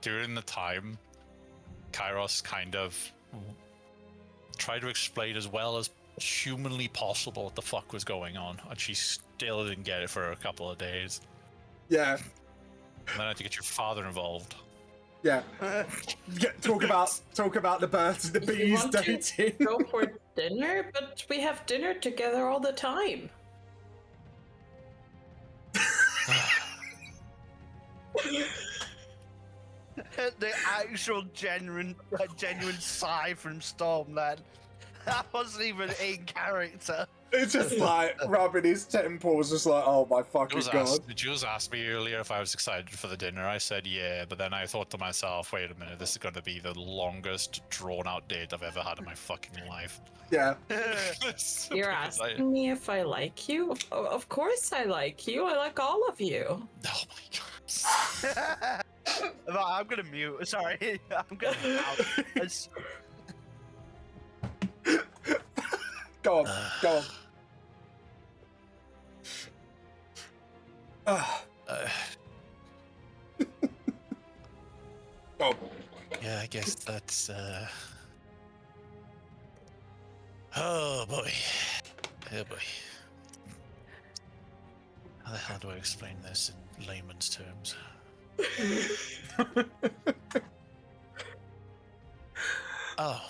during the time, Kairos kind of tried to explain as well as humanly possible what the fuck was going on, and she still didn't get it for a couple of days. Yeah. And then I had to get your father involved. Yeah. Talk about the birds and the You bees want to dating. go for dinner, but we have dinner together all the time. The actual genuine sigh from Storm then. That wasn't even in character. It's just like rubbing his temples, just like, oh my fucking god. Jules asked me earlier if I was excited for the dinner. I said yeah, but then I thought to myself, wait a minute, this is going to be the longest drawn-out date I've ever had in my fucking life. Yeah. You're asking me if I like you? Of course I like you. I like all of you. Oh my god. I'm gonna mute. Sorry, I'm gonna mute. Go on, go on. Go on. Yeah, I guess that's oh boy. Oh boy. How the hell do I explain this in layman's terms? Oh,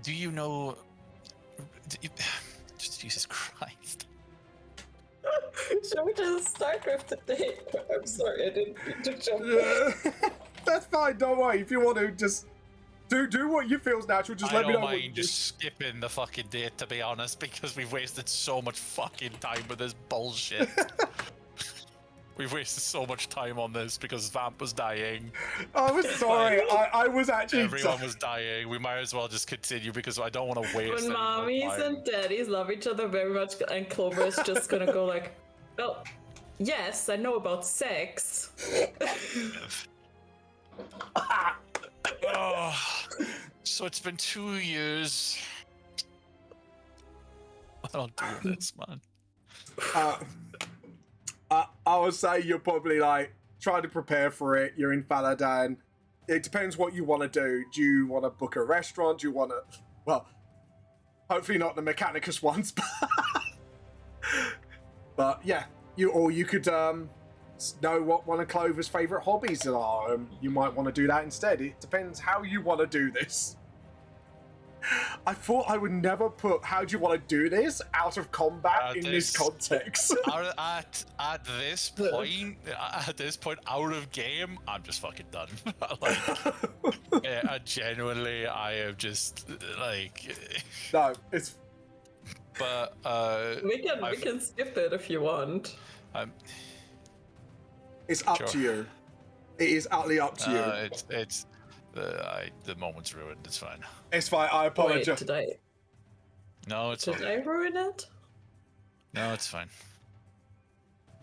do you know? Jesus Christ! Shall we just start with the date? I'm sorry, I didn't mean to jump in. That's fine. Don't worry. If you want to, just do what you feel's natural. Just let me know. I don't mind just skipping the fucking date, to be honest, because we've wasted so much fucking time with this bullshit. We've wasted so much time on this because Vamp was dying. I was sorry. I was actually. Everyone was dying. We might as well just continue because I don't want to waste. When mommies and daddies love each other very much, and Clover is just gonna go like, "Well, yes, I know about sex." Oh, so it's been 2 years. I don't do this, man. I would say you're probably like trying to prepare for it. You're in Faladan. It depends what you want to do. Do you want to book a restaurant? Do you want to, well, hopefully not the Mechanicus ones, but yeah, you could know what one of Clover's favorite hobbies are. You might want to do that instead. It depends how you want to do this. I thought I would never put "how do you want to do this" out of combat in this context. at this point, out of game, I'm just fucking done. Like, yeah, genuinely, I am just like. No, it's. But we can skip it if you want. It's up to you. It is utterly up to you. It's. The moment's ruined. It's fine. It's fine. I apologize. Wait, No, it's did fine. I ruin it? No, it's fine.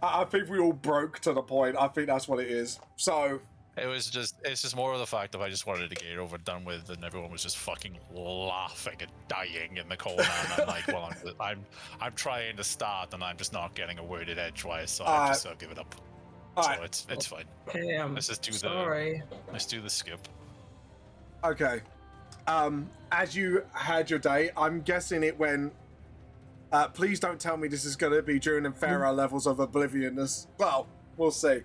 I think we all broke to the point. I think that's what it is. So it's just more of the fact that I just wanted to get it over and done with, and everyone was just fucking laughing and dying in the corner. And I'm like, well, I'm trying to start, and I'm just not getting a word in edgewise, so I just give it up. So it's fine. Okay, Let's just do let's do the skip. okay. As you had your day, I'm guessing it went. Please don't tell me this is going to be during Infera levels of oblivionness. Well, we'll see.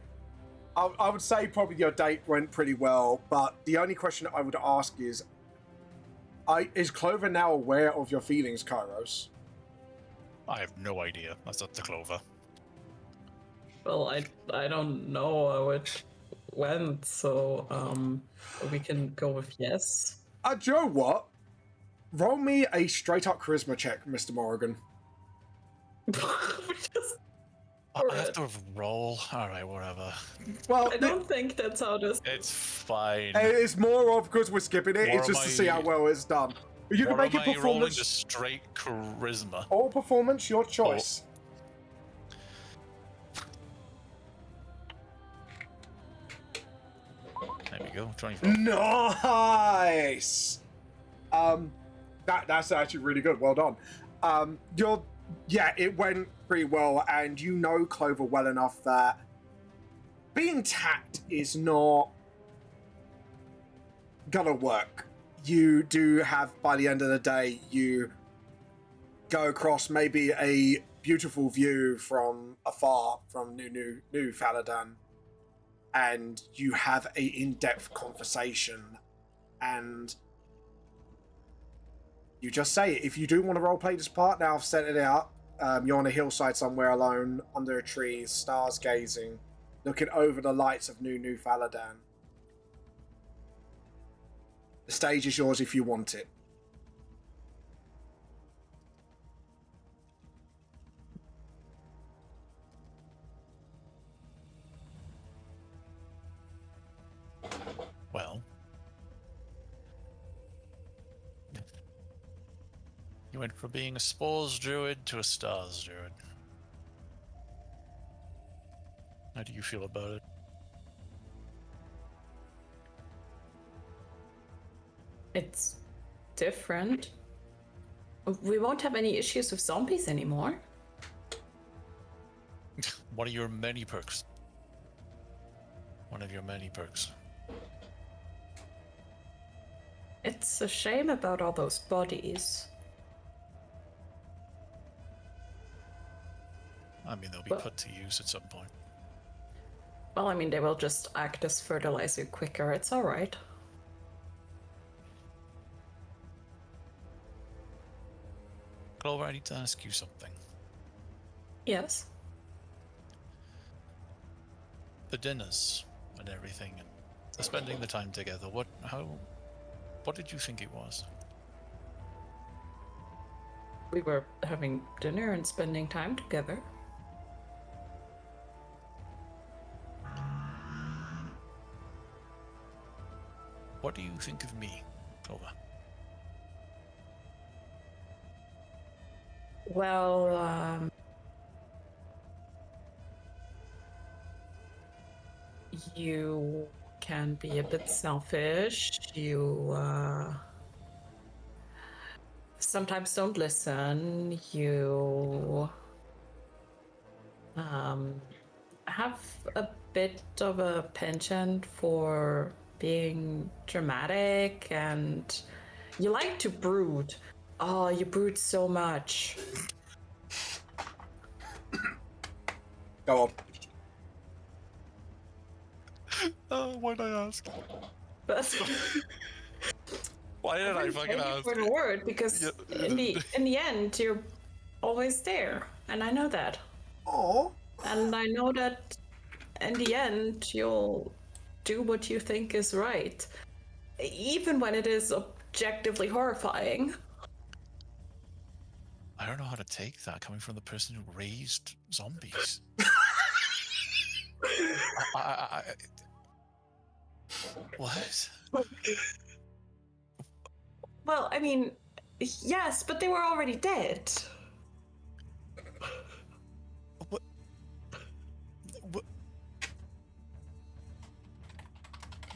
I would say probably your date went pretty well, but the only question I would ask is Clover now aware of your feelings, Kairos? I have no idea. That's up to Clover. Well, I don't know how it went, so we can go with yes. Do you know what? Roll me a straight up charisma check, Mr. Morrigan. I have to roll. All right, whatever. Well, I don't think that's how this. It's fine. it's more of because we're skipping it. Or It's just am to see I- how well it's done. You can Or make am it I rolling performance just straight charisma? or performance, your choice. There we you go. 24. Nice. That's actually really good. Well done. It went pretty well, and you know Clover well enough that being tact is not gonna work. You do have, by the end of the day, you go across maybe a beautiful view from afar from New Faladan, and you have a in-depth conversation, and you just say, if you do want to roleplay this part, now I've set it out, you're on a hillside somewhere alone, under a tree, stars gazing, looking over the lights of New Faladan. The stage is yours if you want it. Well, you went from being a spores druid to a stars druid. How do you feel about it? It's different. We won't have any issues with zombies anymore. What are your many perks? One of your many perks. It's a shame about all those bodies. I mean, they'll be put to use at some point. Well, I mean, they will just act as fertilizer quicker. It's all right. Clover, I need to ask you something. Yes. The dinners and everything, and spending the time together. What did you think it was? We were having dinner and spending time together. What do you think of me, Clover? Well, you can be a bit selfish. You sometimes don't listen. You have a bit of a penchant for being dramatic, and you like to brood. Oh, you brood so much. Go on. Why'd I ask? But Why did I fucking thank you ask? for the word, because in the end, you're always there, and I know that. Oh. And I know that in the end, you'll do what you think is right, even when it is objectively horrifying. I don't know how to take that coming from the person who raised zombies. What? Well, I mean, yes, but they were already dead. What? What?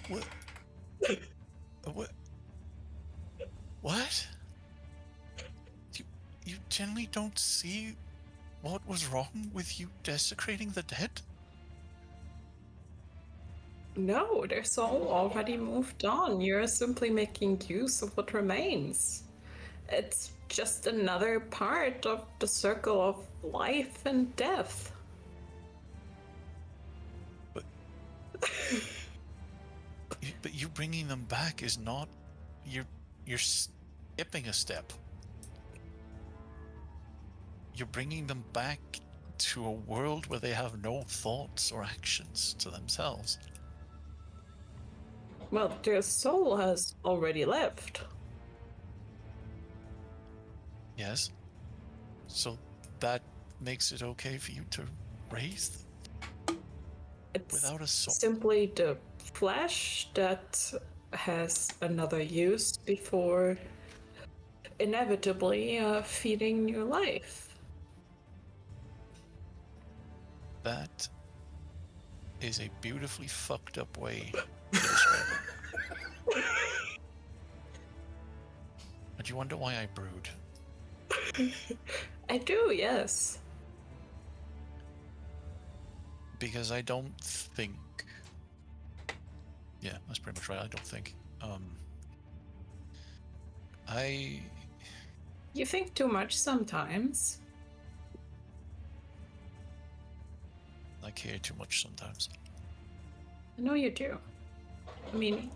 What? What? What? You generally don't see what was wrong with you desecrating the dead? No, their soul already moved on. You're simply making use of what remains. It's just another part of the circle of life and death. But you bringing them back is not... You're skipping a step. You're bringing them back to a world where they have no thoughts or actions to themselves. Well, their soul has already left. Yes. So that makes it okay for you to raise them It's without a soul. simply the flesh that has another use before inevitably feeding new life. That is a beautifully fucked up way to describe it. But you wonder why I brood. I do, yes. Because I don't think... Yeah, that's pretty much right. I don't think. You think too much sometimes. I care too much sometimes. I know you do. I mean,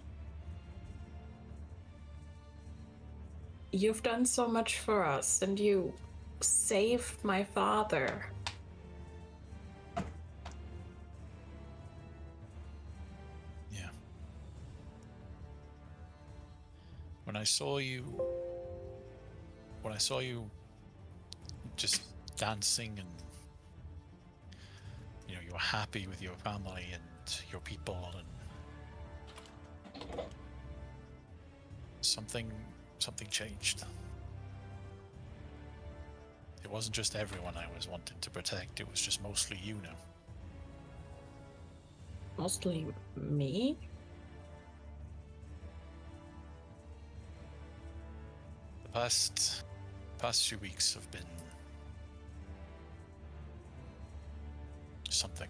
you've done so much for us, and you saved my father. Yeah. When I saw you just dancing and you know, you were happy with your family and your people and something changed. It wasn't just everyone I was wanting to protect, it was just mostly you now. Mostly me? The past few weeks have been something.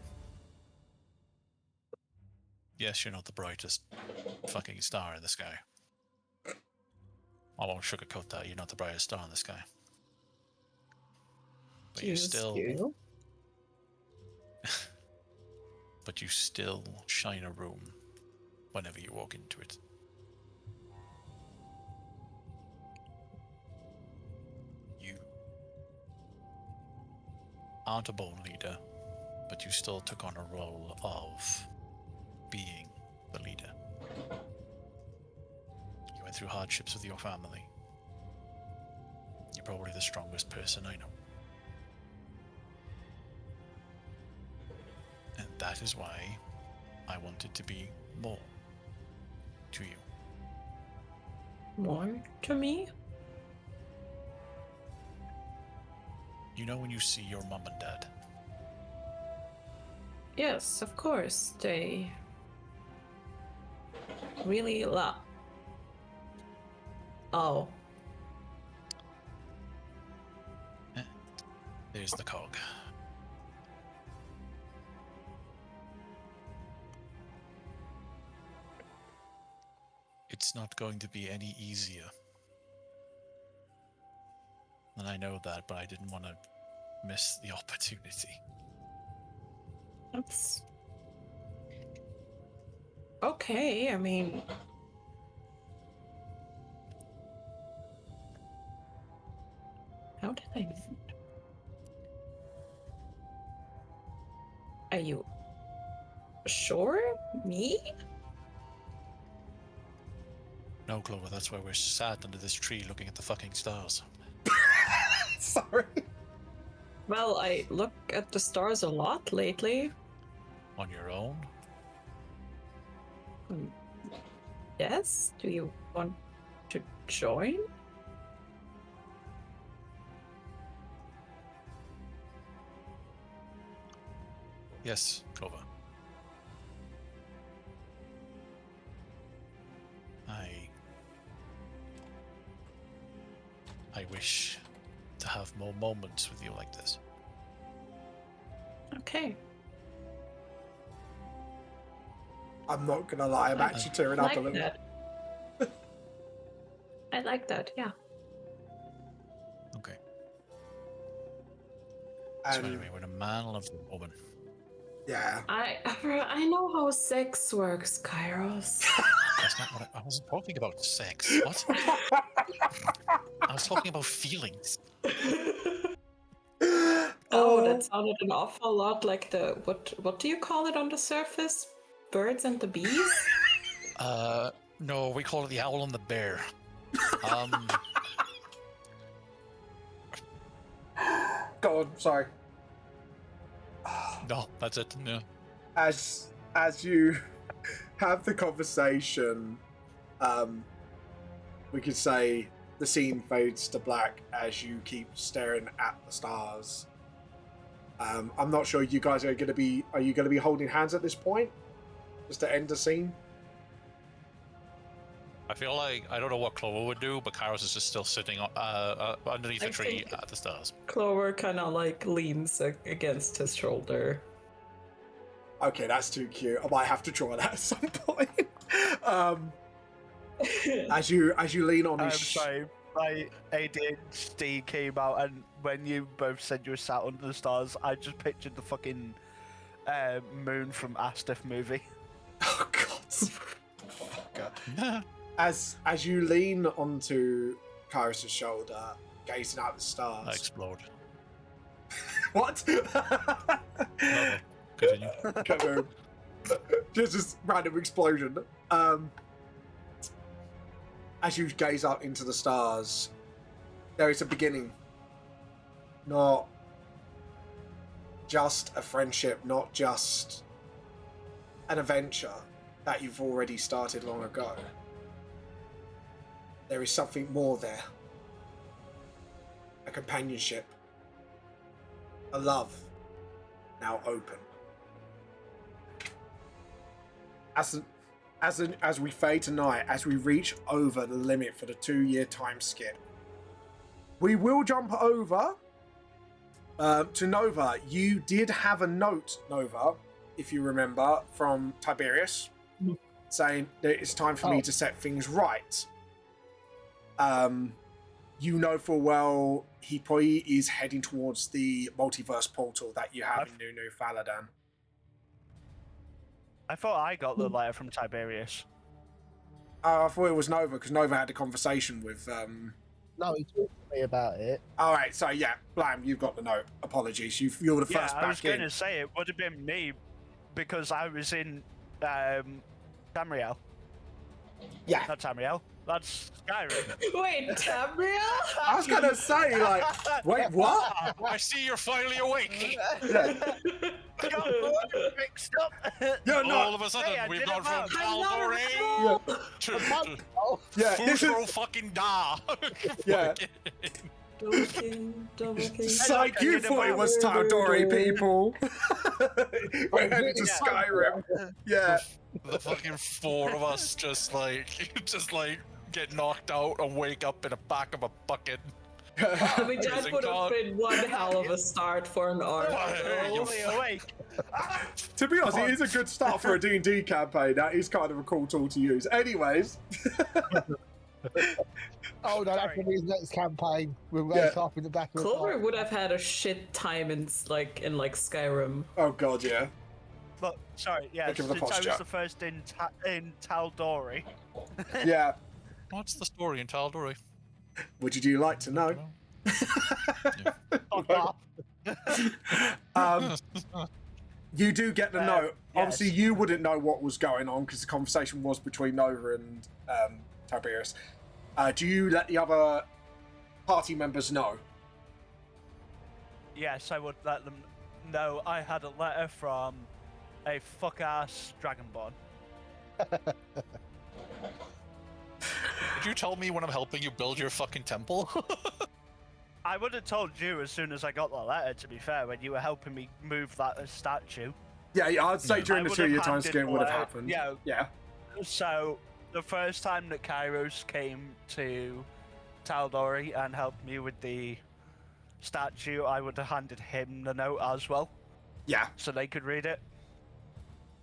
Yes, you're not the brightest fucking star in the sky. I won't sugarcoat that, you're not the brightest star in the sky. But you still... but you still shine a room whenever you walk into it. You aren't a born leader, but you still took on a role of being the leader. You went through hardships with your family. You're probably the strongest person I know. And that is why I wanted to be more to you. More to me? You know when you see your mom and dad? Yes, of course. They really love. Oh. There's the cog. It's not going to be any easier. And I know that, but I didn't want to miss the opportunity. That's okay. I mean, how did I? Are you sure? Me? No, Clover, that's why we're sat under this tree looking at the fucking stars. Sorry. Well, I look at the stars a lot lately. On your own? Yes? Do you want to join? Yes, Clover. I wish to have more moments with you like this. Okay. I'm not gonna lie, I'm actually tearing up a little. That. I like that, yeah. Okay. And So anyway, when a man loves a woman. yeah. I know how sex works, Kairos. That's not what I wasn't talking about sex. What? I was talking about feelings. Oh, that sounded an awful lot like the what do you call it on the surface? Birds and the bees? No, we call it the owl and the bear. Go on, sorry. No, that's it. No. As you have the conversation, we could say the scene fades to black as you keep staring at the stars. I'm not sure you guys are going to be. Are you going to be holding hands at this point, just to end the scene? I feel like I don't know what Clover would do, but Kairos is just still sitting underneath a I tree think- at the stars. Clover kind of like leans against his shoulder. Okay, that's too cute. I might have to draw that at some point. As you lean on I'm his. sorry, my ADHD came out, and when you both said you were sat under the stars, I just pictured the fucking moon from Astif movie. Oh God. Fucker. As you lean onto Kairos' shoulder, gazing out at the stars. I explode. What? No, continue. Kaboom. Just this random explosion. As you gaze up into the stars, there is a beginning. Not just a friendship, not just an adventure that you've already started long ago. There is something more there. A companionship. A love. Now open. As we fade tonight, as we reach over the limit for the 2-year time skip, we will jump over to Nova. You did have a note, Nova, if you remember, from Tiberius, saying that it's time for me to set things right. You know full well he probably is heading towards the multiverse portal that you have in New Faladan. I thought I got the letter from Tiberius. I thought it was Nova because Nova had a conversation with. No, he talked to me about it. All right, so yeah, Blam, you've got the note. Apologies, you're the Yeah, first I was back going in. to say it would have been me because I was in Tamriel. Yeah, Not Tamriel. That's Skyrim. Wait, Tamriel? I was gonna say like, wait, what? I see you're finally awake. Yeah. I got the mixed up. Yeah, no. All of a sudden, Hey, I we've did gone it from wrong. Tal'Dorei Yeah, to yeah, this is Fusro fucking Da. Yeah. Double king, double king. it's like Okay, you you thought it did was it. Tal'Dorei, people. We're headed to Yeah. Skyrim. Yeah. The fucking four of us just like get knocked out and wake up in the back of a bucket. I mean, that Amazing would have God. been one hell of a start for an arc. Hey, you Only awake. To be honest, it is a good start for a D&D campaign. That is kind of a cool tool to use. Anyways. Oh no, that's Sorry. gonna be his next campaign. We'll Yeah. wake up in the back of the Clover car. would have had a shit time in Skyrim. Oh god, yeah. But sorry, yeah, Thank you for the since I posture. was the first in Tal'Dorei. Yeah. What's the story in Tal'Dorei? Would you like to know? Fuck off. You do get the note. yes. Obviously, you wouldn't know what was going on because the conversation was between Nova and Tiberius. Do you let the other party members know? Yes, I would let them know I had a letter from a fuck-ass Dragonborn. Did you tell me when I'm helping you build your fucking temple? I would have told you as soon as I got the letter, to be fair, when you were helping me move that statue. Yeah, I'd say Yeah. during I the would have 2-year time handed skip would have the letter. happened. Yeah. Yeah. So, the first time that Kairos came to Tal'Dorei and helped me with the statue, I would have handed him the note as well, Yeah. so they could read it.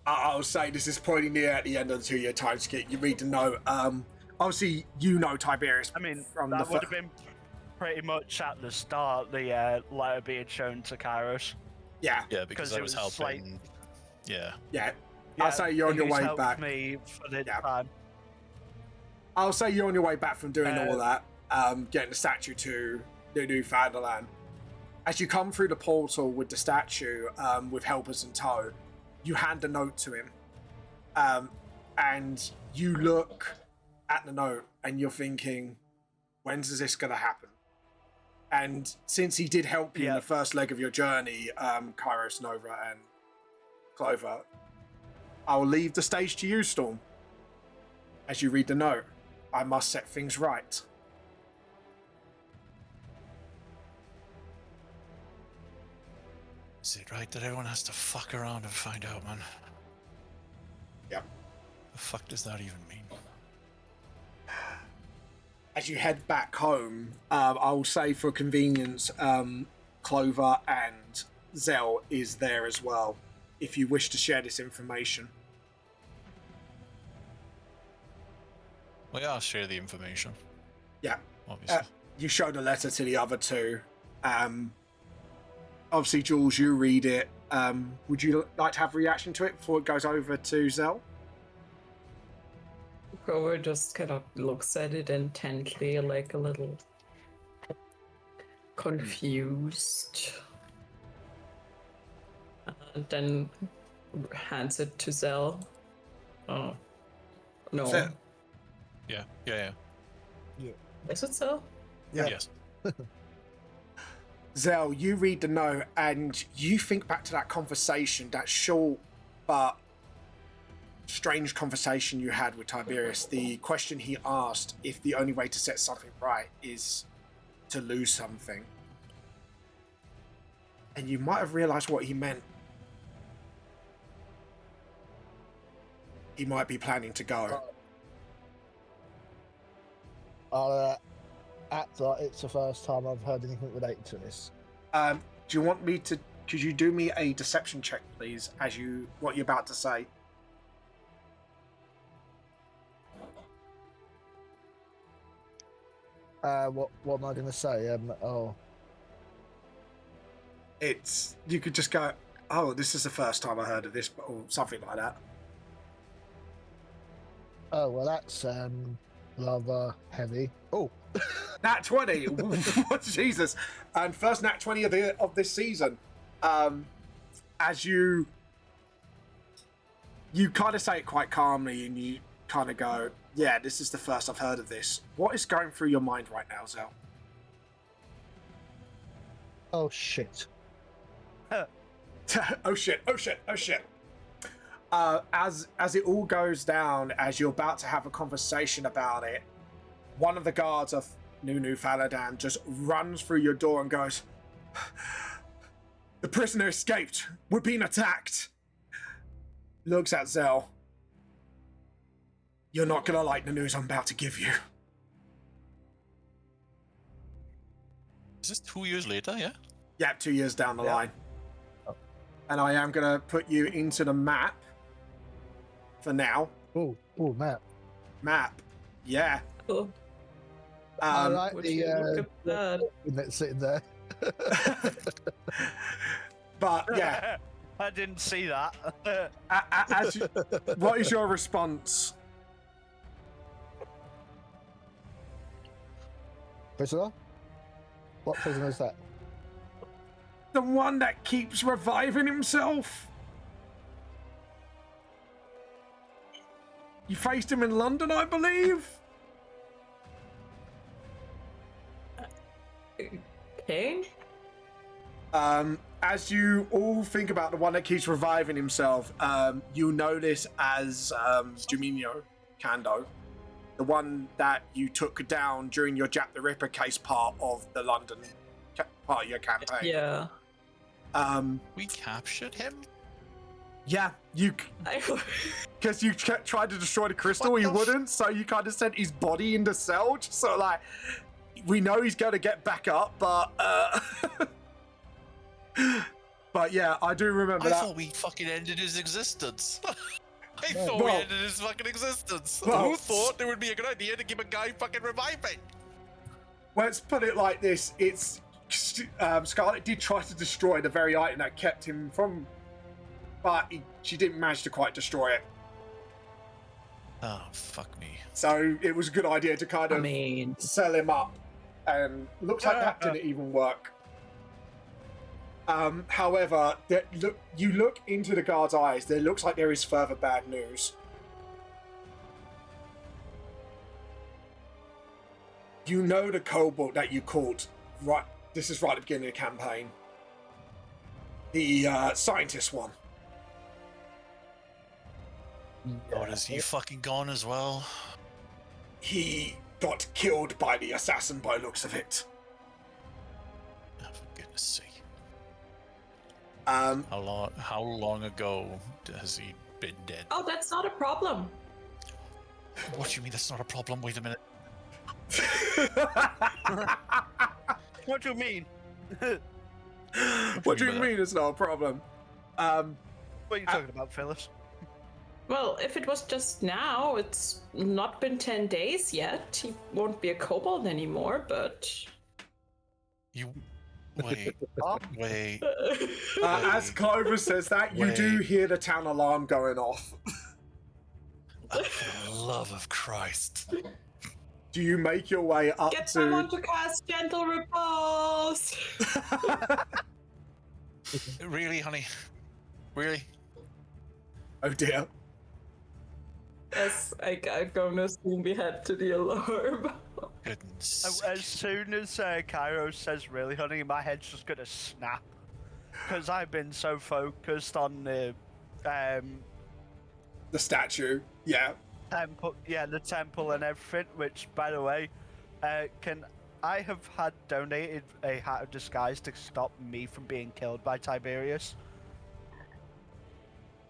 I'll say this is probably near at the end of the 2-year time skip. You read the note. Obviously, you know Tiberius. I mean, from that the would have been pretty much at the start, the letter being shown to Kairos. Yeah. Yeah, because 'Cause I it was was helping. Yeah. Yeah. I'll say you're on your he's way helped back. me for the Yeah. time. I'll say you're on your way back from doing all Uh, that, getting the statue to the New Fandland. As you come through the portal with the statue, with helpers in tow, you hand a note to him. And you look at the note and you're thinking, when's this going to happen? And since he did help you in Yeah. the first leg of your journey, Kairos, Nova, and Clover, I'll leave the stage to you, Storm. As you read the note, I must set things right. Is it right that everyone has to fuck around and find out, man? Yep. The fuck does that even mean? as you head back home, I will say for convenience, Clover and Zell is there as well, if you wish to share this information. Well, yeah, I'll share the information. Yeah. Obviously. You show the letter to the other two. Obviously, Jules, you read it. Would you like to have a reaction to it before it goes over to Zell? Grover just kind of looks at it intently, like a little confused. And then hands it to Zell. Oh, no. Zell. Yeah. Is it Zell? Yeah. Yes. Zell, you read the note and you think back to that conversation, that short but strange conversation you had with Tiberius. The question he asked if the only way to set something right is to lose something. And you might have realized what he meant. He might be planning to go. I'll act like it's the first time I've heard anything related to this. Do you want me to... Could you do me a deception check, please, as what you're about to say? What am I going to say? It's... You could just go, oh, this is the first time I heard of this, or something like that. Oh, well, that's rather heavy. Oh, Nat 20. What, Jesus. And first Nat 20 of this season. As you kind of say it quite calmly, and you kind of go, yeah, this is the first I've heard of this. What is going through your mind right now, Zell? oh shit. Oh shit, oh shit, oh shit. As it all goes down, as you're about to have a conversation about it, one of the guards of Nunu Faladan just runs through your door and goes, the prisoner escaped. We're being attacked. Looks at Zell. You're not gonna like the news I'm about to give you. Is this 2 years later? Yeah. Yeah, 2 years down the line. And I am gonna put you into the map for now. Oh, Matt. Map. Yeah. Oh, I like would you look at that? that's sitting there. But yeah, I didn't see that. what is your response? Prisoner? What prisoner is that? The one that keeps reviving himself. You faced him in London, I believe. Kane? As you all think about the one that keeps reviving himself, you notice as Juminho Kando, the one that you took down during your Jack the Ripper case part of the London part of your campaign. Yeah. We captured him? Yeah, because you tried to destroy the crystal, he wouldn't, so you kind of sent his body into cell, just sort of like, we know he's going to get back up, but but yeah, I do remember that. I thought we fucking ended his existence. I thought we ended his fucking existence. Well, Who thought there would be a good idea to keep a guy fucking reviving? Let's put it like this, it's Scarlet did try to destroy the very item that kept him from, but she didn't manage to quite destroy it. Oh, fuck me. So it was a good idea to kind of sell him up, and looks like that didn't even work. However, you look into the guard's eyes, there looks like there is further bad news. You know the kobold that you caught, right? This is right at the beginning of the campaign. The scientist one. Oh, is he fucking gone as well? He got killed by the assassin by looks of it. Oh, for goodness sake. How long ago has he been dead? Oh, that's not a problem. What do you mean that's not a problem? Wait a minute. What do you mean? What do you mean it's not a problem? What are you talking about, Phyllis? Well, if it was just now, it's not been 10 days yet. He won't be a kobold anymore, but... You wait. Wait. As Clover says that, you do hear the town alarm going off. For the love of Christ. Do you make your way up Get to... someone to cast Gentle Repulse! Really, honey? Really? Oh dear. Yes, I'm gonna soon be head to the alarm. Goodness. As soon as Cairo says really, honey, my head's just gonna snap. Because I've been so focused on the statue, yeah. temple, the temple and everything, which, by the way, can I have had donated a hat of disguise to stop me from being killed by Tiberius.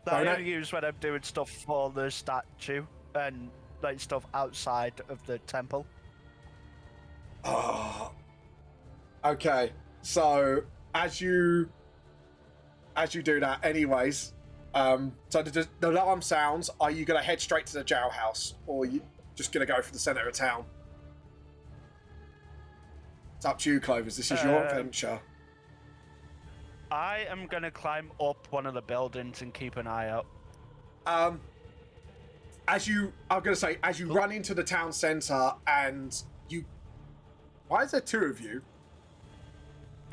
That I only use when I'm doing stuff for the statue and like stuff outside of the temple. Oh. Okay, so as you do that, anyways, so the alarm sounds. Are you gonna head straight to the jailhouse, or are you just gonna go for the center of town? It's up to you, Clovers. This is your adventure. I am gonna climb up one of the buildings and keep an eye out. As you run into the town center and you... Why is there two of you?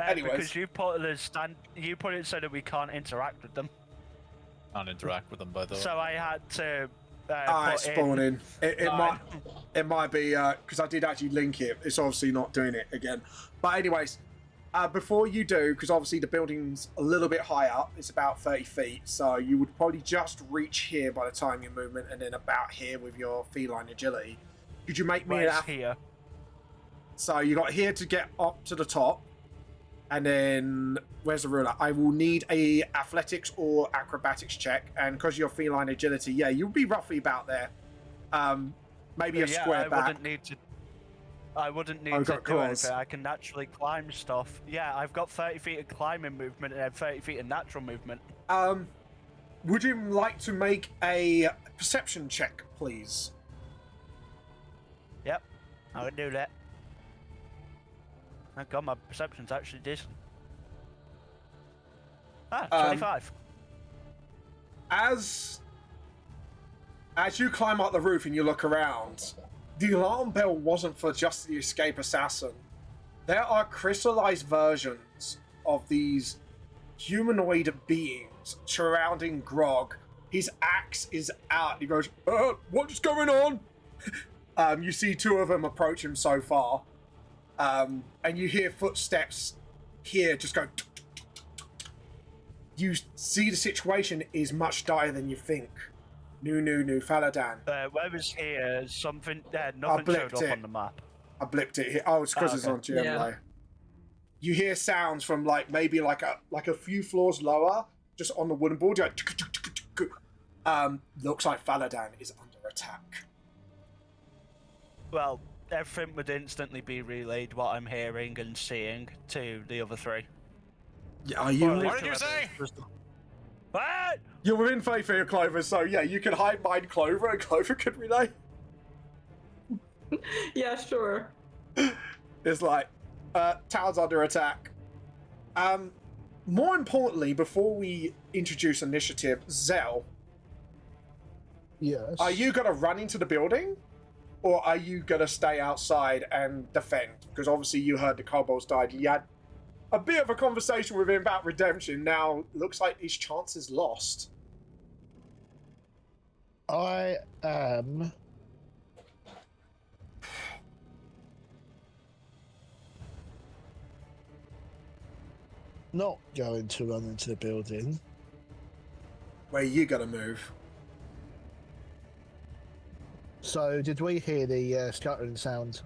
Anyways. Because you put it so that we can't interact with them. Can't interact with them, by the way. So I had to spawn in. It might be because I did actually link it. It's obviously not doing it again. But anyways, before you do, because obviously the building's a little bit high up, it's about 30 feet, so you would probably just reach here by the time your movement, and then about here with your feline agility. Could you make me here? So you got here to get up to the top, and then where's the ruler? I will need a athletics or acrobatics check, and because your feline agility, yeah, you'll be roughly about there. Maybe a square back. I wouldn't need to do anything. I can naturally climb stuff. Yeah, I've got 30 feet of climbing movement and then 30 feet of natural movement. Would you like to make a perception check, please? Yep, I would do that. Thank God, my perception's actually decent. 25. As you climb up the roof and you look around, the alarm bell wasn't for just the escape assassin. There are crystallized versions of these humanoid beings surrounding Grog. His axe is out. He goes, what's going on? You see two of them approach him so far. And you hear footsteps here just go. You see the situation is much dire than you think. No, Faladan. Where was here? Something. Nothing showed up on the map. I blipped it here. Oh, it's because it's on GM. Yeah. You hear sounds from maybe like a few floors lower, just on the wooden board. You're like, looks like Faladan is under attack. Well, everything would instantly be relayed what I'm hearing and seeing to the other three. Yeah, are you? What did you say? What? You're within 30 feet of Clover, so yeah, you can hide behind Clover, and Clover could relay. Yeah, sure. It's like, town's under attack. More importantly, before we introduce initiative, Zell, Yes. are you gonna run into the building, or are you gonna stay outside and defend? Because obviously you heard the kobolds died. You had a bit of a conversation with him about redemption. Now looks like his chance is lost. I am not going to run into the building. Where are you gonna move? So, did we hear the scuttering sound?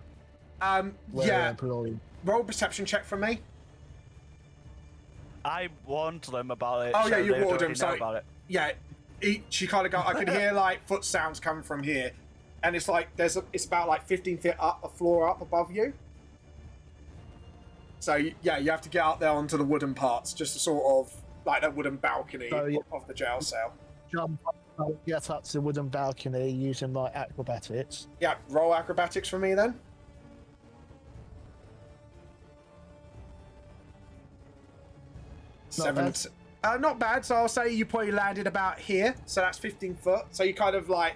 Yeah. Roll perception check from me. I warned them about it. Oh, yeah, you they warned already them, know so- about it. Yeah, she kind of got. I could hear like foot sounds coming from here. and it's like it's about like 15 feet up, a floor up above you. So yeah, you have to get out there onto the wooden parts, just to sort of like that wooden balcony of the jail cell. Jump up, get up to the wooden balcony using like acrobatics. Yeah, roll acrobatics for me then. Not bad. So I'll say you probably landed about here. So that's 15 foot. So you kind of like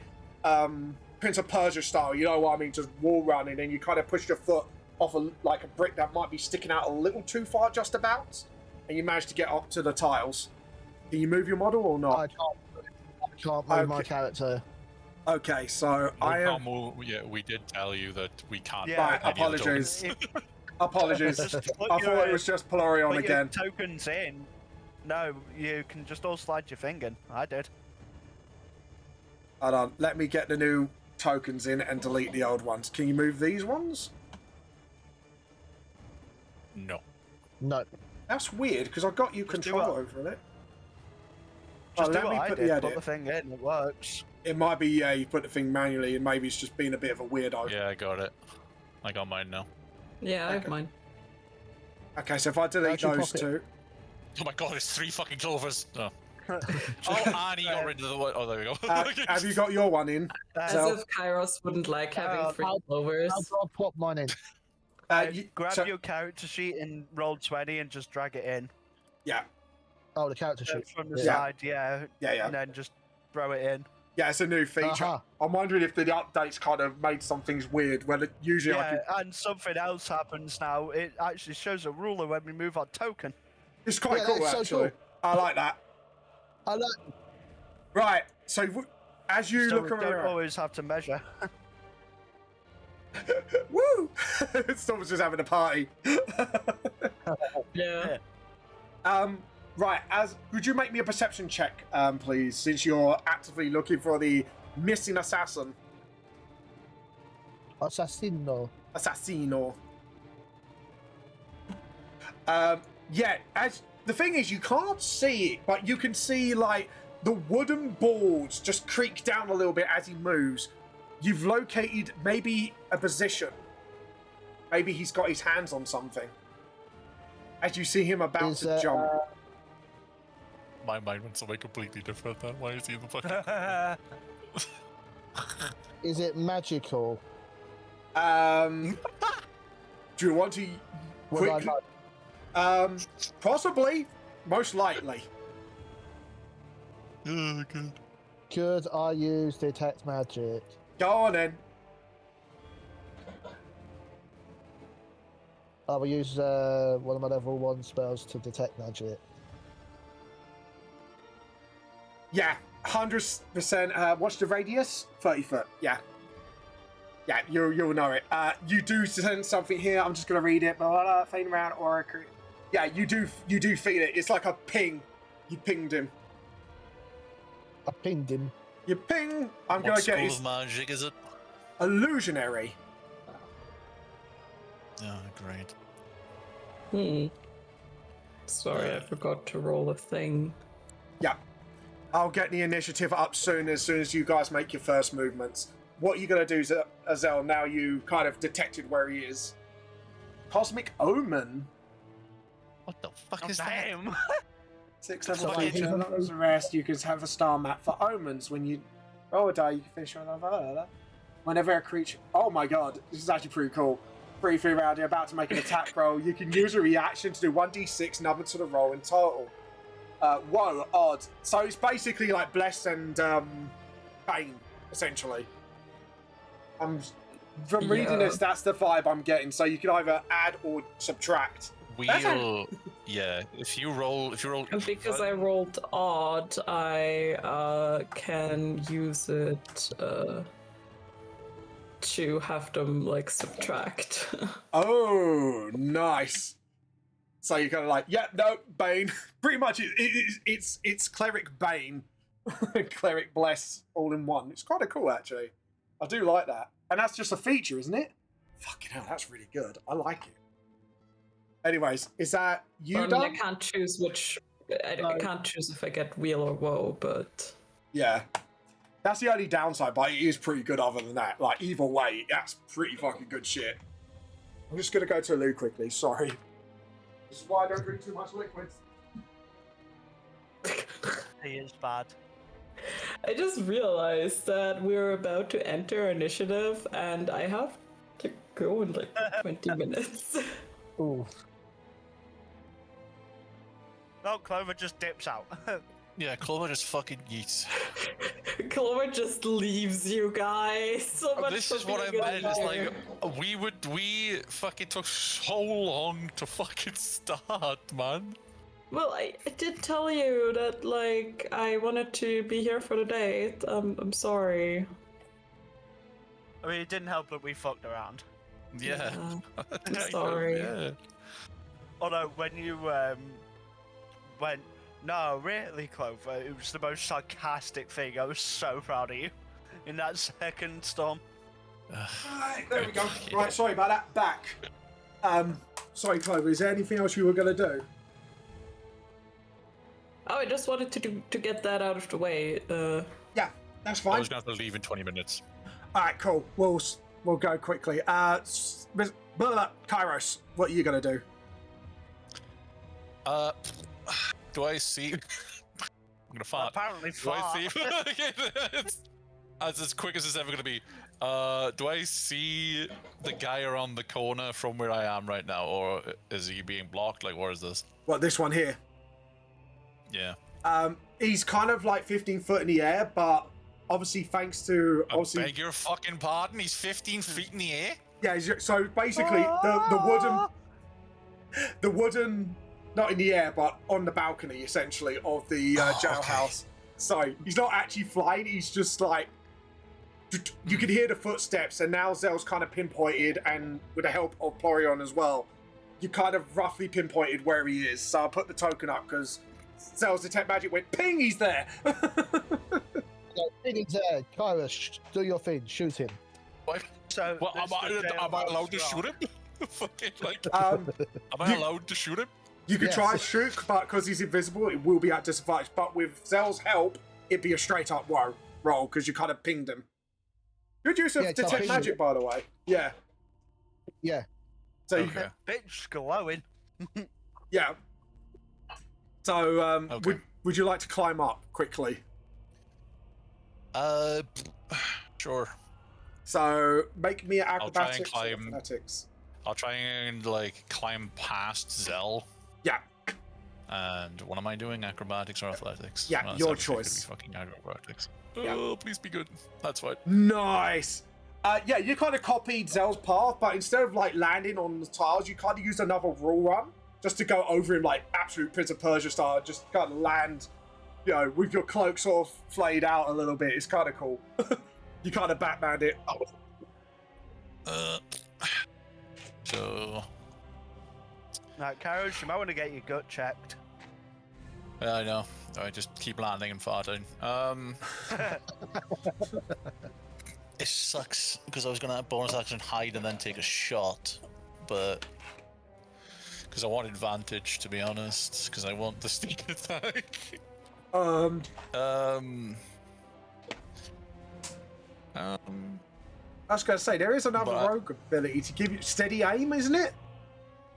Prince of Persia style, you know what I mean? Just wall running, and you kind of push your foot off like a brick that might be sticking out a little too far, just about, and you manage to get up to the tiles. Can you move your model or not? I can't move my character. Okay, so can't move. Yeah, we did tell you that we can't. Yeah, right, apologies. Apologies. I thought it was just Polarion again. Tokens in. No, you can just all slide your finger in. I did. Hold on. Let me get the new tokens in and delete the old ones. Can you move these ones? No. No. That's weird because I got you control over it. Just do let what me I put did. the Put edit. the thing in. It works. It might be you put the thing manually, and maybe it's just being a bit of a weirdo. Yeah, I got it. I got mine now. Yeah, I have mine. Okay, so if I delete How'd you those pop it? two, Oh my god, it's 3 fucking clovers. Oh, Annie got rid of the one. Oh, there we go. have you got your one in? As So- if Kairos wouldn't like having free How clovers. do I pop mine in? Grab your character sheet and roll 20 and just drag it in. Yeah, Oh, the character sheet. From the Yeah. side, yeah. Yeah. And then just throw it in. yeah, it's a new feature. Uh-huh. I'm wondering if the updates kind of made some things weird. When usually I Yeah, could, and something else happens now. It actually shows a ruler when we move our token. it's quite Yeah, cool that's so actually. cool. I like that. I like. Right, so as you So look we don't around, always have to measure. woo! Storm's just having a party. Yeah. Right, would you make me a perception check, please, since you're actively looking for the missing assassin? Assassino. Assassino. Yeah, as the thing is, you can't see it, but you can see like the wooden boards just creak down a little bit as he moves. You've located maybe a position. Maybe he's got his hands on something. As you see him about to jump. My mind went somewhere completely different then. Why is he in the fucking... Is it magical? Do you want to Would I quick? know? Possibly, most likely. Oh, good. Could I use detect magic? Go on then. I will use one of my level 1 spells to detect magic. Yeah, 100%. What's the radius? 30 foot. Yeah. Yeah, you'll know it. You do sense something here. I'm just gonna read it. Blah, blah, blah, fading around oracle. Yeah, you do feel it. It's like a ping. You pinged him. I pinged him. You ping. I'm What gonna school get his of magic is it? illusionary. Oh, great. Sorry, I forgot to roll a thing. Yeah. I'll get the initiative up soon as you guys make your first movements. What are you going to do, Azel, now you kind of detected where he is? Cosmic Omen. What the fuck is Damn. 6 level So feature. he- That was the rest. You can have a star map for omens. When you roll a die, you can finish on whenever a creature. Oh my god, this is actually pretty cool. Briefly around, you're about to make an attack roll. You can use a reaction to do 1d6 number to the roll in total. Whoa, odd. So it's basically like Bless and Bane, essentially. From reading Yeah. this, that's the vibe I'm getting. So you can either add or subtract. We'll... Yeah, if you roll... And because I rolled odd, I can use it to have them like subtract. Oh, nice. So you're kind of like, yeah, no, Bane. Pretty much, it's Cleric Bane, Cleric Bless, all in one. It's kind of cool, actually. I do like that. And that's just a feature, isn't it? Fucking hell, that's really good. I like it. Anyways, is that you I mean, done? I can't choose which. I can't choose if I get wheel or woe, but Yeah. That's the only downside, but it is pretty good other than that. Like, either way, that's pretty fucking good shit. I'm just gonna go to a loo quickly, sorry. This is why I don't drink too much liquids. He is bad. I just realized that we're about to enter initiative, and I have to go in like 20 minutes. Ooh. No, Clover just dips out. Yeah, Clover just fucking yeets. Clover just leaves you guys. So much This for is what I being meant. It's alive. like we fucking took so long to fucking start, man. Well, I did tell you that, like, I wanted to be here for the date. I'm sorry. I mean, it didn't help that we fucked around. Yeah. I'm sorry. Yeah. Although, when you went, no, really, Clover, it was the most sarcastic thing. I was so proud of you in that second storm. Right, there we go. Right, sorry about that. Back. Sorry, Clover, is there anything else you were gonna do? Oh, I just wanted to get that out of the way. Yeah, that's I fine. was gonna have to leave in 20 minutes. Alright, cool. We'll go quickly. Kairos, what are you gonna do? Do I see? I'm gonna fart. Apparently, Do I far. see? As quick as it's ever gonna be. Do I see the guy around the corner from where I am right now, or is he being blocked? Like, where is this? What, this one here? Yeah. He's kind of like 15 foot in the air, but obviously thanks to I beg your fucking pardon. He's 15 feet in the air. yeah. So basically, the wooden, not in the air, but on the balcony essentially of the jailhouse. So he's not actually flying. He's just like you can hear the footsteps, and now Zell's kind of pinpointed, and with the help of Plorion as well, you kind of roughly pinpointed where he is. So I put the token up because Zell's detect magic went ping. He's there. Yeah, thing is there. Kairos, do your thing. Shoot him. What? So, Well, am I allowed to shoot him? Fucking like. Am I allowed to shoot him? You could Yes. try shoot, but because he's invisible, it will be at disadvantage. But with Zell's help, it'd be a straight up roll because you kind of pinged him. Good use of Yeah, so I detect pinged magic, him. by the way. Yeah. Yeah. So Okay. bitch glowing. yeah. So Okay. would you like to climb up quickly? Sure. So make me an try and acrobatics or climb. athletics. I'll try and like climb past Zell. Yeah. And what am I doing? Acrobatics or athletics? Yeah, Well, your it's actually choice. gonna be fucking acrobatics. Yeah. Oh, please be good. That's fine. Nice. Yeah, you kind of copied Zell's path, but instead of like landing on the tiles, you kind of used another rule run just to go over him like absolute Prince of Persia style. Just kind of land, you know, with your cloak sort of flayed out a little bit. It's kind of cool. You kind of Batmaned it. So Now, Kairos, you might want to get your gut checked. yeah, I know. I just keep landing and farting. It sucks because I was gonna bonus action hide and then take a shot, but because I want advantage, to be honest, because I want the sneak attack. I was going to say, there is another But- rogue ability to give you steady aim, isn't it?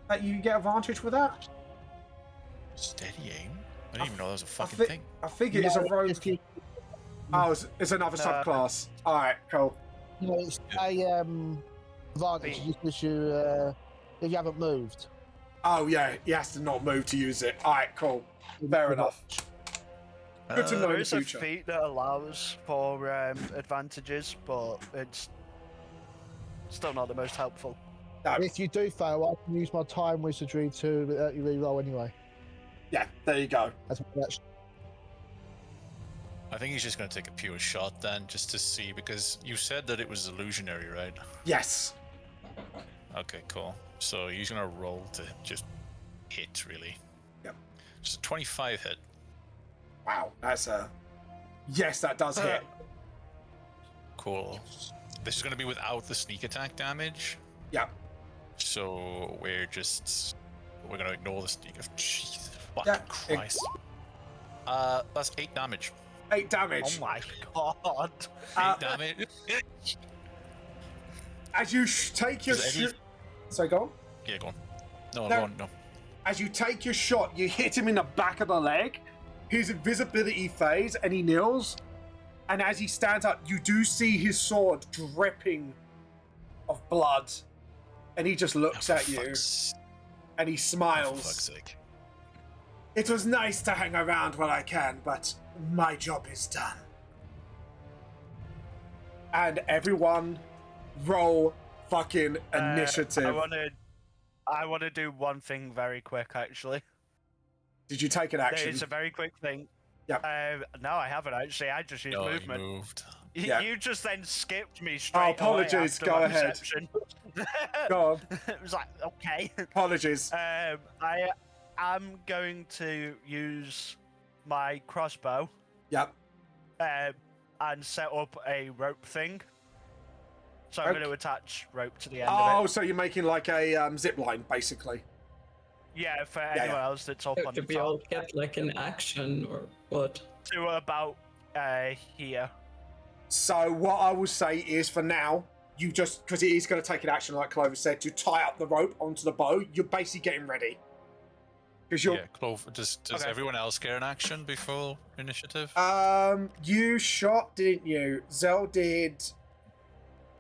That you get advantage with that? Steady aim. I didn't even know that was a I, fucking thing. I think it is a No, rogue. it's- Oh, it's another No. subclass. All right, cool. No, it's a advantage if you haven't moved. Oh, yeah, he has to not move to use it. All right, cool. Fair enough. Good to know There in the is a future. feat that allows for advantages, but it's still not the most helpful. No, If you do fail, I can use my time wizardry to you reroll anyway. yeah, there you go. That's I think he's just gonna take a pure shot then, just to see, because you said that it was illusionary, right? Yes. Okay, cool. So he's gonna roll to just hit, really. Yep. Just a 25 hit. Wow, that's a... Yes, that does hit. Cool. This is gonna be without the sneak attack damage. Yeah. So we're gonna ignore the sneak of jeez, fucking Yeah, Christ. That's 8 damage. 8 damage. Oh my god. 8 damage. As you take your Does any- shot. So go on. Yeah, go on. No, No. go on, no. As you take your shot, you hit him in the back of the leg. His invisibility fades and he kneels. And as he stands up, you do see his sword dripping of blood. And he just looks at you and he For fuck's smiles. sake. It was nice to hang around while I can, but my job is done. And everyone roll fucking initiative. I want to do one thing very quick, actually. Did you take an action? It's a very quick thing. Yeah. No, I haven't actually. I just used No, movement. you moved. Yeah. You just then skipped me straight Oh, away apologies. after Go my ahead. perception. Go on. It was like, okay. Apologies. I am going to use my crossbow Yep. and set up a rope thing. So I'm Okay. going to attach rope to the end Oh, of it. so you're making like a zip line, basically. Yeah, for anyone else that's up on To the be all top. get like an action or what? To about here. So what I will say is, for now, you just, because it is going to take an action, like Clover said, to tie up the rope onto the bow. You're basically getting ready. Because you're. Yeah, Clover. Does Okay. everyone else get an action before initiative? You shot, didn't you? Zell did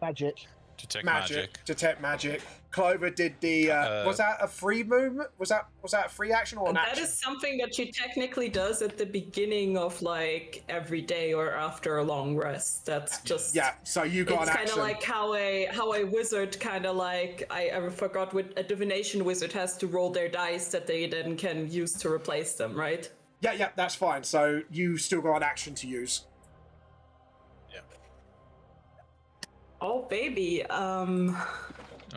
Magic. Detect magic. Detect magic. Clover did the. Was that a free movement? Was that a free action or an That action? is something that she technically does at the beginning of like every day or after a long rest. That's just Yeah. So you got It's an kind action. of like how a wizard kind of like I forgot what a divination wizard has to roll their dice that they then can use to replace them, right? Yeah, that's fine. So you still got an action to use. Yeah. Oh baby,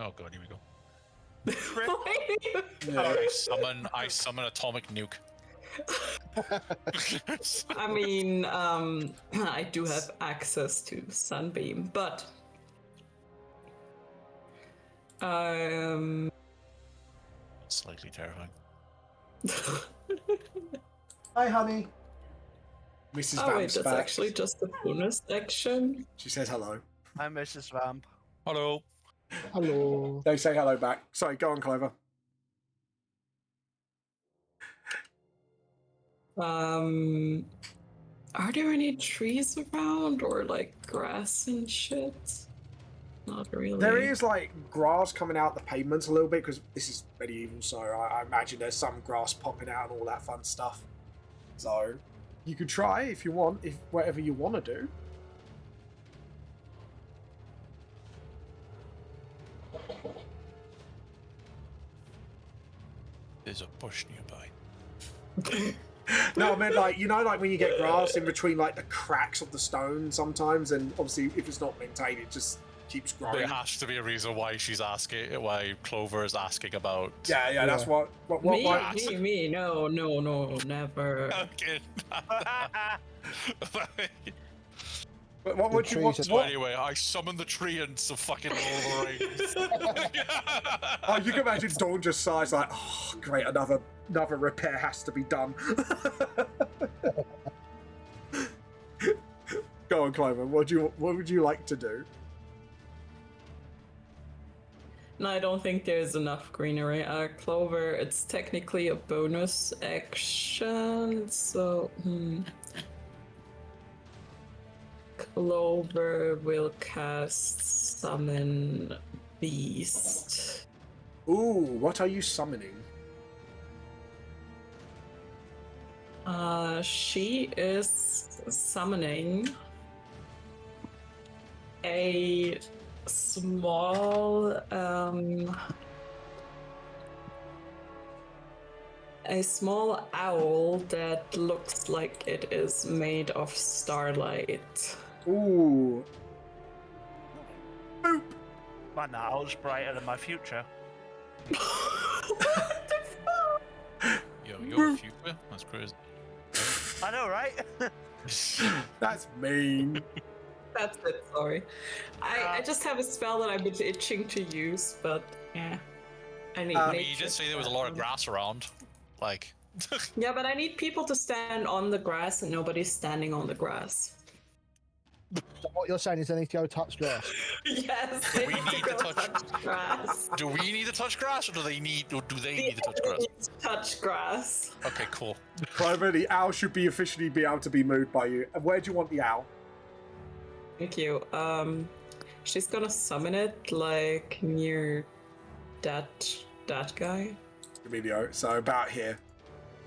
Oh god, here we go. I summon atomic nuke. I mean, I do have access to Sunbeam, but Slightly terrifying. Hi, honey. Mrs. oh wait, Vamp's that's back. actually just the bonus action. She says hello. I'm Mrs. Vamp. Hello. Hello. They say hello back. Sorry, go on, Clover. Are there any trees around or like grass and shit? Not really. There is like grass coming out the pavements a little bit because this is medieval, so I imagine there's some grass popping out and all that fun stuff. So you could try if you want, if whatever you want to do. There's a bush nearby. No, I meant like, you know, like when you get grass in between like the cracks of the stone sometimes, and obviously if it's not maintained, it just keeps growing. There has to be a reason why why Clover is asking about. Yeah, that's what Me, no, never. Okay. But what would you want? trees So What, anyway, I summon the tree and some fucking Lord of the Rings. oh, you can imagine Dawn just sighs like, oh, great, another repair has to be done. Go on, Clover. What would you like to do? No, I don't think there's enough greenery. Clover, it's technically a bonus action, so Clover will cast Summon Beast. Ooh, what are you summoning? She is summoning a small owl that looks like it is made of starlight. Ooh. Boop. Man, that owl's brighter than my future. Yo, your future? That's crazy. I know, right? That's mean. That's it, sorry. I just have a spell that I've been itching to use, but yeah. I need I mean, you nature did say there was a lot of spell. grass around. Like, Yeah, but I need people to stand on the grass, and nobody's standing on the grass. So what you're saying is they need to go touch grass. Yes, Do they we need to need go to touch- touch grass. Do we need to touch grass, or do they need to touch grass? Need to touch grass. Okay, cool. Clover, the owl should be officially be able to be moved by you. And where do you want the owl? Thank you. She's gonna summon it like near that guy. Video, so about here.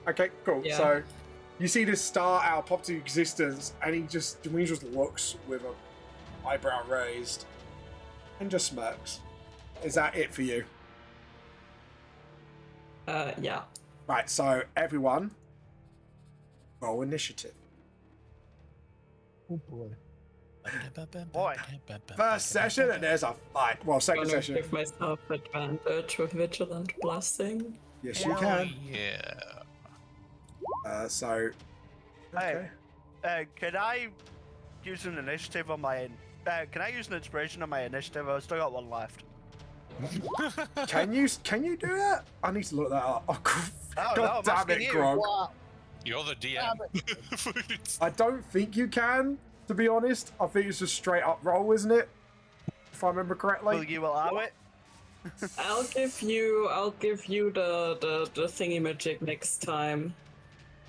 Okay, cool. Yeah. So you see this star owl pop to existence, and Demean just looks with an eyebrow raised and just smirks. Is that it for you? Yeah. Right, so everyone, roll initiative. Oh boy. Boy. First session, and there's a fight. Well, second I'm gonna session. give myself advantage with vigilant blasting. Yes, you can. Yeah. So. Hey, can I use an initiative on my? Can I use an inspiration on my initiative? I've still got one left. Can you do that? I need to look that up. Oh, Oh, God no, I'm damn asking it, you. Grog. Wow. You're the DM. I don't think you can, to be honest. I think it's just straight up roll, isn't it? If I remember correctly. Will you allow it? I'll give you the thingy-majig next time.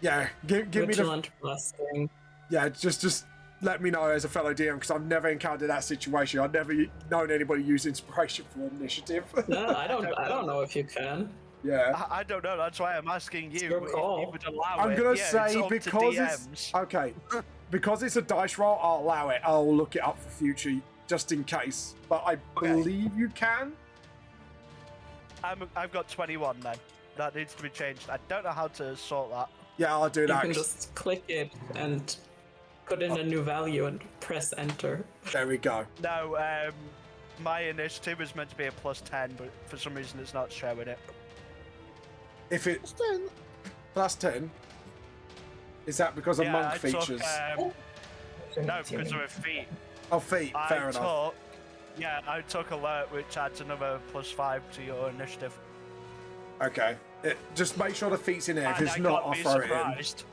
Yeah, give me the. Vigilant blasting. Yeah, just let me know as a fellow DM, because I've never encountered that situation. I've never known anybody use inspiration for initiative. No, I don't know if you can. Yeah. I don't know. That's why I'm asking you. your If call. you would allow I'm it. gonna Yeah, say it's up to because DMs. it's okay, because it's a dice roll, I'll allow it. I'll look it up for future, just in case. But I Okay. believe you can. I've got 21 then. That needs to be changed. I don't know how to sort that. Yeah, I'll do You that. can just click it and put in a new value and press enter. There we go. No, my initiative is meant to be a +10, but for some reason it's not showing it. If it Still, +10, is that because of monk I features? Took, no, because of her feet. Oh, feet. Fair enough. I took alert, which adds another +5 to your initiative. Okay. Just make sure the feet's in there. If And it's I not, can't I'll be throw it in. surprised.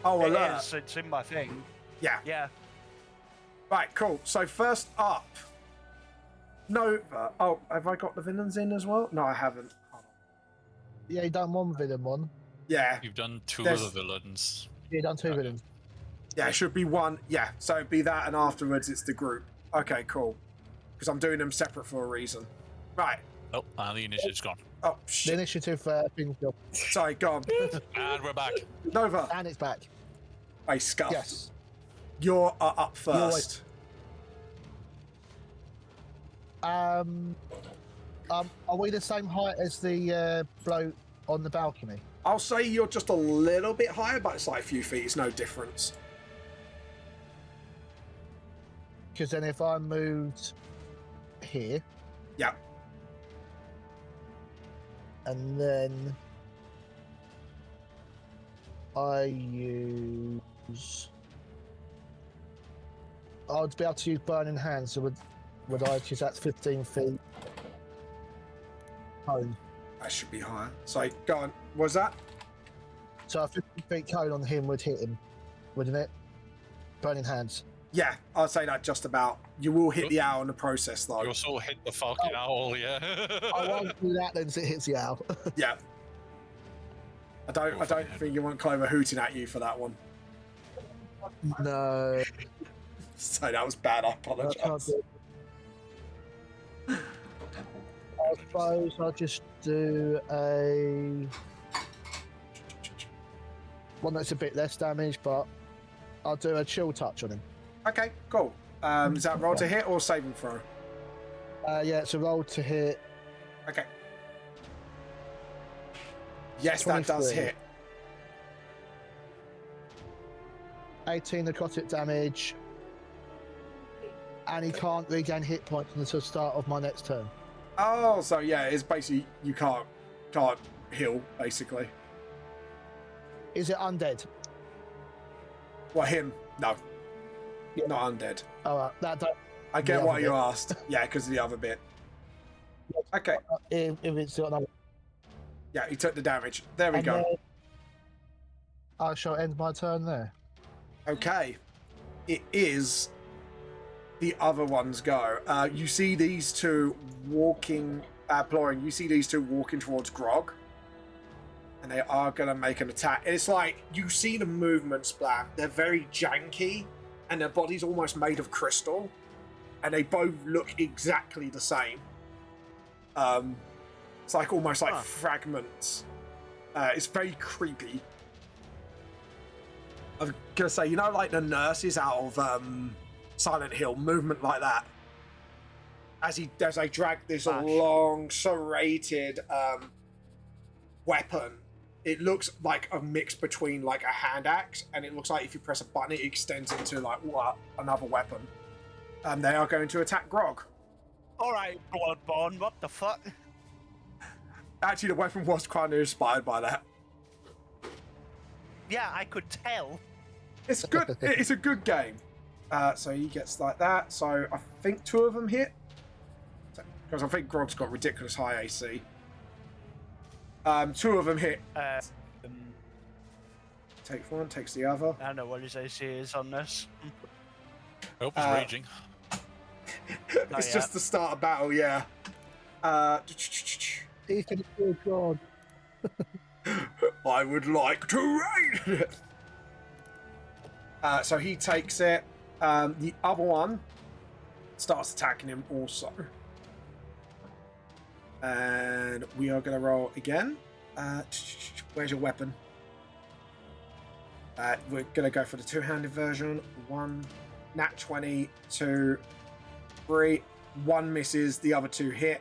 Oh, It alert. is, it's in my thing. Yeah. Yeah. Right, cool. So first up, Nova. Oh, have I got the villains in as well? No, I haven't. Hold on. yeah, you done one villain one. Yeah, You've done two There's- of the villains. Yeah, you done two villains. yeah, it should be one. Yeah, so it'd be that, and afterwards it's the group. Okay, cool. Because I'm doing them separate for a reason. Right. Oh, and the initiative's gone. Oh The shit. initiative thing's gone. Sorry, go on. And we're back. Nova. And it's back. Hey, Scuff. Yes. You're up You're first. Are we the same height as the bloke on the balcony? I'll say you're just a little bit higher, but it's like a few feet. It's no difference. Because then if I moved here Yeah. and then I use, I'd be able to use burning hands. So would I choose that's 15 feet cone? That should be higher. So go on. Was that? So a 15 feet cone on him would hit him, wouldn't it? Burning hands. Yeah, I'd say that just about. You will hit the owl in the process, though. You also hit the fucking owl, yeah. I won't do that then, so it hits the owl. Yeah. I don't think you want Clover hooting at you for that one. No, So that was bad. I I can't apologise. do it. I suppose I'll just do a one that's a bit less damage, but I'll do a chill touch on him. Okay, cool. Is that roll to hit or save and throw? Yeah, it's a roll to hit. Okay. Yes, that does 23. hit. 18 necrotic damage, and he can't regain hit points until the start of my next turn. Oh, so yeah, it's basically you can't heal basically. Is it undead? Well, him, no, Yeah. not undead. All right, that don't, I get The what other you bit. asked. Yeah, because of the other bit. Okay. if it's not, Yeah, he took the damage. There we And go. then I shall end my turn there. Okay. It is the other one's go. You see these two walking, Blorin, you see these two walking towards Grog. And they are going to make an attack. It's like, you see the movements, Blam. They're very janky, and their body's almost made of crystal. And they both look exactly the same. It's like almost like fragments. It's very creepy. I was gonna say, you know, like the nurses out of Silent Hill, movement like that. As they drag this long, serrated weapon, it looks like a mix between like a hand axe, and it looks like if you press a button, it extends into like another weapon. They are going to attack Grog. All right, Bloodborne, what the fuck? Actually, the weapon was kind of inspired by that. Yeah, I could tell. It's good. It's a good game. So he gets like that. So I think 2 of them hit. Because I think Grog's got ridiculous high AC. 2 of them hit. Takes one, takes the other. I don't know what his AC is on this. Hope he's raging. It's just the start of battle, yeah. Ethan, oh God. I would like to raid. So he takes it. The other one starts attacking him also. And we are going to roll again. Where's your weapon? We're going to go for the 2-handed version. 1, nat 20, 2, 3. 1 misses, the other 2 hit.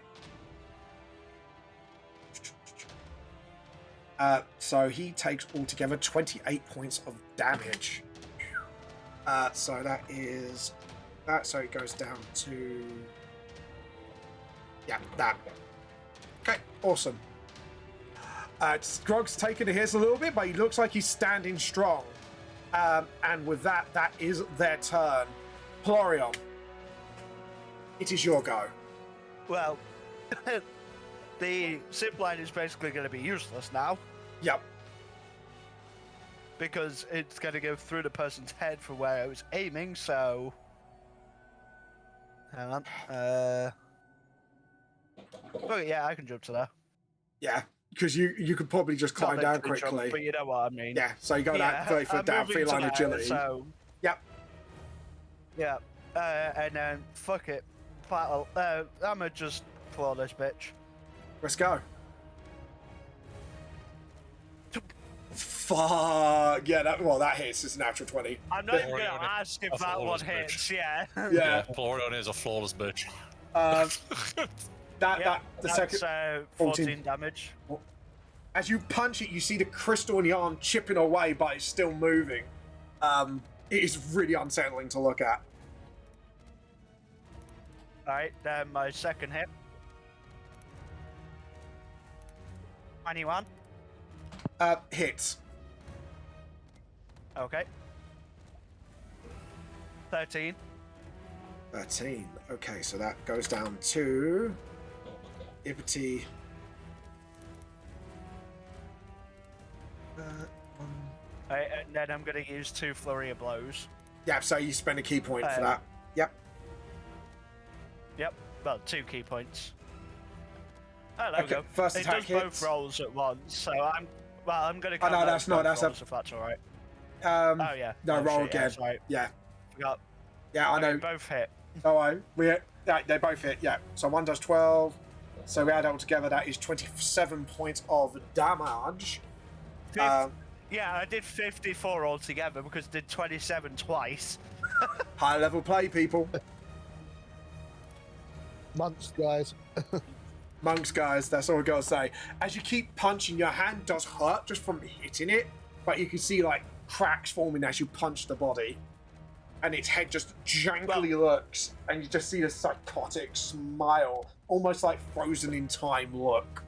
So he takes altogether 28 points of damage. So that is that. So it goes down to that. Okay, awesome. Grog's taking a hit a little bit, but he looks like he's standing strong. And with that, that is their turn. Plorion, it is your go. Well, the zipline is basically going to be useless now. Yep. Because it's going to go through the person's head from where I was aiming, so... Hang on. Oh, yeah, I can jump to there. Yeah, because you could probably just climb Not down literally quickly. jump, but you know what I mean. Yeah, so you got that 30 foot I'm down, moving to feline there, agility. So, Yep. yeah. And then, fuck it. Battle. I'ma just floor this bitch. Let's go. Fuck. Yeah, that hits. It's a natural 20. I'm not even Florian going to ask if is a that one flawless hits, yeah. Yeah. Florian is a flawless bitch. The second. 14 damage. As you punch it, you see the crystal in the arm chipping away, but it's still moving. It is really unsettling to look at. Alright, then my second hit. 21. Hits. Okay. 13. 13. Okay, so that goes down to Ipity. Alright, and then I'm going to use 2 flurry of blows. Yeah, so you spend a key point for that. Yep. Yep, well, 2 key points. Oh, there we Okay, go. first it attack does hits. both rolls at once, so I'm going to Oh, count no, that's not. That's rolls if that's alright. Oh Yeah. No, Oh, roll shit, again. Yeah, right. Yeah. Forgot. Yeah, I know. Both hit. Oh, they both hit. Yeah. So one does 12. So we add all together. That is 27 points of damage. Yeah, I did 54 altogether because I did 27 twice. High level play, people. Months, guys. Monks, guys. That's all I gotta say. As you keep punching, your hand does hurt just from hitting it, but you can see like cracks forming as you punch the body, and its head just jankily looks, and you just see a psychotic smile, almost like frozen in time look.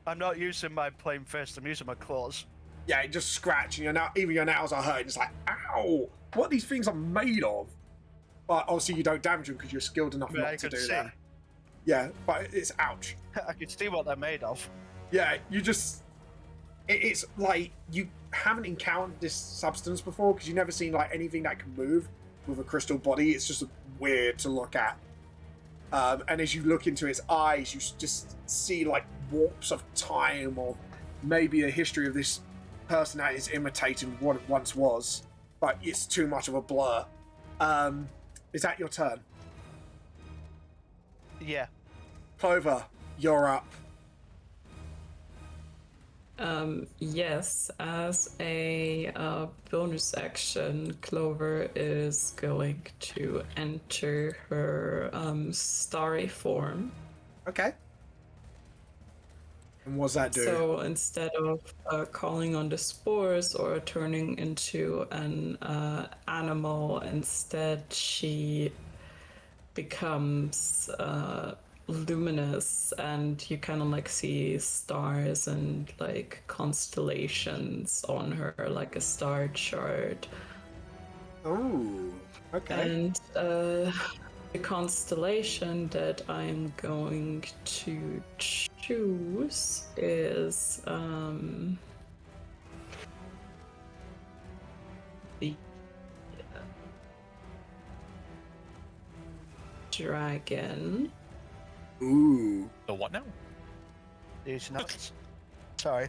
I'm not using my plain fist, I'm using my claws. Yeah, it just scratching, and even your nails are hurting. It's like, ow! What these things are made of? But obviously you don't damage them because you're skilled enough Yeah, not I to could do see. that. Yeah, but it's ouch. I can see what they're made of. Yeah, you just... It's like you haven't encountered this substance before because you've never seen like anything that can move with a crystal body. It's just weird to look at. And as you look into its eyes, you just see like warps of time or maybe a history of this person that is imitating what it once was, but it's too much of a blur. Is that your turn? Yeah. Clover, you're up. Yes, as a bonus action, Clover is going to enter her starry form. Okay. And what's that do? So instead of calling on the spores or turning into an animal, instead she becomes luminous, and you kind of like see stars and like constellations on her, like a star chart. Oh, okay. And the constellation that I'm going to choose is the dragon. Ooh. The what now? These nuts. Sorry.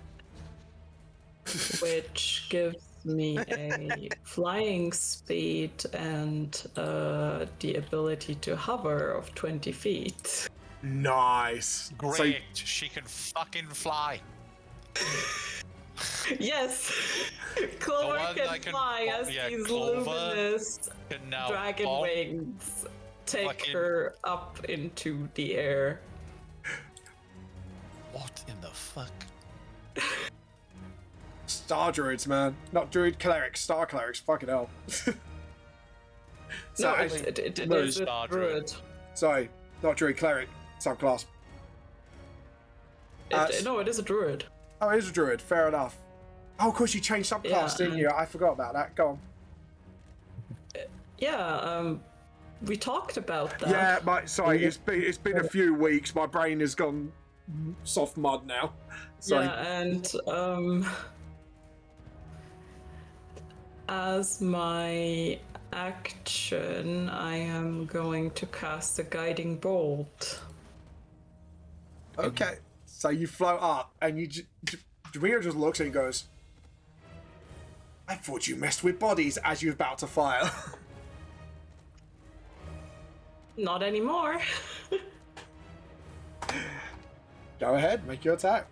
Which gives me a flying speed and the ability to hover of 20 feet. Nice. Great. So, She can fucking fly. Yes! Clover one that can fly as these Clover luminous can now dragon bonk. wings take Fucking- her up into the air. What in the fuck? Star druids, man. Not druid clerics, star clerics. Fucking hell. No, Sorry, it No, is a Star druid. sorry, not druid cleric subclass. No, it is a druid. Oh, it is a druid. Fair enough. Oh, of course you changed subclass, Yeah, didn't you? I forgot about that. Go on. Yeah, we talked about that. Yeah, sorry. It's been a few weeks. My brain has gone soft mud now. Sorry. Yeah, and as my action, I am going to cast a guiding bolt. Okay. So you float up, and Jamiro just looks and goes, "I thought you messed with bodies as you're about to fire." Not anymore. Go ahead, make your attack.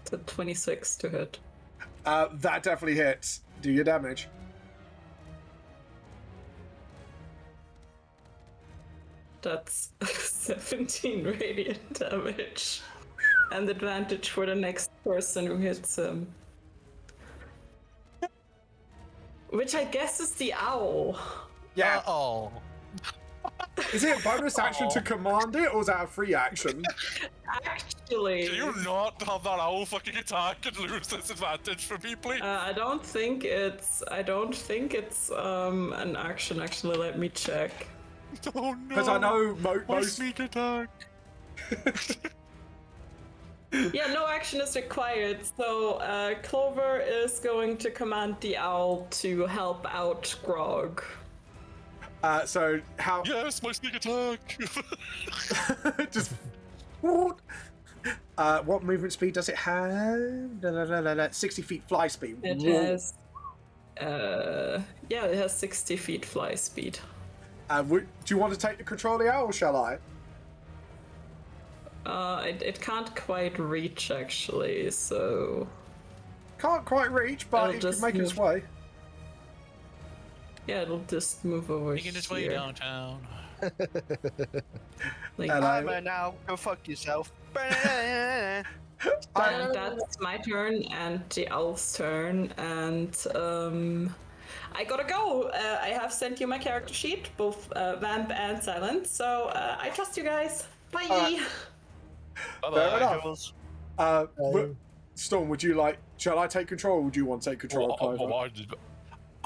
It's a 26 to hit. That definitely hits. Do your damage. That's 17 radiant damage. And advantage for the next person who hits him. Which I guess is the owl. Yeah. Oh. Is it a bonus action to command it, or is that a free action? Actually, Can you not have that owl fucking attack and lose this advantage for me, please? I don't think it's an action. Actually, let me check. Oh no. Because I know My most. sneak attack. Yeah, no action is required. So Clover is going to command the owl to help out Grog. So how? Yes, my sneak attack. Just. What movement speed does it have? 60 feet fly speed. It Whoa. has, yeah, it has 60 feet fly speed. Do you want to take the control of the owl, or shall I? It can't quite reach actually, so Can't quite reach, but I'll it can just make its move. way. yeah, it'll just move over Making its way here. downtown. Like, Hello. I'm now. Go fuck yourself. and that's my turn and the owl's turn, and I gotta go. I have sent you my character sheet, both Vamp and Silent, so I trust you guys. Bye. Alright. Fair enough. Storm, would you like? Shall I take control, or would you want to take control, Clover?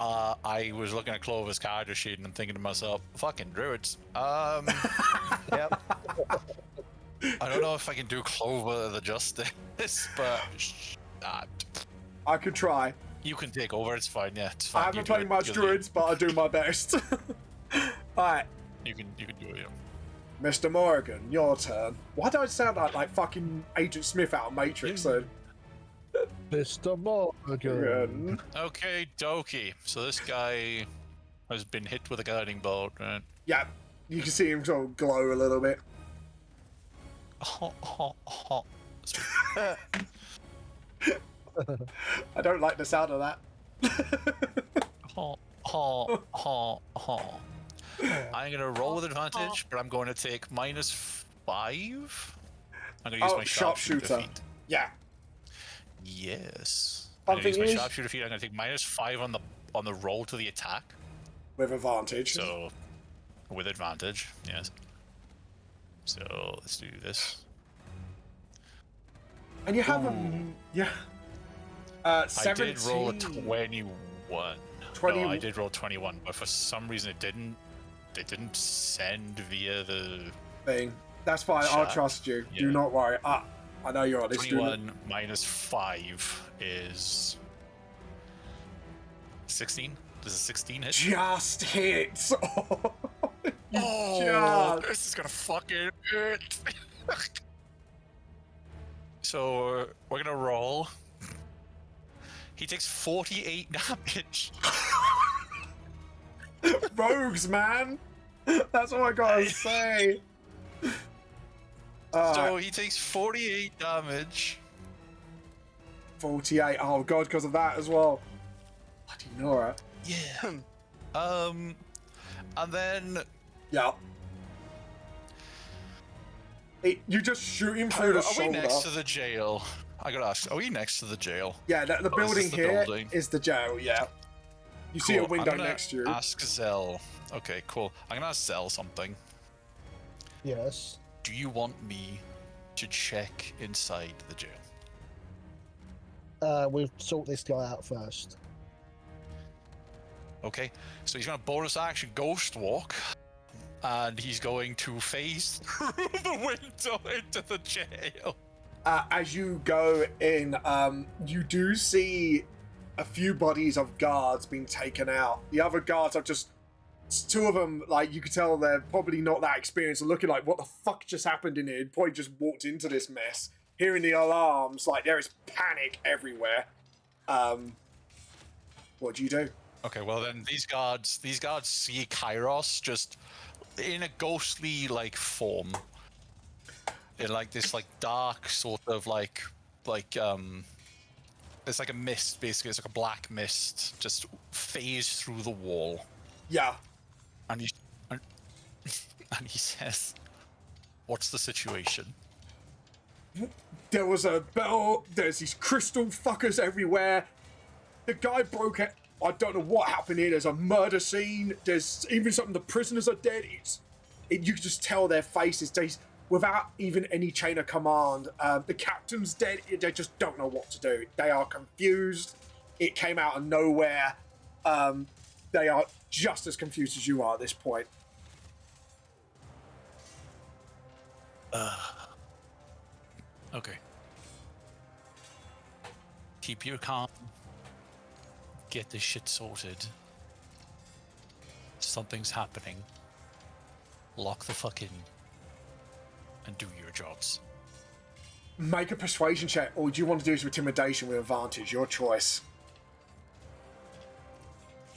I was looking at Clover's character sheet and I'm thinking to myself, fucking druids. Yep. I don't know if I can do Clover the justice, but I could try. you can take over. It's fine. Yeah, it's I fine. haven't played much druids, but I do my best. Alright, You can do it. Yeah. Mr. Morgan, your turn. Why do I sound like fucking Agent Smith out of Matrix then? Mr. Morgan. Okay, dokie. So this guy has been hit with a guiding bolt, right? Yeah, you can see him sort of glow a little bit. I don't like the sound of that. I'm gonna roll with advantage, but I'm going to take -5. I'm gonna use my sharpshooter feat. Yeah. Yes. Fun I'm gonna use thing my is- sharpshooter feat. I'm gonna take -5 on the roll to the attack. With advantage. So with advantage, yes. So let's do this. And you have yeah. 17. I did roll a 21. 20. No, I did roll 21, but for some reason it didn't send via the Thing. That's fine, I'll Chat. trust you. Yeah. Do not worry. I know you're honest. 21 -5 is 16. Does a 16 hit? Just hits. Oh, Just. this is gonna fucking hurt. So we're gonna roll. He takes 48 damage. Rogues, man. That's all I gotta say. So he takes 48 damage. 48. Oh god, because of that as well. Bloody Nora. Yeah. And then Yeah. You just shoot him through the are we shoulder. next to the jail? I gotta ask. Are we next to the jail? Yeah, the Oh, is building this the here is building? the jail. Yeah. You see a Cool, window I'm gonna next to you. Ask Zell. Okay, cool. I'm gonna ask Zell something. Yes. Do you want me to check inside the jail? We'll sort this guy out first. Okay, so he's gonna bonus action ghost walk, and he's going to phase through the window into the jail. As you go in, you do see a few bodies of guards being taken out. The other guards are just two of them. Like you could tell, they're probably not that experienced. And looking like, what the fuck just happened in here? Probably just walked into this mess. Hearing the alarms, like there is panic everywhere. What do you do? Okay, well then these guards see Kairos just in a ghostly like form, in like this like dark sort of like it's like a mist basically. It's like a black mist just phase through the wall, Yeah. and he says, "What's the situation?" There was a bell. There's these crystal fuckers everywhere. The guy broke it. I don't know what happened here. There's a murder scene. There's even something. The prisoners are dead. You can just tell their faces. Without even any chain of command. The captain's dead. They just don't know what to do. They are confused. It came out of nowhere. They are just as confused as you are at this point. Okay. Keep your calm. Get this shit sorted. Something's happening. Lock the fuck in. And do your jobs. Make a persuasion check, or do you want to do this with intimidation with advantage? Your choice.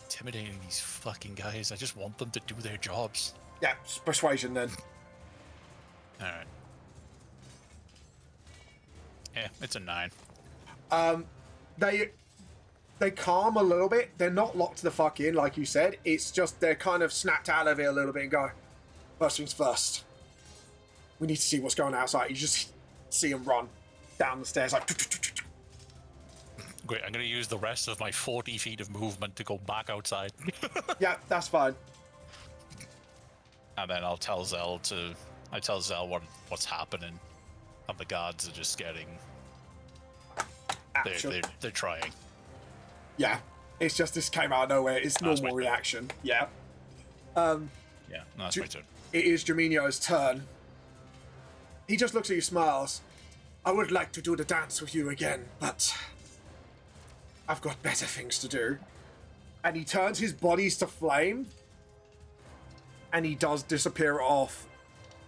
Intimidating these fucking guys. I just want them to do their jobs. Yeah, persuasion then. Alright. Yeah, it's a 9. They calm a little bit. They're not locked the fuck in, like you said. It's just they're kind of snapped out of it a little bit and go, first things first. We need to see what's going on outside. You just see them run down the stairs like... Great, I'm gonna use the rest of my 40 feet of movement to go back outside. Yeah, that's fine. And then I'll tell Zell what's happening. And the guards are just getting... Action. They're trying. Yeah. It's just this came out of nowhere. It's That's normal my turn. reaction. Yeah. Yeah, no, that's Ju- my turn. It is Jaminio's turn. He just looks at you, smiles. I would like to do the dance with you again, but I've got better things to do. And he turns his bodies to flame, and he does disappear off.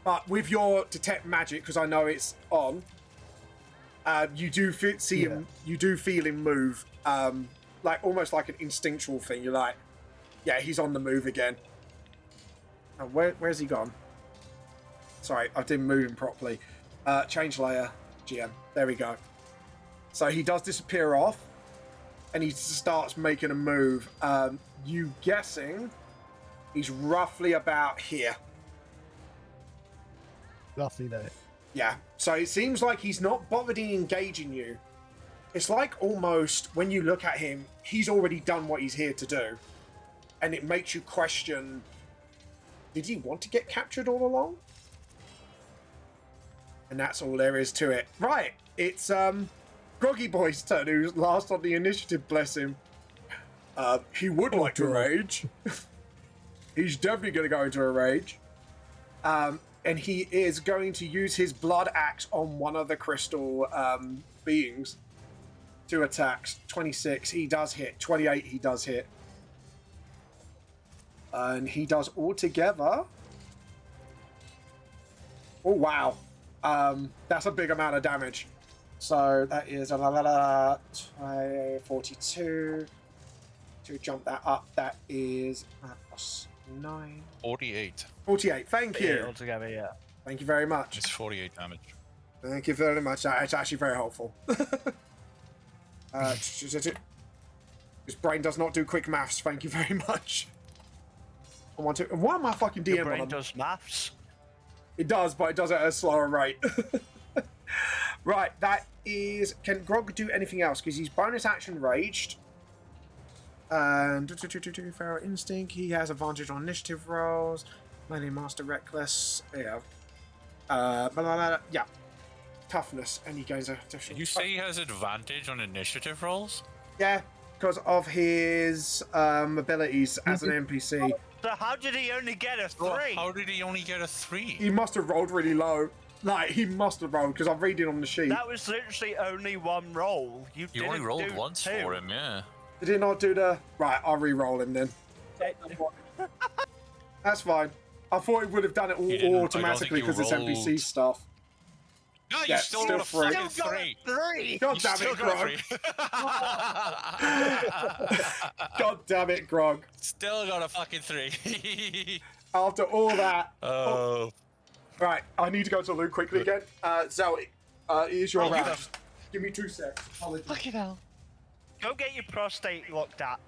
But with your detect magic, because I know it's on, you do see him. You do feel him move, like almost like an instinctual thing. You're like, yeah, he's on the move again. Oh, where's he gone? Sorry, I didn't move him properly. Change layer, GM. There we go. So he does disappear off, and he starts making a move. You guessing he's roughly about here. Roughly there. Yeah. So it seems like he's not bothered in engaging you. It's like almost when you look at him, he's already done what he's here to do, and it makes you question: did he want to get captured all along? And that's all there is to it. Right, it's Groggy Boy's turn, who's last on the initiative, bless him. He would like to rage. He's definitely going to go into a rage. And he is going to use his blood axe on one of the crystal beings. 2 attacks. 26, he does hit. 28, he does hit. And he does altogether... Oh, wow. That's a big amount of damage. So that is 42. To jump that up, that is plus 9. 48. 48. Thank you. Yeah, altogether, yeah. Thank you very much. It's 48 damage. Thank you very much. It's actually very helpful. His brain does not do quick maths. Thank you very much. Why am I fucking DM Your on brain him? does maths. It does, but it does it at a slower rate. Right, that is... Can Grog do anything else? Because he's bonus action raged. And... Feral Instinct. He has advantage on initiative rolls. Melee Master Reckless. Yeah. Yeah. Toughness. And he goes... Did you say he has advantage on initiative rolls? Yeah, because of his abilities as an NPC. So how did he only get a 3? How did he only get a 3? He must have rolled really low. Like, he must have rolled, because I'm reading on the sheet. That was literally only one roll. You only rolled do once 2. for him, yeah. Did he not do the... Right, I'll re-roll him then. That's fine. I thought he would have done it You didn't. all I automatically don't because think it's you NPC rolled. stuff. No, you Yeah, still still got a free. fucking Still got 3. a 3. God You damn still it, got a Grog. 3. God damn it, Grog. Still got a fucking 3. After all that... Oh. Right, I need to go to Luke quickly again. Zoe, it is your Oh, round. yeah. Give me 2 secs. Apologies. Fucking hell. Go get your prostate looked at.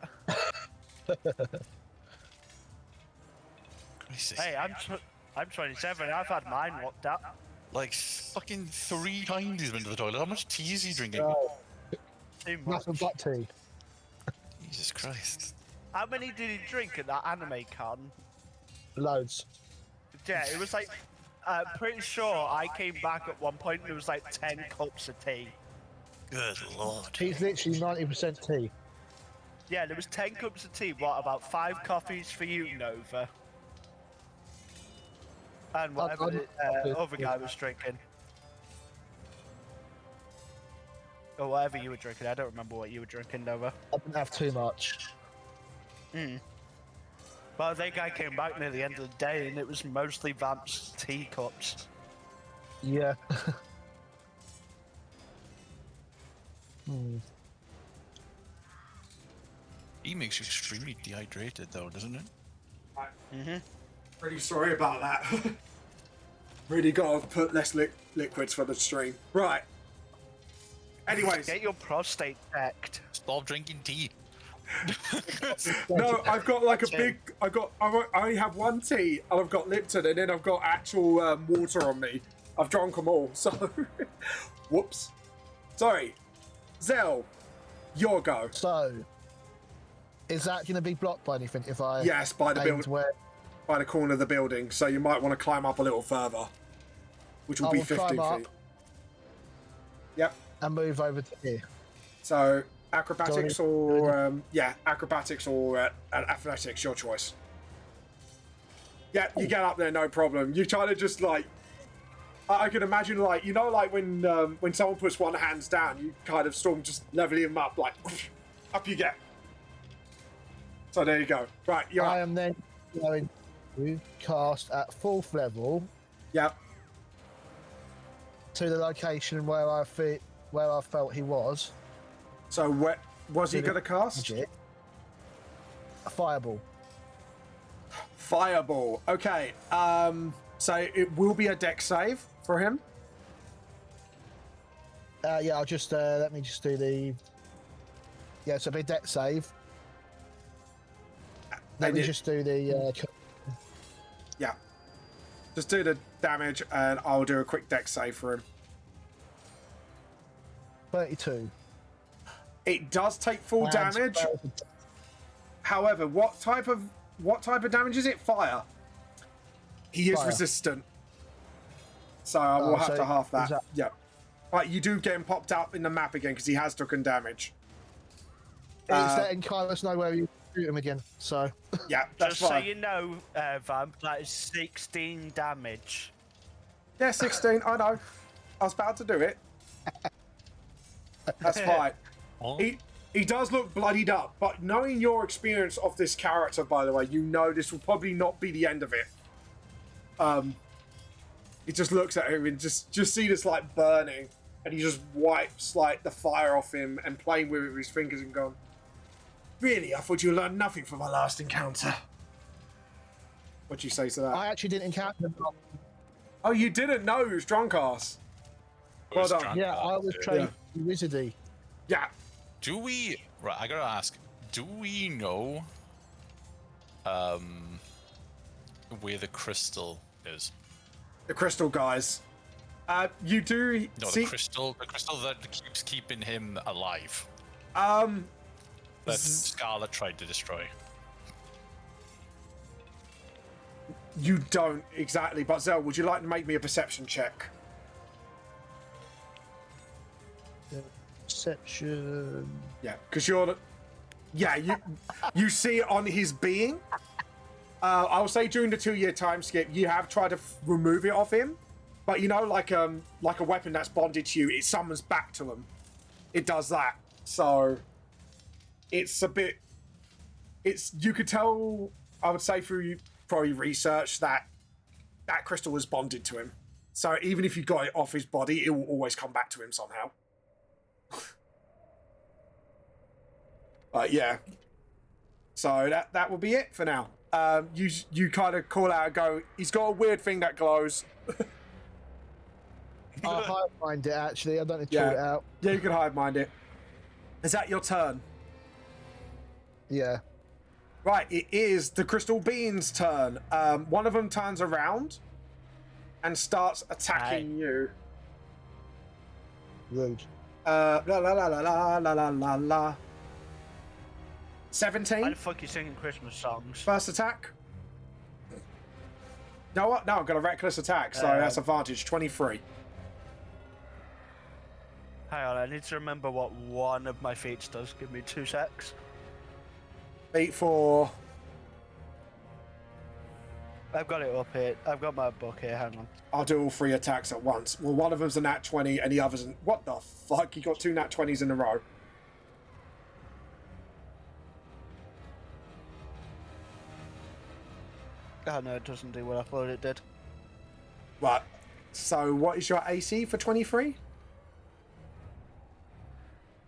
Hey, I'm 27. I've had mine looked at. Like fucking 3 times he's been to the toilet. How much tea is he drinking? Too much. Nothing but tea. Jesus Christ. How many did he drink at that anime con? Loads. Yeah, it was like, pretty sure I came back at one point and it was like 10 cups of tea. Good lord. He's literally 90% tea. Yeah, there was 10 cups of tea. What, about 5 coffees for you, Nova? And whatever the other guy was drinking. Or whatever you were drinking. I don't remember what you were drinking, Nova. I didn't have too much. Well, I think I came back near the end of the day and it was mostly Vamp's teacups. Yeah. He makes you extremely dehydrated though, doesn't it? Really sorry about that. Really got to put less liquids for the stream. Right. Anyways. Get your prostate checked. Stop drinking tea. No, I've got like a big. I only have 1 tea, and I've got Lipton, and then I've got actual water on me. I've drunk them all, so. Whoops. Sorry. Zell, your go. So, is that going to be blocked by anything if I... Yes, by the aim build, to where... by the corner of the building. So you might want to climb up a little further, which will I be will 15 climb feet. up. Yep. And move over to here. So Acrobatics or acrobatics or athletics, your choice. Yeah, you get up there, no problem. You try to just like, I can imagine like, you know, like when someone puts one hands down, you kind of storm just leveling him up, like up you get. So there you go. Right, you're I up. am then going to cast at 4th level Yep. to the location where I felt he was. So where was he going to cast? Magic. A fireball. Fireball. Okay. So it will be a dex save for him. Yeah, I'll just let me just do the. Yeah, so it'll be a dex save. Let me just do the. Yeah. Just do the damage, and I'll do a quick dex save for him. 32. It does take full And damage. However, what type of damage is it? Fire. He is Fire. resistant, so I will have so to half that. is that- Yeah. Right, you do get him popped up in the map again because he has taken damage. It's letting Kylus know where you shoot him again. So Yeah, that's Just fine. so you know, Vamp, that is 16 damage. Yeah, 16. I know. I was about to do it. That's fine. Oh. He does look bloodied up, but knowing your experience of this character, by the way, you know this will probably not be the end of it. He just looks at him and just see this like burning, and he just wipes like the fire off him and playing with it with his fingers and going, "Really? I thought you learned nothing from our last encounter." What'd you say to that? I actually didn't encounter him. Oh, you didn't know he was drunk ass. Well Was done. drunk Yeah, I was dude. trained wizardy. Yeah. Do we? Right, I gotta ask. Do we know where the crystal is? The crystal guys. You do No, see. the crystal that keeps keeping him alive. Um, That Scarlet tried to destroy. you don't exactly, but Zell, would you like to make me a perception check? Perception. Yeah, because you're the. Yeah, you see it on his being. I'll say during the 2-year time skip, you have tried to remove it off him, but you know, like a weapon that's bonded to you, it summons back to him. It does that, so it's a bit. You could tell. I would say through probably research that crystal was bonded to him. So even if you got it off his body, it will always come back to him somehow. Yeah. So that will be it for now. You kind of call out and go, he's got a weird thing that glows. I'll hide behind it actually. I don't need to Yeah. it out. Yeah, you can hide behind it. Is that your turn? Yeah. Right, it is the Crystal Bean's turn. One of them turns around and starts attacking you. Rude. La la la la la la la la la. Why 17. the fuck are you singing Christmas songs? First attack. No, what? No, I've got a reckless attack, so that's advantage. 23. Hang on, I need to remember what one of my feats does. Give me 2 secs. 8 for. I've got it up here. I've got my book here. Hang on. I'll do all 3 attacks at once. Well, one of them's a nat 20, and the other's an. What the fuck? You got 2 nat 20s in a row. Oh no, it doesn't do what I thought it did. Right. So, what is your AC for 23?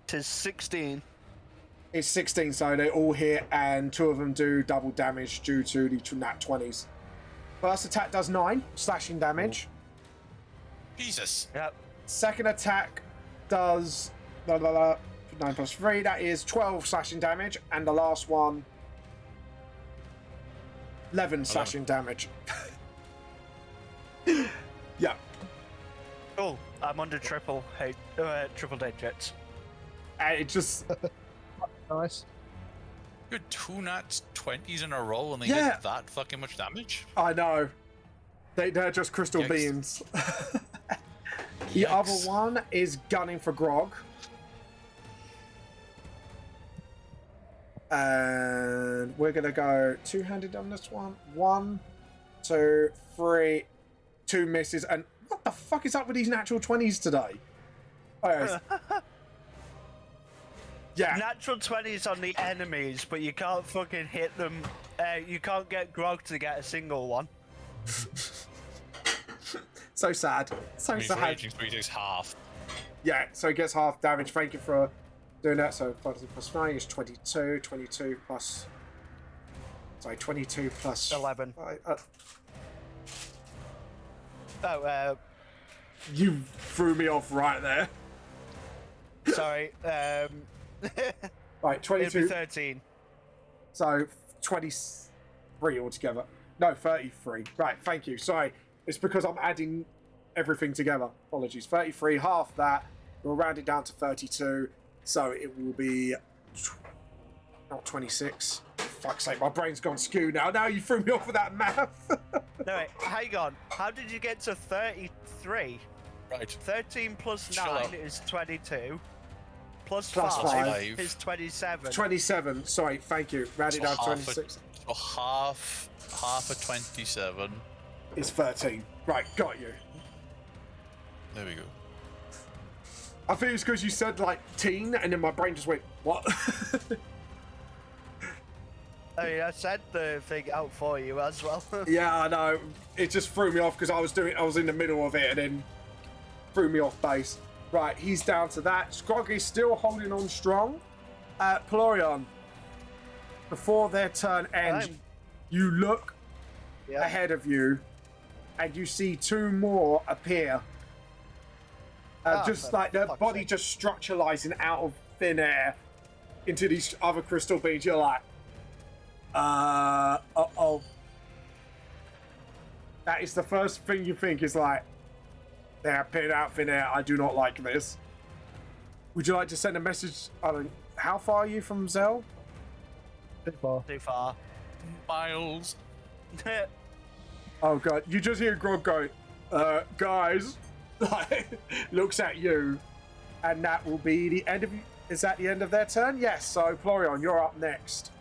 It is 16. It's 16, so they all hit, and 2 of them do double damage due to the nat 20s. First attack does 9 slashing damage. Jesus. Yep. Second attack does 9 plus 3. That is 12 slashing damage, and the last one 11 slashing damage. Yeah. Oh, I'm under triple digits. And it just Nice. Good 2 nat 20s in a row and they Yeah. did that fucking much damage? I know. They're just crystal Yikes. beans. The other one is gunning for Grog. And we're going to go two-handed on this one. 1, 2, 3. 2 misses. And what the fuck is up with these natural 20s today? Okay. Yeah. Natural 20s on the enemies, but you can't fucking hit them. You can't get Grog to get a single one. So sad. So sad. Raging 3 takes half. Yeah, so he gets half damage. Thank you for doing that. So plus 9 is 22. 22 plus... Sorry, 22 plus... 11. You threw me off right there. Sorry. Right, It'd 22. be 13. So 23 altogether. No, 33. Right, thank you. Sorry. It's because I'm adding everything together. Apologies. 33, half that. We'll round it down to 32. So it will be not 26. Fuck's sake, my brain's gone skew now. Now you threw me off with that math. No, wait, hang on. How did you get to 33? Right. 13 plus Shut 9 up. is 22. Plus Plus 5 5 is 27. 27. Sorry, thank you. Round it So down to half 26. So half of 27. It's 13. Right, got you. There we go. I think it's because you said like teen, and then my brain just went, what? I mean, I said the thing out for you as well. Yeah, I know. It just threw me off because I was in the middle of it and then threw me off base. Right, he's down to that. Scrog is still holding on strong. Pelorion, before their turn ends, you look ahead of you and you see 2 more appear. Just like their body just structuralizing out of thin air into these other crystal beings. You're like, uh-oh. That is the first thing you think is like, they're appearing out of thin air. I do not like this. Would you like to send a message? I don't. How far are you from Zell? Too far. Too far. Miles. Oh god, you just hear Grog go, guys, like, looks at you, and that will be the end of. Is that the end of their turn? Yes. So Florian, you're up next.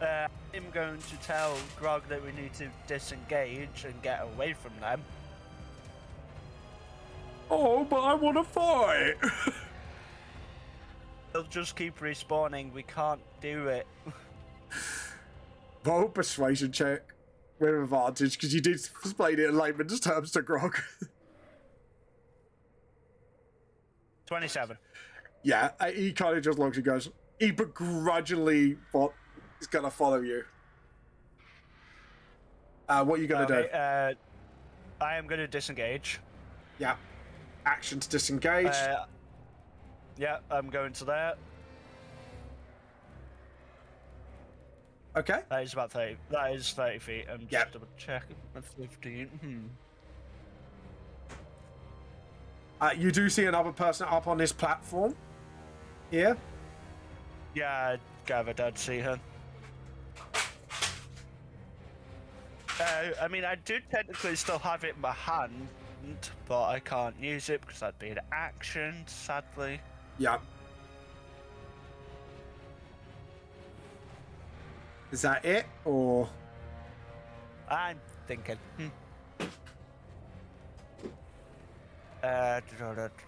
I'm going to tell Grog that we need to disengage and get away from them. Oh, but I want to fight. They'll just keep respawning. We can't do it. Roll persuasion check with advantage because you did explain it in layman's terms to Grog. 27. Yeah, he kind of just looks and goes, he begrudgingly thought he's going to follow you. What are you going to do? I am going to disengage. Yeah. Action to disengage. Yeah, I'm going to there. Okay. That is about 30. That is 30 feet. I'm just Yep. double checking. 15. You do see another person up on this platform. Here. Yeah, I gathered I'd see her. I mean, I do technically still have it in my hand, but I can't use it because that'd be an action, sadly. Yeah. Is that it, or? I'm thinking.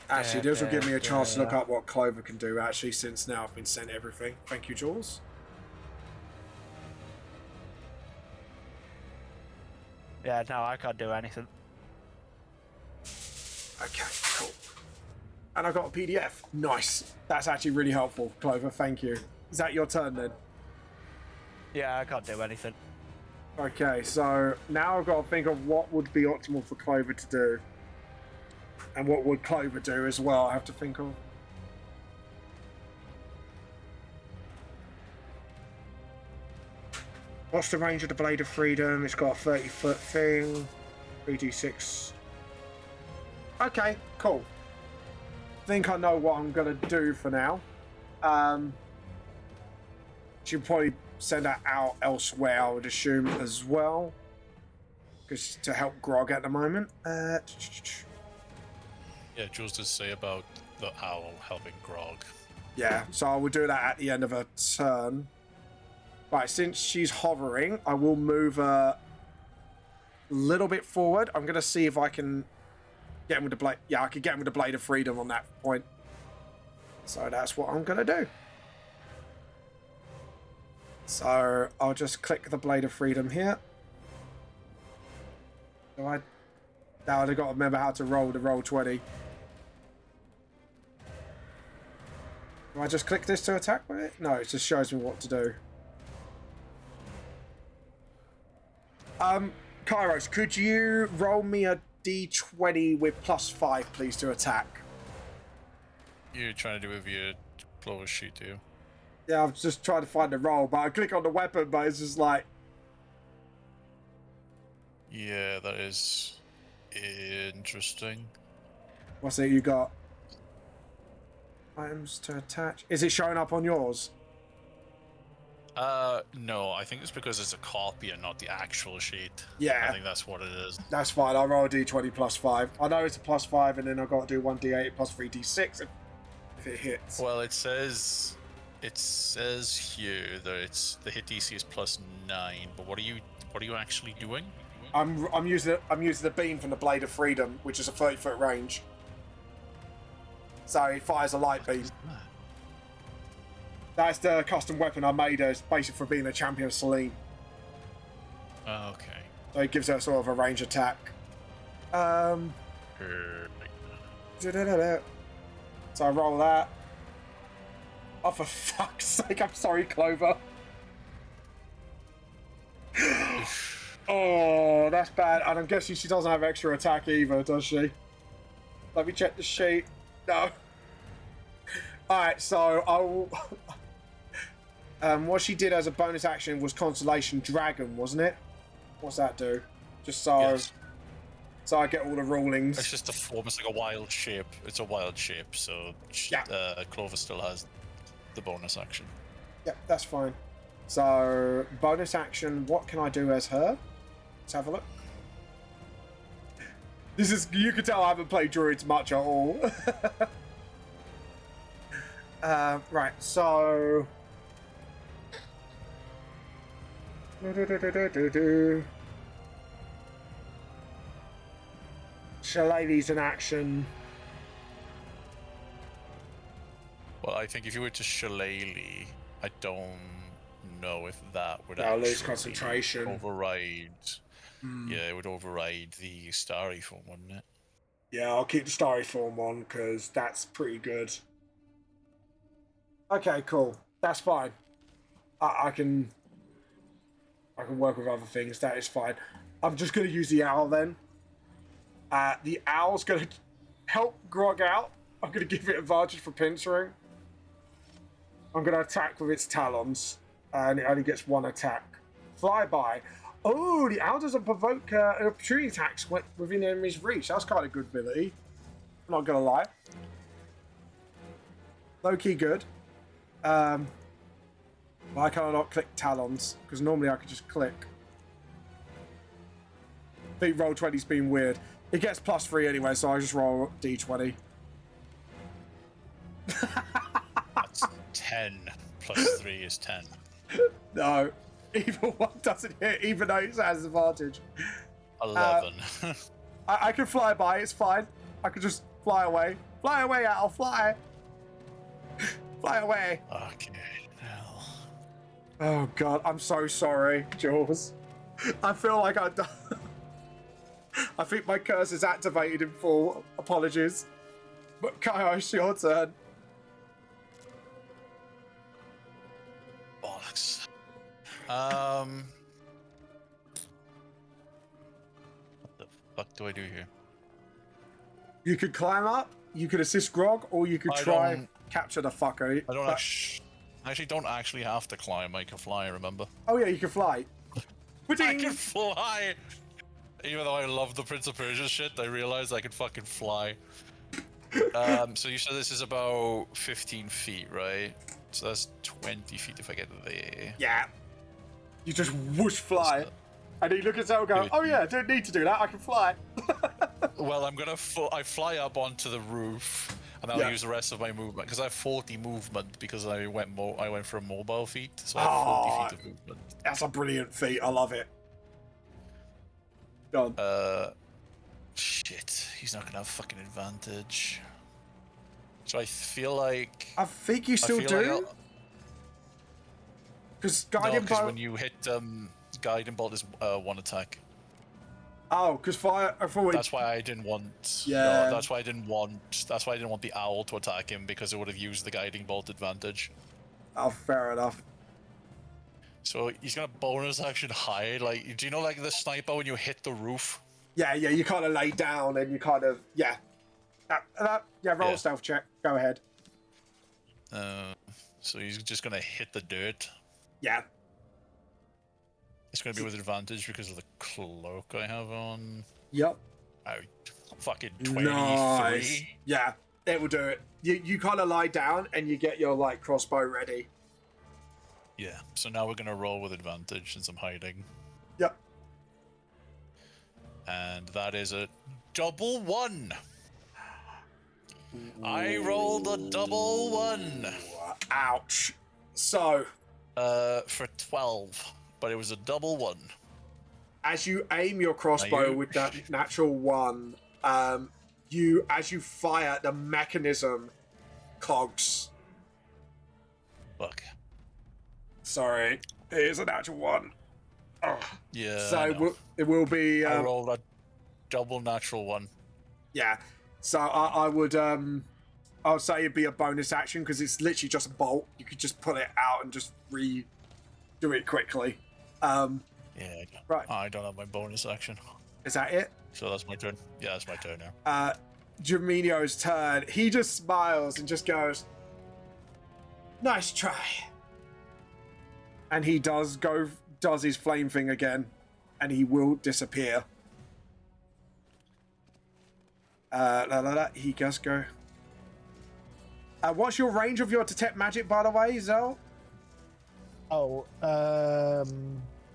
Actually, this will give me a chance to look up what Clover can do, actually, since now I've been sent everything. Thank you, Jules. Yeah, no, I can't do anything. Okay, cool. And I got a PDF. Nice. That's actually really helpful, Clover. Thank you. Is that your turn, then? Yeah, I can't do anything. Okay, so now I've got to think of what would be optimal for Clover to do. And what would Clover do as well, I have to think of. What's the range of the Blade of Freedom? It's got a 30-foot thing. 3d6. Okay, cool. Think I know what I'm going to do for now. She'll probably send that out elsewhere, I would assume, as well. Because to help Grog at the moment. Yeah, Jules did say about the owl helping Grog. Yeah, so I will do that at the end of her turn. Right, since she's hovering, I will move her a little bit forward. I'm going to see if I can get him with the blade. Yeah, I could get him with the Blade of Freedom on that point. So that's what I'm going to do. So I'll just click the Blade of Freedom here. Now I've got to remember how to roll the roll 20. Do I just click this to attack with it? No, it just shows me what to do. Kairos, could you roll me a d20 with +5, please, to attack? You're trying to do with your Clover sheet, do you? Yeah, I'm just trying to find the roll, but I click on the weapon, but it's just like... Yeah, that is interesting. What's it you got? Items to attach. Is it showing up on yours? No, I think it's because it's a copy and not the actual sheet. Yeah. I think that's what it is. That's fine. I'll roll a d20 +5. I know it's a +5, and then I've got to do 1d8 plus 3d6 if it hits. Well, it says here that the hit DC is +9, but what are you actually doing? I'm using the beam from the Blade of Freedom, which is a 30-foot range. So it fires a light beam. That's the custom weapon I made as basically for being a champion of Selene. Oh, okay. So it gives her sort of a range attack. So I roll that. Oh, for fuck's sake, I'm sorry, Clover. Oh, that's bad. And I'm guessing she doesn't have extra attack either, does she? Let me check the sheet. No. Alright, so I'll... what she did as a bonus action was Constellation Dragon, wasn't it? What's that do? Just so... Yes. So I get all the rulings. It's just almost like a wild shape. It's a wild shape, so Clover still has the bonus action. Yep, that's fine. So, bonus action, what can I do as her? Let's have a look. You can tell I haven't played Druids much at all. Right, so... Shillelagh's an action. Well, I think if you were to Shillelagh, I don't know if that would I'll lose actually concentration. override. Yeah, it would override the Starry form, wouldn't it? Yeah, I'll keep the Starry form on because that's pretty good. Okay, cool. That's fine. I can work with other things. That is fine. I'm just going to use the owl then. The owl's going to help Grog out. I'm going to give it advantage for pincering. I'm going to attack with its talons. And it only gets one attack. Flyby. Oh, the owl doesn't provoke an opportunity attacks within the enemy's reach. That's kind of good ability. I'm not going to lie. Low-key good. Why can I not click talons? Because normally I could just click. I think roll 20's been weird. It gets +3 anyway, so I just roll d20. That's 10 plus 3 is 10. No, either one doesn't hit, even though it has advantage. 11. I can fly by, it's fine. I can just fly away. Fly away, Al, fly. Fly away. Okay, hell. Oh, God, I'm so sorry, Jules. I feel like I've done... I think my curse is activated in full. Apologies. But Kaios, it's your turn. Bollocks. What the fuck do I do here? You could climb up, you could assist Grog, or you could try capture the fucker. I actually don't actually have to climb. I can fly, remember? Oh yeah, you can fly. I can fly! Even though I love the Prince of Persia shit, I realized I could fucking fly. So you said this is about 15 feet, right? So that's 20 feet if I get there. Yeah. You just whoosh fly. And you look at Zell and go, oh yeah, I don't need to do that, I can fly. Well, I fly up onto the roof. and I'll use the rest of my movement because I have 40 movement because I went for a mobile feat, so I have 40 feet of movement. That's a brilliant feat. I love it. Go on. Shit, he's not gonna have fucking advantage. So I feel like I think you still do. Because guiding bolt. When you hit guiding bolt is one attack. Oh, because fire. That's why I didn't want. Yeah. No, that's why I didn't want the owl to attack him because it would have used the guiding bolt advantage. Oh, fair enough. So he's gonna bonus action hide. Like, do you know like the sniper when you hit the roof? Yeah. You kind of lay down and you kind of roll a stealth check. Go ahead. So he's just gonna hit the dirt. Yeah. It's gonna be with advantage because of the cloak I have on. Yep. Oh, fucking 23. Nice. Yeah, it will do it. You kind of lie down and you get your like crossbow ready. Yeah. So now we're gonna roll with advantage since I'm hiding. Yep. And that is a double 1. I rolled a double 1. Ouch. So. For 12. But it was a double 1. As you aim your crossbow with that natural 1, as you fire, the mechanism cogs. Fuck. Sorry, it is a natural 1. Ugh. Yeah. So it will be. I rolled a double natural 1. Yeah. So I would say it'd be a bonus action because it's literally just a bolt. You could just pull it out and just redo it quickly. Yeah. Right. I don't have my bonus action. Is that it? So that's my turn. Yeah, that's my turn now. Germinio's turn. He just smiles and just goes, "Nice try." And he does his flame thing again, and he will disappear. He does go. What's your range of your detect magic, by the way, Zell? Oh,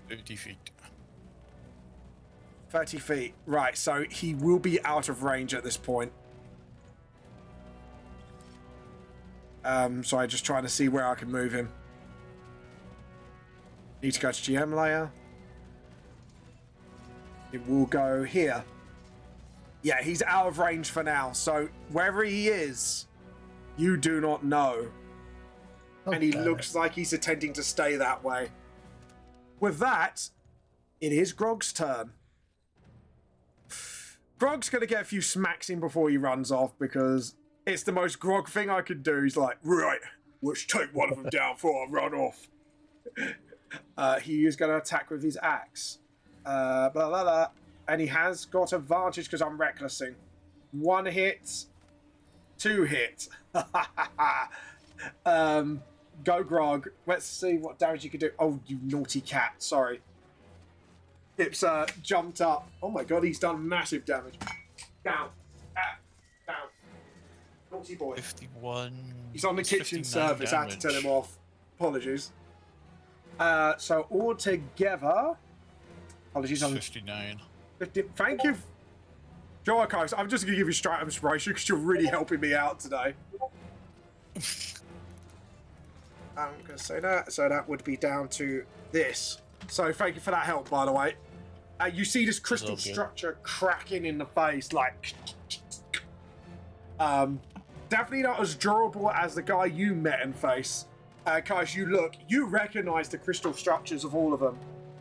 50 feet. 30 feet. Right, so he will be out of range at this point. So I'm just trying to see where I can move him. Need to go to GM layer. It will go here. Yeah, he's out of range for now. So wherever he is, you do not know. Okay. And he looks like he's intending to stay that way. With that, it is Grog's turn. Grog's going to get a few smacks in before he runs off because it's the most Grog thing I could do. He's like, right, let's take one of them down before I run off. He is going to attack with his axe. Blah, blah, blah. And he has got advantage because I'm recklessing. 1 hit, 2 hit. Go Grog. Let's see what damage you can do. Oh, you naughty cat. Sorry. It's jumped up. Oh my god, he's done massive damage. Down. Down. Naughty boy. 51. He's on the kitchen service. I had to turn him off. Apologies. So altogether... Apologies on... 59. 50, thank you. Joe, guys, I'm just going to give you straight inspiration because you're really helping me out today. I'm going to say that. So that would be down to this. So thank you for that help, by the way. You see this crystal structure cracking in the face, like... definitely not as durable as the guy you met and face. Guys, you recognize the crystal structures of all of them.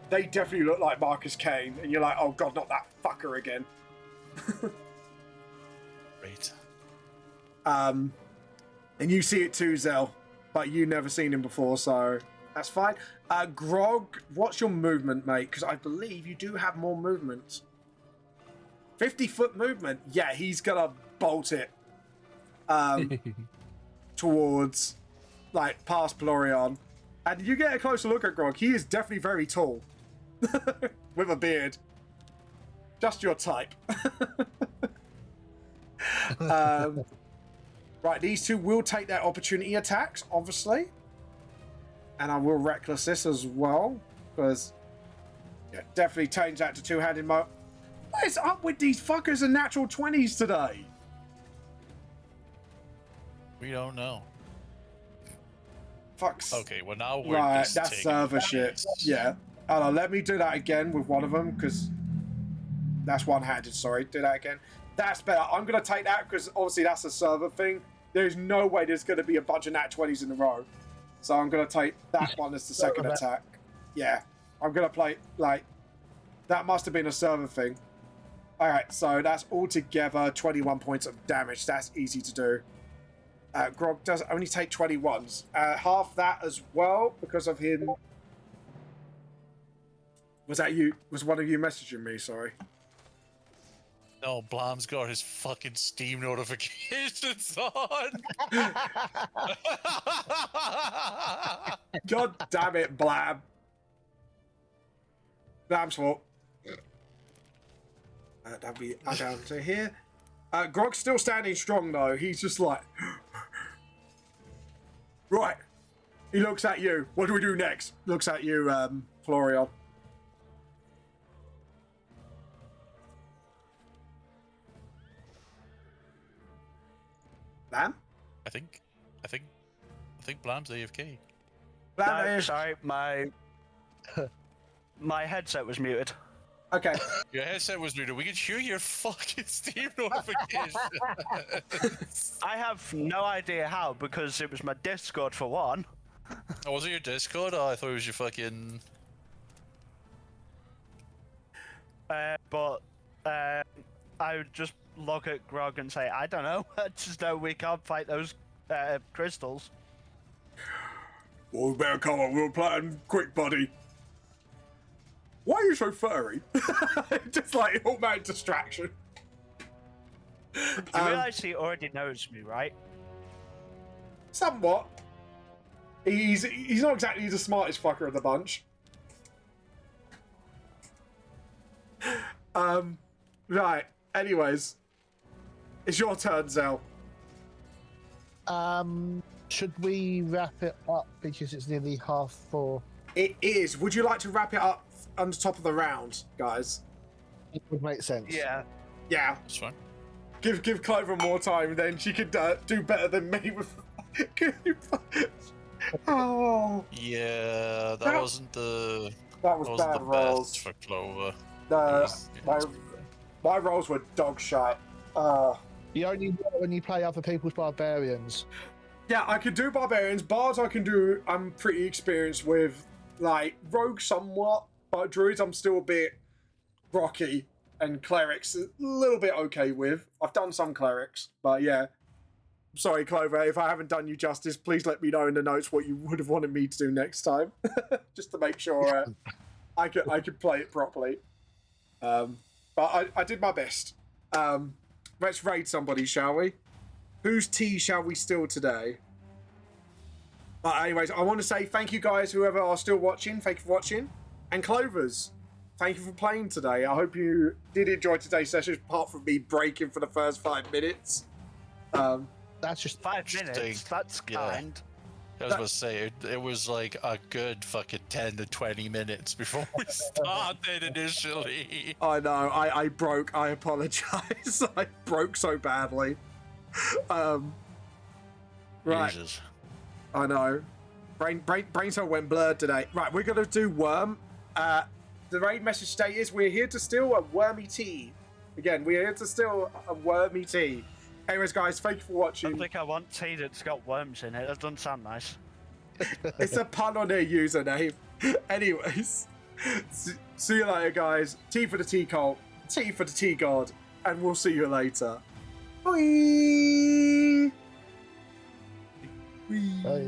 They definitely look like Marcus Kane, and you're like, oh god, not that fucker again. Great. And you see it too, Zell, but you never seen him before, so that's fine. Grog, what's your movement, mate? Because I believe you do have more movement. 50-foot movement. Yeah, he's gonna bolt it towards, like, past Pelorion. And you get a closer look at Grog. He is definitely very tall. With a beard. Just your type. Right, these two will take their opportunity attacks, obviously. And I will reckless this as well. Because, yeah, definitely change that to two-handed mode. What is up with these fuckers and natural 20s today? We don't know. Fuck's. Okay, well now we're Right, just that's taking server shit. bets. Yeah. Hold on, let me do that again with one of them, because that's one-handed, sorry. Do that again. That's better. I'm going to take that, because obviously that's a server thing. There's no way there's going to be a bunch of nat 20s in a row. So I'm going to take that one as the second attack. Yeah. I'm going to play, like, that must have been a server thing. Alright, so that's altogether 21 points of damage. That's easy to do. Grog does only take 21s. Half that as well because of him. Was that you? Was one of you messaging me? Sorry. No, Blam's got his fucking Steam notifications on. God damn it, Blam. Blam's fault. That'll be down to here. Grog's still standing strong though. He's just like, right. He looks at you. What do we do next? Looks at you, Florian. Blam? I think Blam's AFK. Blam No, is... sorry, my headset was muted. Okay. Your headset was muted. We could hear your fucking Steam notifications. I have no idea how, because it was my Discord for one. Oh, was it your Discord? Oh, I thought it was your fucking... But I would just look at Grog and say, I don't know. I just know we can't fight those crystals. Well, we better come on. We'll plan quick, buddy. Why are you so furry? Just like automatic distraction. You realise he already knows me, right? Somewhat. He's not exactly the smartest fucker of the bunch. Right. Anyways, it's your turn, Zell. Should we wrap it up because it's nearly 4:30? It is. Would you like to wrap it up on the top of the round, guys? It would make sense. Yeah. Yeah. That's fine. Give Clover more time, then she could do better than me with. Oh. Yeah, that wasn't the... That was wasn't bad the rolls. best for Clover. No, my rolls were dog shite. You only know when you play other people's barbarians. Yeah, I can do barbarians. Bards I can do. I'm pretty experienced with. Like, rogue somewhat, but druids I'm still a bit rocky, and clerics a little bit okay with. I've done some clerics, but yeah. Sorry, Clover, if I haven't done you justice, please let me know in the notes what you would have wanted me to do next time, just to make sure I could play it properly. But I did my best. Let's raid somebody, shall we? Whose tea shall we steal today? Anyways, I want to say thank you guys, whoever are still watching. Thank you for watching. And Clovers, thank you for playing today. I hope you did enjoy today's session, apart from me breaking for the first 5 minutes. That's just 5 minutes. That's kind. I was about to say, it was like a good fucking 10 to 20 minutes before we started initially. I know, I broke. I apologize. I broke so badly. Right. Jesus. I know. Brain cell went blurred today. Right, we're going to do Worm. The raid message status, we're here to steal a wormy tea. Again, we're here to steal a wormy tea. Anyways, guys, thank you for I watching. don't think I want tea that's got worms in it. That doesn't sound nice. It's a pun on their username. Anyways, see you later, guys. Tea for the tea cult. Tea for the tea god. And we'll see you later. Bye. Bye.